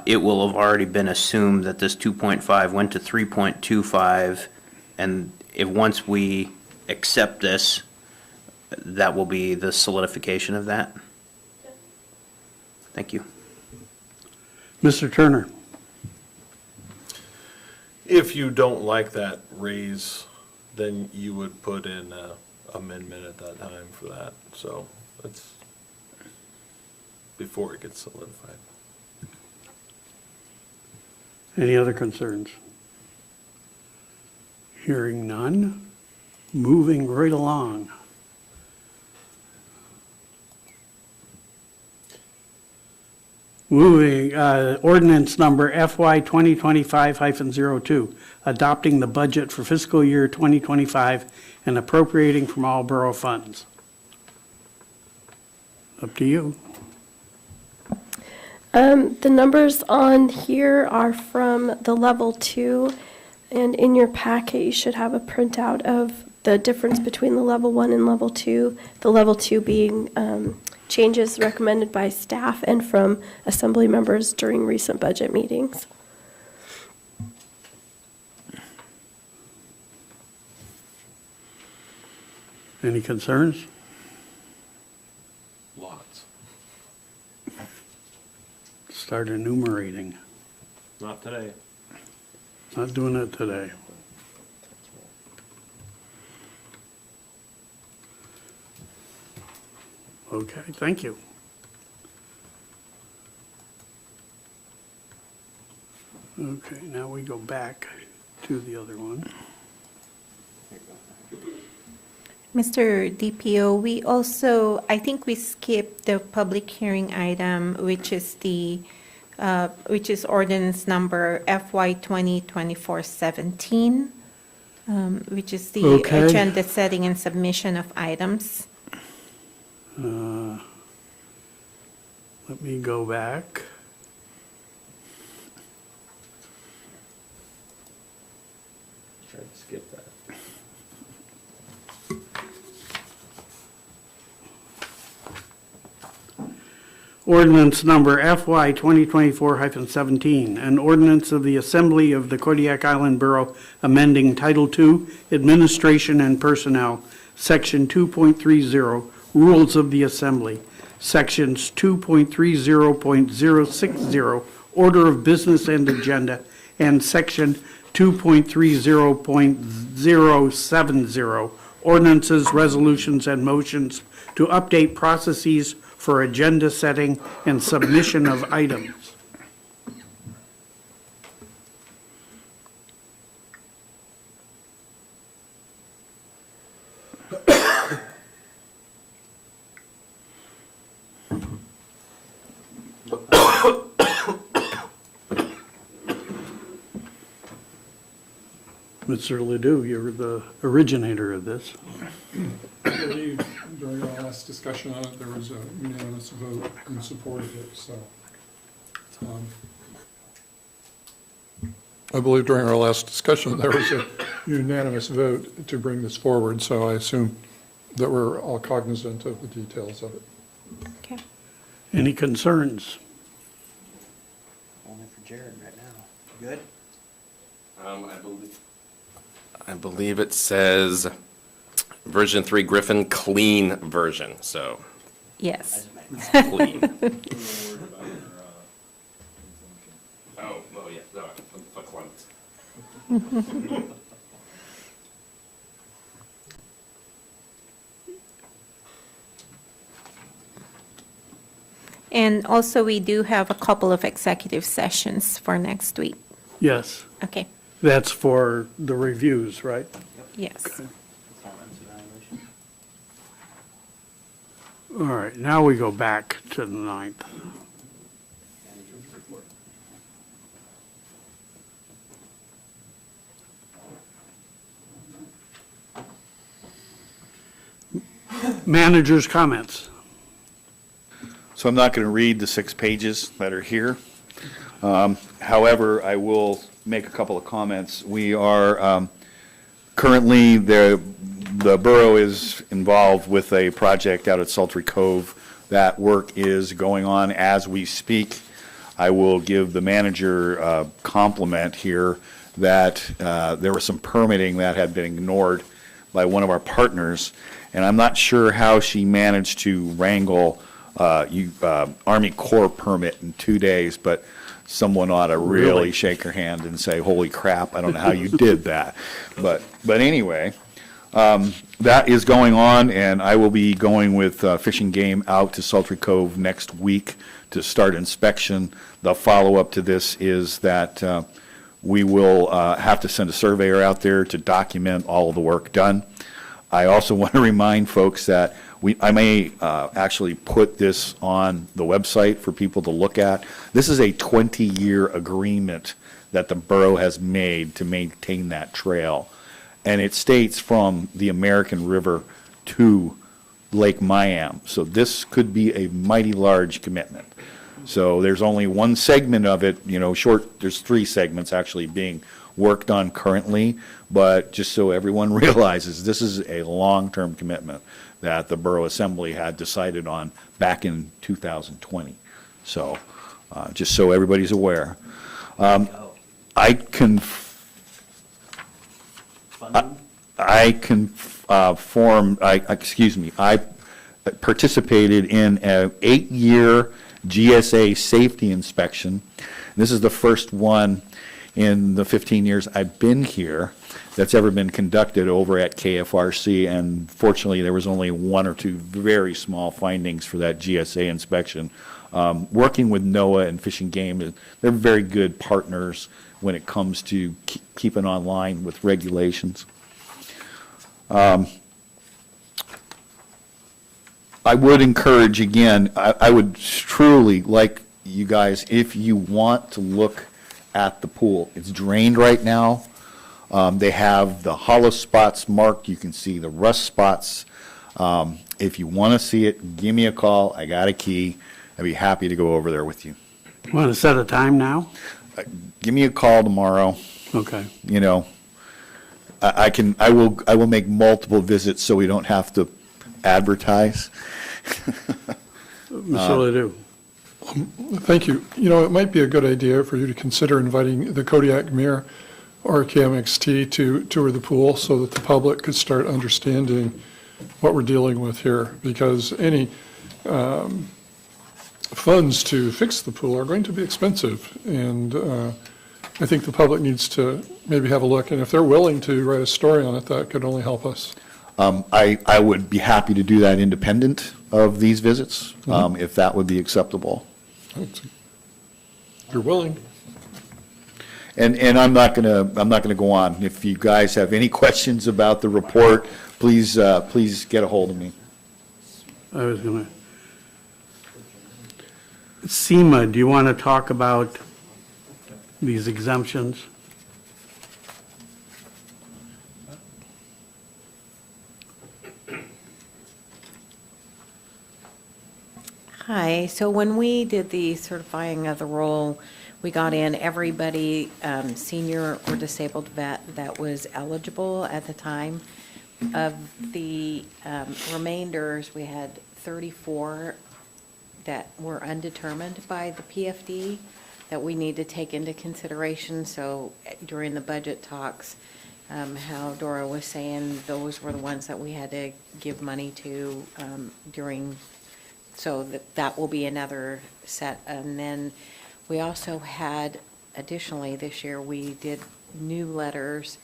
it will have already been assumed that this 2.5 went to 3.25, and if once we accept this, that will be the solidification of that. Thank you. Mr. Turner? If you don't like that raise, then you would put in an amendment at that time for that. So it's before it gets solidified. Any other concerns? Hearing none, moving right along. Ordinance number FY 2025-02, adopting the budget for fiscal year 2025 and appropriating from all borough funds. Up to you. The numbers on here are from the level 2, and in your packet, you should have a printout of the difference between the level 1 and level 2, the level 2 being changes recommended by staff and from assembly members during recent budget meetings. Any concerns? Lots. Start enumerating. Not today. Not doing it today. Okay, thank you. Okay, now we go back to the other one. Mr. DPO, we also, I think we skipped the public hearing item, which is ordinance number FY 2024-17, which is the Okay. agenda setting and submission of items. Let me go back. Tried to skip that. Ordinance number FY 2024-17, an ordinance of the Assembly of the Kodiak Island Borough amending Title II, Administration and Personnel, Section 2.30, Rules of the Assembly, Sections 2.30.060, Order of Business and Agenda, and Section 2.30.070, Ordinances, Resolutions, and Motions to update processes for agenda setting and submission of items. Mr. Ledoux, you're the originator of this. I believe during our last discussion on it, there was a unanimous vote in support of it, so. I believe during our last discussion, there was a unanimous vote to bring this forward, so I assume that we're all cognizant of the details of it. Okay. Any concerns? Only for Jared right now. Good? I believe it says version 3 Griffin clean version, so Yes. clean. Oh, well, yeah, no, verklempt. And also, we do have a couple of executive sessions for next week. Yes, Okay, that's for the reviews, right? yes. All right, now we go back to the 9th. Manager's comments. So I'm not going to read the 6 pages that are here. However, I will make a couple of comments. We are currently, the borough is involved with a project out at Sultry Cove. That work is going on as we speak. I will give the manager a compliment here that there was some permitting that had been ignored by one of our partners, and I'm not sure how she managed to wrangle Army Corps permit in 2 days, but someone ought to really shake her hand and say, holy crap, I don't know how you did that. But anyway, that is going on, and I will be going with Fish and Game out to Sultry Cove next week to start inspection. The follow-up to this is that we will have to send a surveyor out there to document all of the work done. I also want to remind folks that I may actually put this on the website for people to look at. This is a 20-year agreement that the borough has made to maintain that trail. And it states from the American River to Lake Miami. So this could be a mighty large commitment. So there's only one segment of it, there's 3 segments actually being worked on currently, but just so everyone realizes, this is a long-term commitment that the Borough Assembly had decided on back in 2020. So, just so everybody's aware. I participated in an 8-year GSA safety inspection. This is the first one in the 15 years I've been here that's ever been conducted over at KFRC, and fortunately there was only 1 or 2 very small findings for that GSA inspection. Working with NOAA and Fish and Game, they're very good partners when it comes to keeping online with regulations. I would encourage, again, I would truly like you guys, if you want to look at the pool. It's drained right now. They have the hollow spots marked. You can see the rust spots. If you want to see it, give me a call. I got a key. I'd be happy to go over there with you. Want to set a time now? Give me a call tomorrow. Okay. I will make multiple visits so we don't have to advertise. Mr. Ledoux. Thank you. You know, it might be a good idea for you to consider inviting the Kodiak Mayor or KMXT to tour the pool so that the public could start understanding what we're dealing with here, because any funds to fix the pool are going to be expensive, and I think the public needs to maybe have a look, and if they're willing to write a story on it, that could only help us. I would be happy to do that independent of these visits, if that would be acceptable. You're willing. And I'm not gonna go on. If you guys have any questions about the report, please get a hold of me. I was gonna. SEMA, do you want to talk about these exemptions? Hi, so when we did the certifying of the roll, we got in everybody, senior or disabled vet that was eligible at the time. Of the remainders, we had 34 that were undetermined by the PFD that we need to take into consideration. So during the budget talks, how Dora was saying, those were the ones that we had to give money to during, so that will be another set. And then we also had, additionally this year, we did new letters,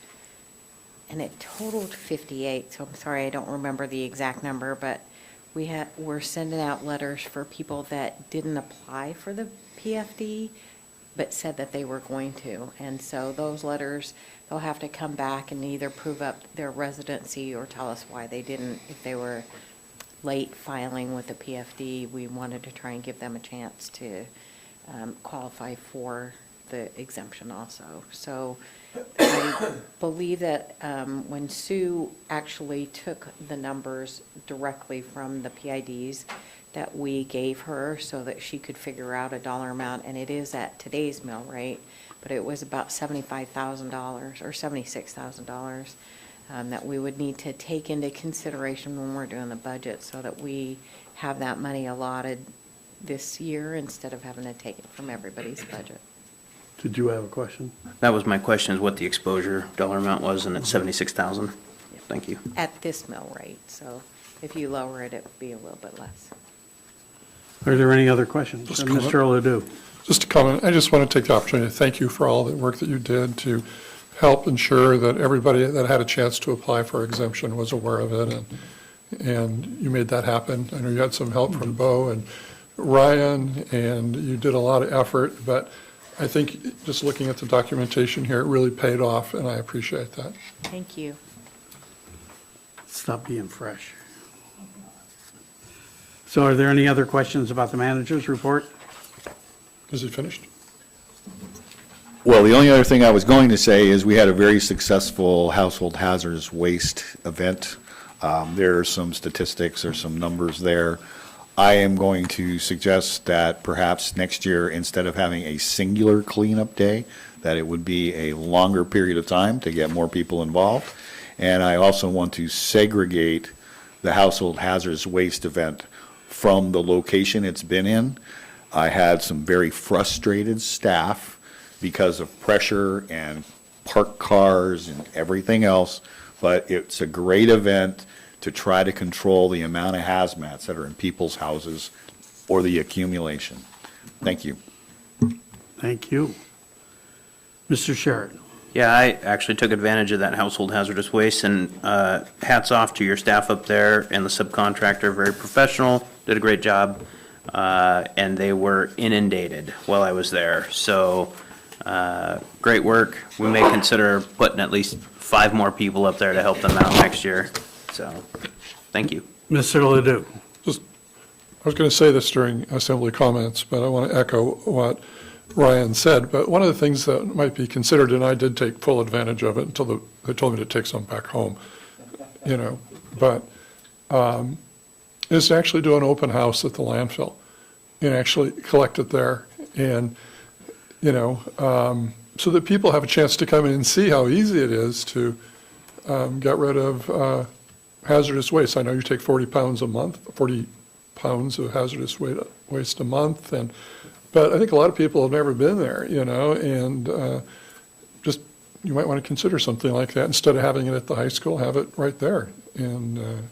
and it totaled 58. So I'm sorry, I don't remember the exact number, but we're sending out letters for people that didn't apply for the PFD, but said that they were going to. And so those letters, they'll have to come back and either prove up their residency or tell us why they didn't. If they were late filing with the PFD, we wanted to try and give them a chance to qualify for the exemption also. So I believe that when Sue actually took the numbers directly from the PIDs that we gave her so that she could figure out a dollar amount, and it is at today's mill rate, but it was about $75,000 or $76,000 that we would need to take into consideration when we're doing the budget so that we have that money allotted this year instead of having to take it from everybody's budget. Did you have a question? That was my question, is what the exposure dollar amount was, and it's 76,000. Thank you. At this mill rate, so if you lower it, it would be a little bit less. Are there any other questions? Just a Mr. Ledoux. Just a comment. I just want to take the opportunity to thank you for all the work that you did to help ensure that everybody that had a chance to apply for exemption was aware of it, and you made that happen. I know you had some help from Bo and Ryan, and you did a lot of effort, but I think just looking at the documentation here, it really paid off, and I appreciate that. Thank you. Stop being fresh. So are there any other questions about the manager's report? Is it finished? Well, the only other thing I was going to say is we had a very successful household hazardous waste event. There are some statistics or some numbers there. I am going to suggest that perhaps next year, instead of having a singular cleanup day, that it would be a longer period of time to get more people involved. And I also want to segregate the household hazardous waste event from the location it's been in. I had some very frustrated staff because of pressure and parked cars and everything else, but it's a great event to try to control the amount of hazmats that are in people's houses or the accumulation. Thank you. Thank you. Mr. Sheridan. Yeah, I actually took advantage of that household hazardous waste, and hats off to your staff up there and the subcontractor, very professional, did a great job, and they were inundated while I was there. So, great work. We may consider putting at least 5 more people up there to help them out next year. So, thank you. Mr. Ledoux. I was going to say this during assembly comments, but I want to echo what Ryan said. But one of the things that might be considered, and I did take full advantage of it until they told me to take some back home, but is to actually do an open house at the landfill and actually collect it there. And, so that people have a chance to come in and see how easy it is to get rid hazardous waste. I know you take 40 pounds a month, 40 pounds of hazardous waste a month, but I think a lot of people have never been there, and just, you might want to consider something like that. Instead of having it at the high school, have it right there. And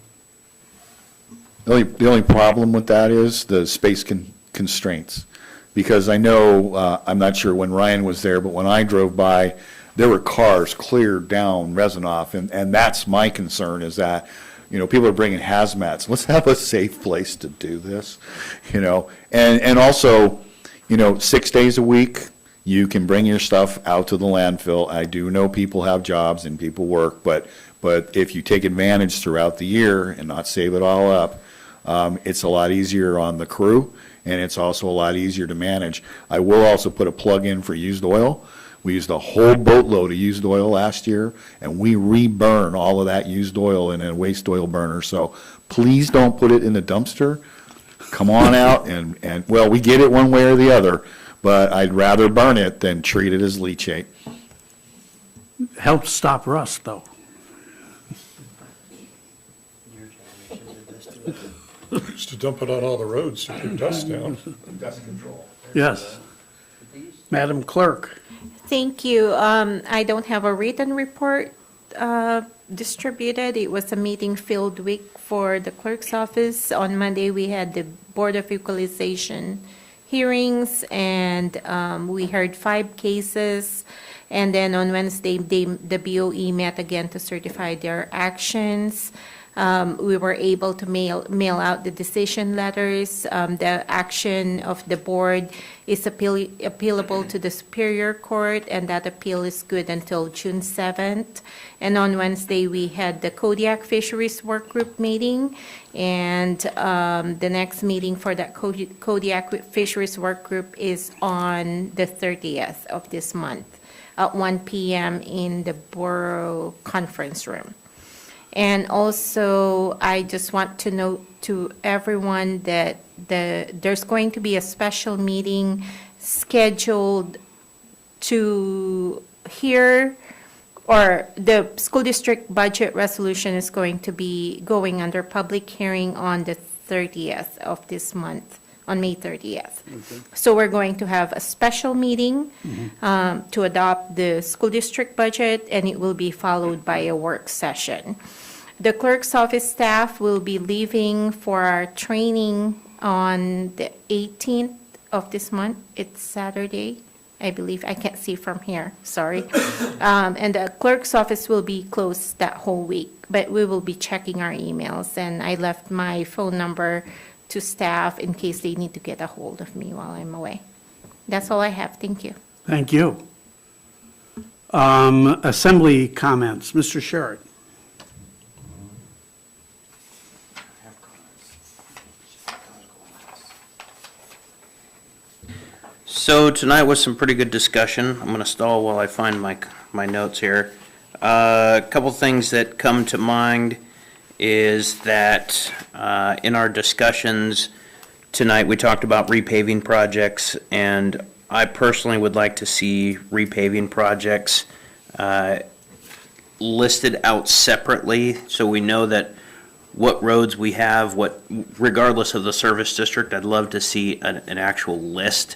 The only problem with that is the space constraints. Because I know, I'm not sure when Ryan was there, but when I drove by, there were cars cleared down Rezanoff, and that's my concern, is that, people are bringing hazmats. Let's have a safe place to do this, And also, 6 days a week, you can bring your stuff out to the landfill. I do know people have jobs and people work, but if you take advantage throughout the year and not save it all up, it's a lot easier on the crew, and it's also a lot easier to manage. I will also put a plug in for used oil. We used a whole boatload of used oil last year, and we reburn all of that used oil in a waste oil burner. So please don't put it in the dumpster. Come on out and well, we get it one way or the other, but I'd rather burn it than treat it as leachate. Helps stop rust, though. used to dump it on all the roads to keep dust down. Dust control. Yes. Madam Clerk. Thank you. I don't have a written report distributed. It was a meeting-filled week for the clerk's office. On Monday, we had the Board of Equalization hearings, and we heard 5 cases. And then on Wednesday, the BOE met again to certify their actions. We were able to mail out the decision letters. The action of the board is appealable to the Superior Court, and that appeal is good until June 7th. And on Wednesday, we had the Kodiak Fisheries Work Group meeting, and the next meeting for that Kodiak Fisheries Work Group is on the 30th of this month at 1 p.m. in the Borough Conference Room. And also, I just want to note to everyone that there's going to be a special meeting scheduled to hear, or the school district budget resolution is going to be going under public hearing on the 30th of this month, on May 30th. Okay. So we're going to have a special meeting to adopt the school district budget, and it will be followed by a work session. The clerk's office staff will be leaving for our training on the 18th of this month. It's Saturday, I believe. I can't see from here, sorry. And the clerk's office will be closed that whole week, but we will be checking our emails. And I left my phone number to staff in case they need to get a hold of me while I'm away. That's all I have. Thank you. Thank you. Assembly comments. Mr. Sherritt. So tonight was some pretty good discussion. I'm going to stall while I find my notes here. A couple things that come to mind is that in our discussions tonight, we talked about repaving projects, and I personally would like to see repaving projects listed out separately, so we know that what roads we have, regardless of the service district. I'd love to see an actual list.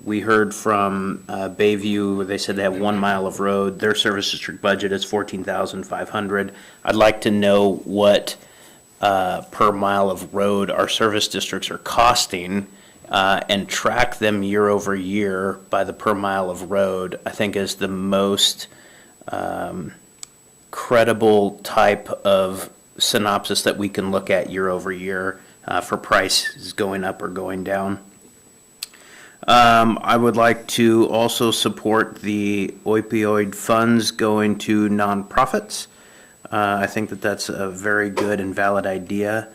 We heard from Bayview, where they said they have 1 mile of road. Their service district budget is $14,500. I'd like to know what per mile of road our service districts are costing, and track them year over year by the per mile of road. I think is the most credible type of synopsis that we can look at year over year for prices going up or going down. I would like to also support the opioid funds going to nonprofits. I think that that's a very good and valid idea.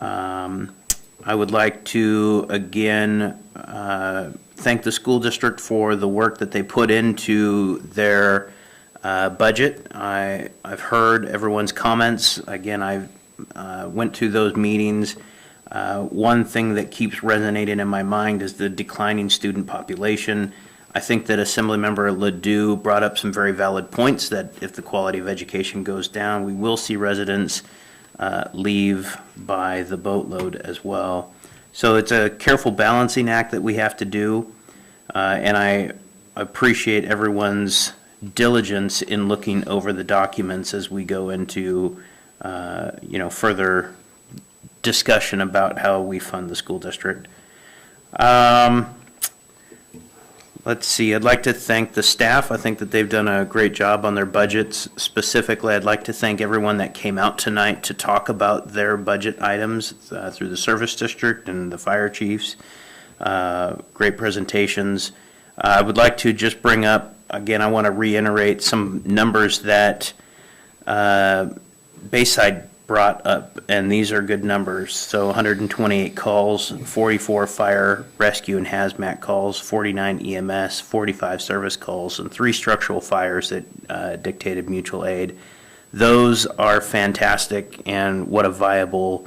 I would like to, again, thank the school district for the work that they put into their budget. I've heard everyone's comments. Again, I went to those meetings. One thing that keeps resonating in my mind is the declining student population. I think that Assemblymember Ledoux brought up some very valid points that if the quality of education goes down, we will see residents leave by the boatload as well. So it's a careful balancing act that we have to do, and I appreciate everyone's diligence in looking over the documents as we go into, further discussion about how we fund the school district. Let's see, I'd like to thank the staff. I think that they've done a great job on their budgets. Specifically, I'd like to thank everyone that came out tonight to talk about their budget items through the service district and the fire chiefs. Great presentations. I would like to just bring up, again, I want to reiterate some numbers that Bayside brought up, and these are good numbers. So 128 calls, 44 fire, rescue, and hazmat calls, 49 EMS, 45 service calls, and 3 structural fires that dictated mutual aid. Those are fantastic, and what a viable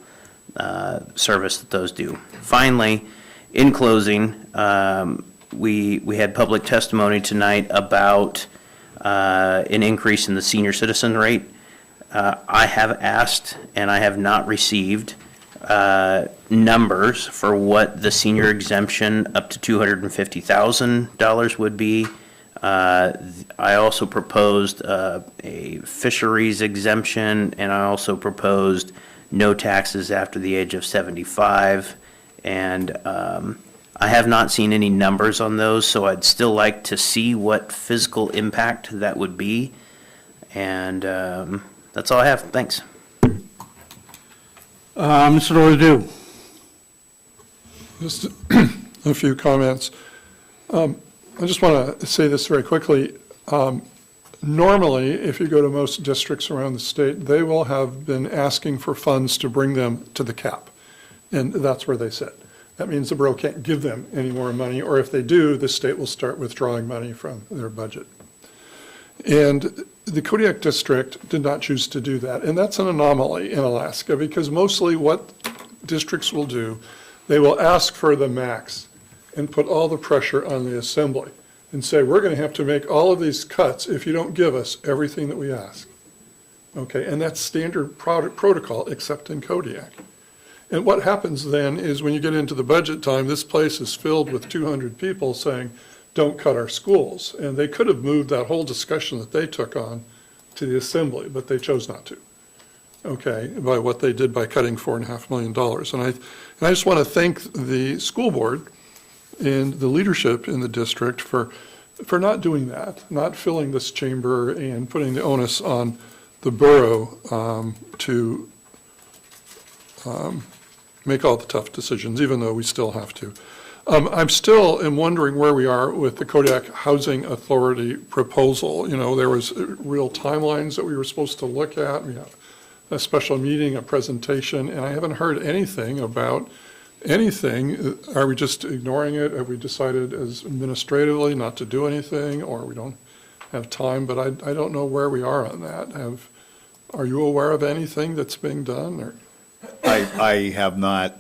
service that those do. Finally, in closing, we had public testimony tonight about an increase in the senior citizen rate. I have asked, and I have not received, numbers for what the senior exemption up to $250,000 would be. I also proposed a fisheries exemption, and I also proposed no taxes after the age of 75. And I have not seen any numbers on those, so I'd still like to see what physical impact that would be. And that's all I have. Thanks. Mr. Rosedew. Just a few comments. I just want to say this very quickly. Normally, if you go to most districts around the state, they will have been asking for funds to bring them to the cap, and that's where they sit. That means the borough can't give them any more money, or if they do, the state will start withdrawing money from their budget. And the Kodiak district did not choose to do that, and that's an anomaly in Alaska, because mostly what districts will do, they will ask for the max and put all the pressure on the assembly and say, we're going to have to make all of these cuts if you don't give us everything that we ask. Okay, and that's standard protocol, except in Kodiak. And what happens then is when you get into the budget time, this place is filled with 200 people saying, don't cut our schools. And they could have moved that whole discussion that they took on to the assembly, but they chose not to. Okay, by what they did by cutting $4.5 million. And I just want to thank the school board and the leadership in the district for not doing that, not filling this chamber and putting the onus on the borough to make all the tough decisions, even though we still have to. I'm still wondering where we are with the Kodiak Housing Authority proposal. You know, there was real timelines that we were supposed to look at. We have a special meeting, a presentation, and I haven't heard anything about anything. Are we just ignoring it? Have we decided as administratively not to do anything, or we don't have time? But I don't know where we are on that. Are you aware of anything that's being done? Or? I have not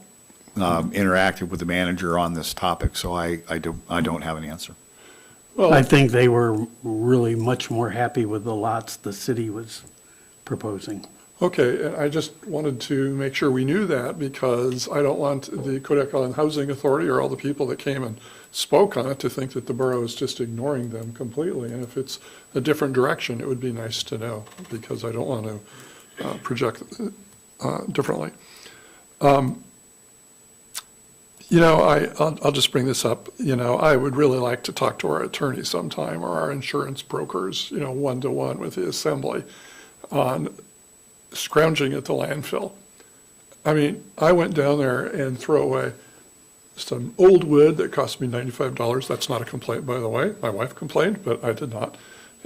interacted with the manager on this topic, so I don't have an answer. Well, I think they were really much more happy with the lots the city was proposing. Okay, and I just wanted to make sure we knew that, because I don't want the Kodiak Island Housing Authority or all the people that came and spoke on it to think that the borough is just ignoring them completely. And if it's a different direction, it would be nice to know, because I don't want to project differently. You know, I'll just bring this up. You know, I would really like to talk to our attorney sometime, or our insurance brokers, you know, one-to-one with the assembly on scrounging at the landfill. I mean, I went down there and threw away some old wood that cost me $95. That's not a complaint, by the way. My wife complained, but I did not.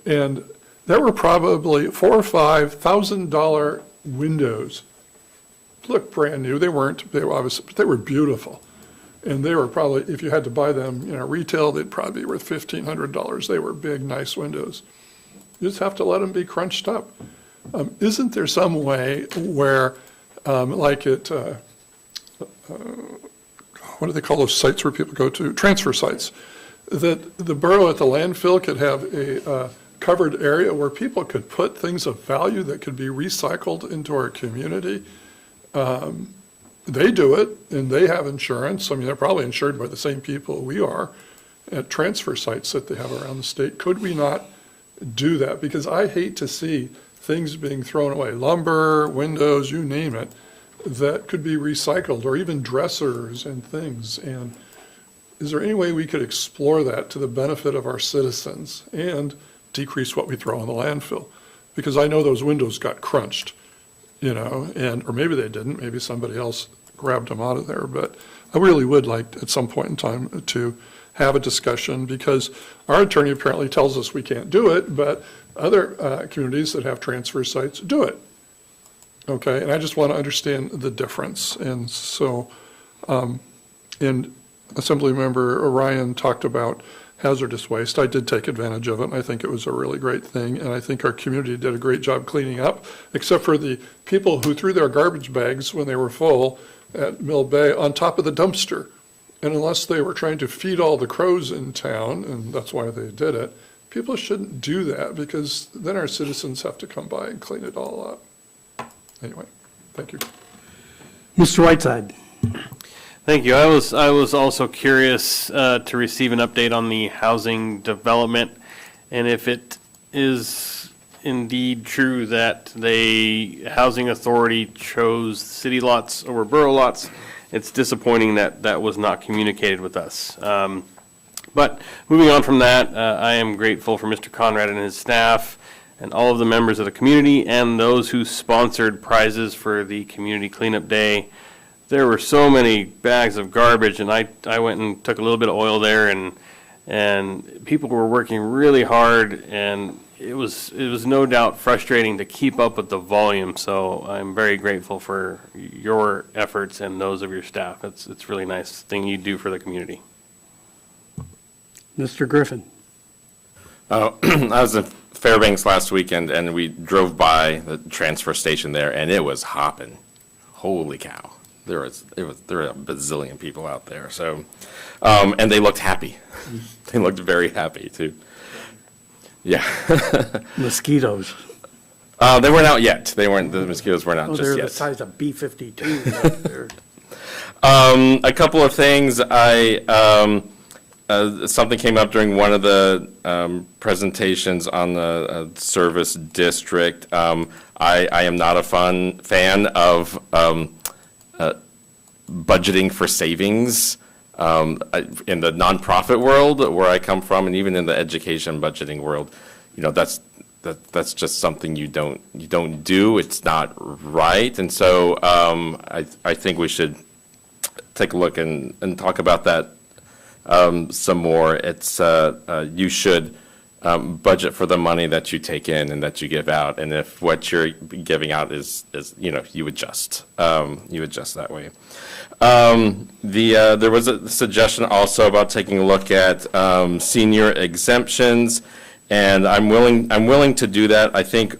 And there were probably $4,000 or $5,000 windows. Look brand new. They weren't. They were obviously, but they were beautiful. And they were probably, if you had to buy them, you know, retail, they'd probably be worth $1,500. They were big, nice windows. You just have to let them be crunched up. Isn't there some way where, like at, what do they call those sites where people go to? Transfer sites. That the borough at the landfill could have a covered area where people could put things of value that could be recycled into our community. they do it, and they have insurance. I mean, they're probably insured by the same people we are at transfer sites that they have around the state. Could we not do that? Because I hate to see things being thrown away, lumber, windows, you name it, that could be recycled, or even dressers and things. And is there any way we could explore that to the benefit of our citizens and decrease what we throw in the landfill? Because I know those windows got crunched, or maybe they didn't, maybe somebody else grabbed them out of there. But I really would like at some point in time to have a discussion, because our attorney apparently tells us we can't do it, but other communities that have transfer sites do it. Okay, and I just want to understand the difference. And so, and Assemblymember Orion talked about hazardous waste. I did take advantage of it, and I think it was a really great thing. And I think our community did a great job cleaning up, except for the people who threw their garbage bags when they were full at Mill Bay on top of the dumpster. And unless they were trying to feed all the crows in town, and that's why they did it, people shouldn't do that, because then our citizens have to come by and clean it all up. Anyway, thank you. Mr. Whiteside. Thank you. I was also curious to receive an update on the housing development, and if it is indeed true that the housing authority chose city lots over borough lots. It's disappointing that that was not communicated with us. But moving on from that, I am grateful for Mr. Conrad and his staff and all of the members of the community and those who sponsored prizes for the Community Cleanup Day. There were so many bags of garbage, and I went and took a little bit of oil there, and people were working really hard, and it was no doubt frustrating to keep up with the volume. So I'm very grateful for your efforts and those of your staff. It's really nice thing you do for the community. Mr. Griffin. I was in Fairbanks last weekend, and we drove by the transfer station there, and it was hopping. Holy cow. There were a bazillion people out there. So, and they looked happy. They looked very happy too. Yeah. Mosquitoes. They weren't out yet. The mosquitoes weren't out just they're yet. the size of B-52. They're- A couple of things. Something came up during one of the presentations on the service district. I am not a fan of budgeting for savings in the nonprofit world where I come from, and even in the education budgeting world. That's just something you don't do. It's not right, and so I think we should take a look and talk about that some more. It's you should budget for the money that you take in and that you give out, and if what you're giving out is you adjust that way. There was a suggestion also about taking a look at senior exemptions, and I'm willing to do that. I think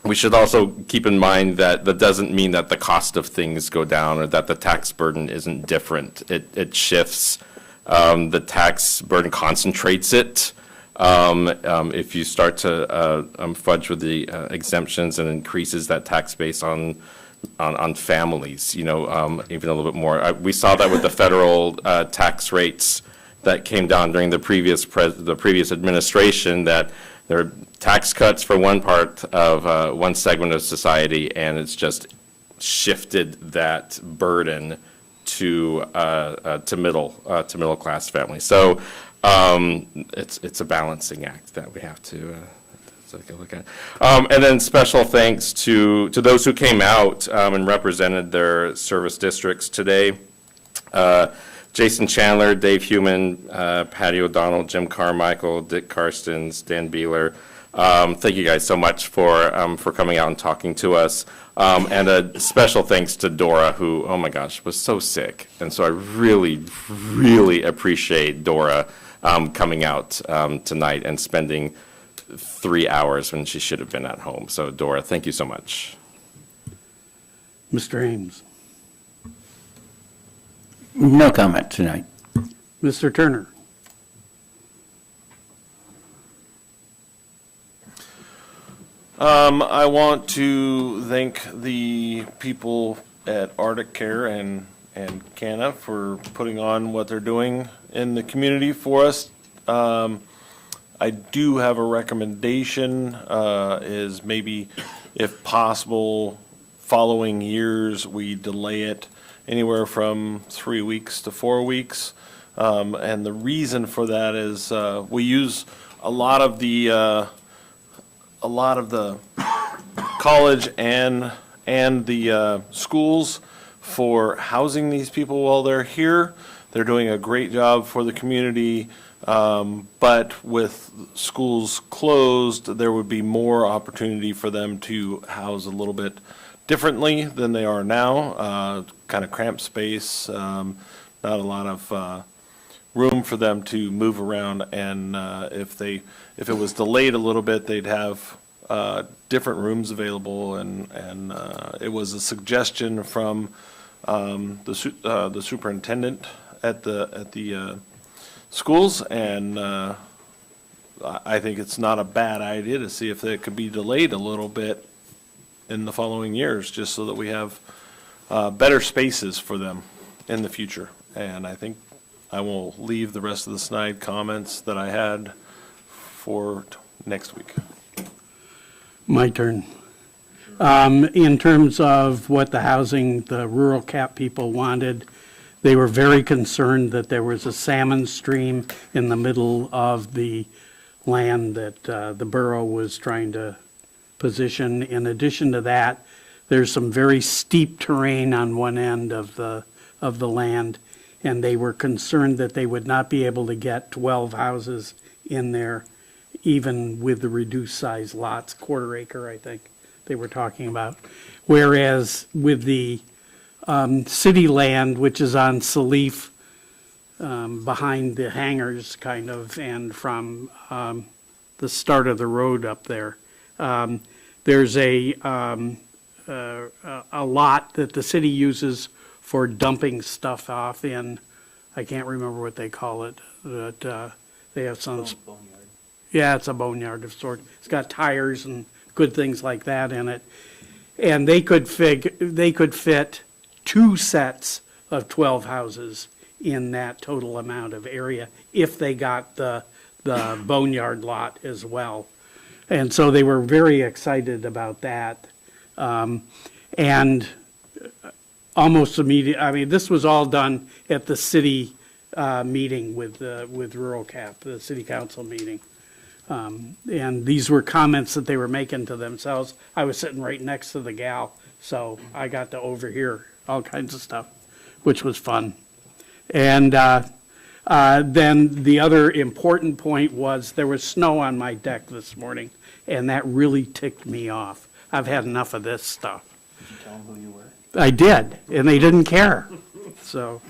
we should also keep in mind that that doesn't mean that the cost of things go down or that the tax burden isn't different. It shifts. The tax burden concentrates it. If you start to fudge with the exemptions and increases that tax base on families, even a little bit more. We saw that with the federal tax rates that came down during the previous administration, that there are tax cuts for one part of one segment of society, and it's just shifted that burden to middle class families. So it's a balancing act that we have to take a look at. And then special thanks to those who came out and represented their service districts today. Jason Chandler, Dave Heumann, Patty O'Donnell, Jim Carmichael, Dick Karstens, Dan Beeler. Thank you guys so much for coming out and talking to us. And a special thanks to Dora, who, oh my gosh, was so sick. And so I really, really appreciate Dora coming out tonight and spending 3 hours when she should have been at home. So Dora, thank you so much. Mr. Ames. No comment tonight. Mr. Turner. I want to thank the people Arctic Care and Canna for putting on what they're doing in the community for us. I do have a recommendation, is maybe if possible, following years, we delay it anywhere from 3 weeks to 4 weeks. And the reason for that is, we use a lot of the college and the schools for housing these people while they're here. They're doing a great job for the community, but with schools closed, there would be more opportunity for them to house a little bit differently than they are now. Kind of cramped space, not a lot of room for them to move around, and if it was delayed a little bit, they'd have different rooms available, and it was a suggestion from the superintendent at the schools, and I think it's not a bad idea to see if it could be delayed a little bit in the following years, just so that we have better spaces for them in the future. And I think I will leave the rest of the snide comments that I had for next week. My turn. In terms of what the housing, the rural cap people wanted, they were very concerned that there was a salmon stream in the middle of the land that the borough was trying to position. In addition to that, there's some very steep terrain on one end of the land, and they were concerned that they would not be able to get 12 houses in there, even with the reduced size lots, quarter acre, I think they were talking about. Whereas with the city land, which is on Salif, behind the hangars kind of, and from the start of the road up there, there's a lot that the city uses for dumping stuff off in, I can't remember what they call it, but they have some. Boneyard. Yeah, it's a boneyard of sort. It's got tires and good things like that in it. And they could fit 2 sets of 12 houses in that total amount of area if they got the boneyard lot as well. And so they were very excited about that. And almost immediate, I mean, this was all done at the city meeting with Rural Cap, the city council meeting. And these were comments that they were making to themselves. I was sitting right next to the gal, so I got to overhear all kinds of stuff, which was fun. And then the other important point was there was snow on my deck this morning, and that really ticked me off. I've had enough of this stuff. Did you tell them who you were? I did, and they didn't care. So,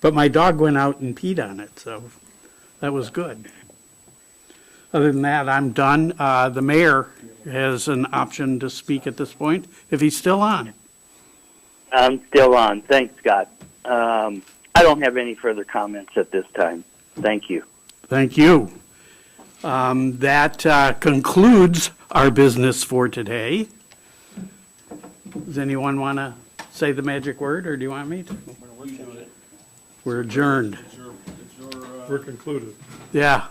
but my dog went out and peed on it, so that was good. Other than that, I'm done. The mayor has an option to speak at this point, if he's still on. I'm still on. Thanks, Scott. I don't have any further comments at this time. Thank you. Thank you. That concludes our business for today. Does anyone want to say the magic word, or do you want me to? We're adjourned. We're concluded. Yeah.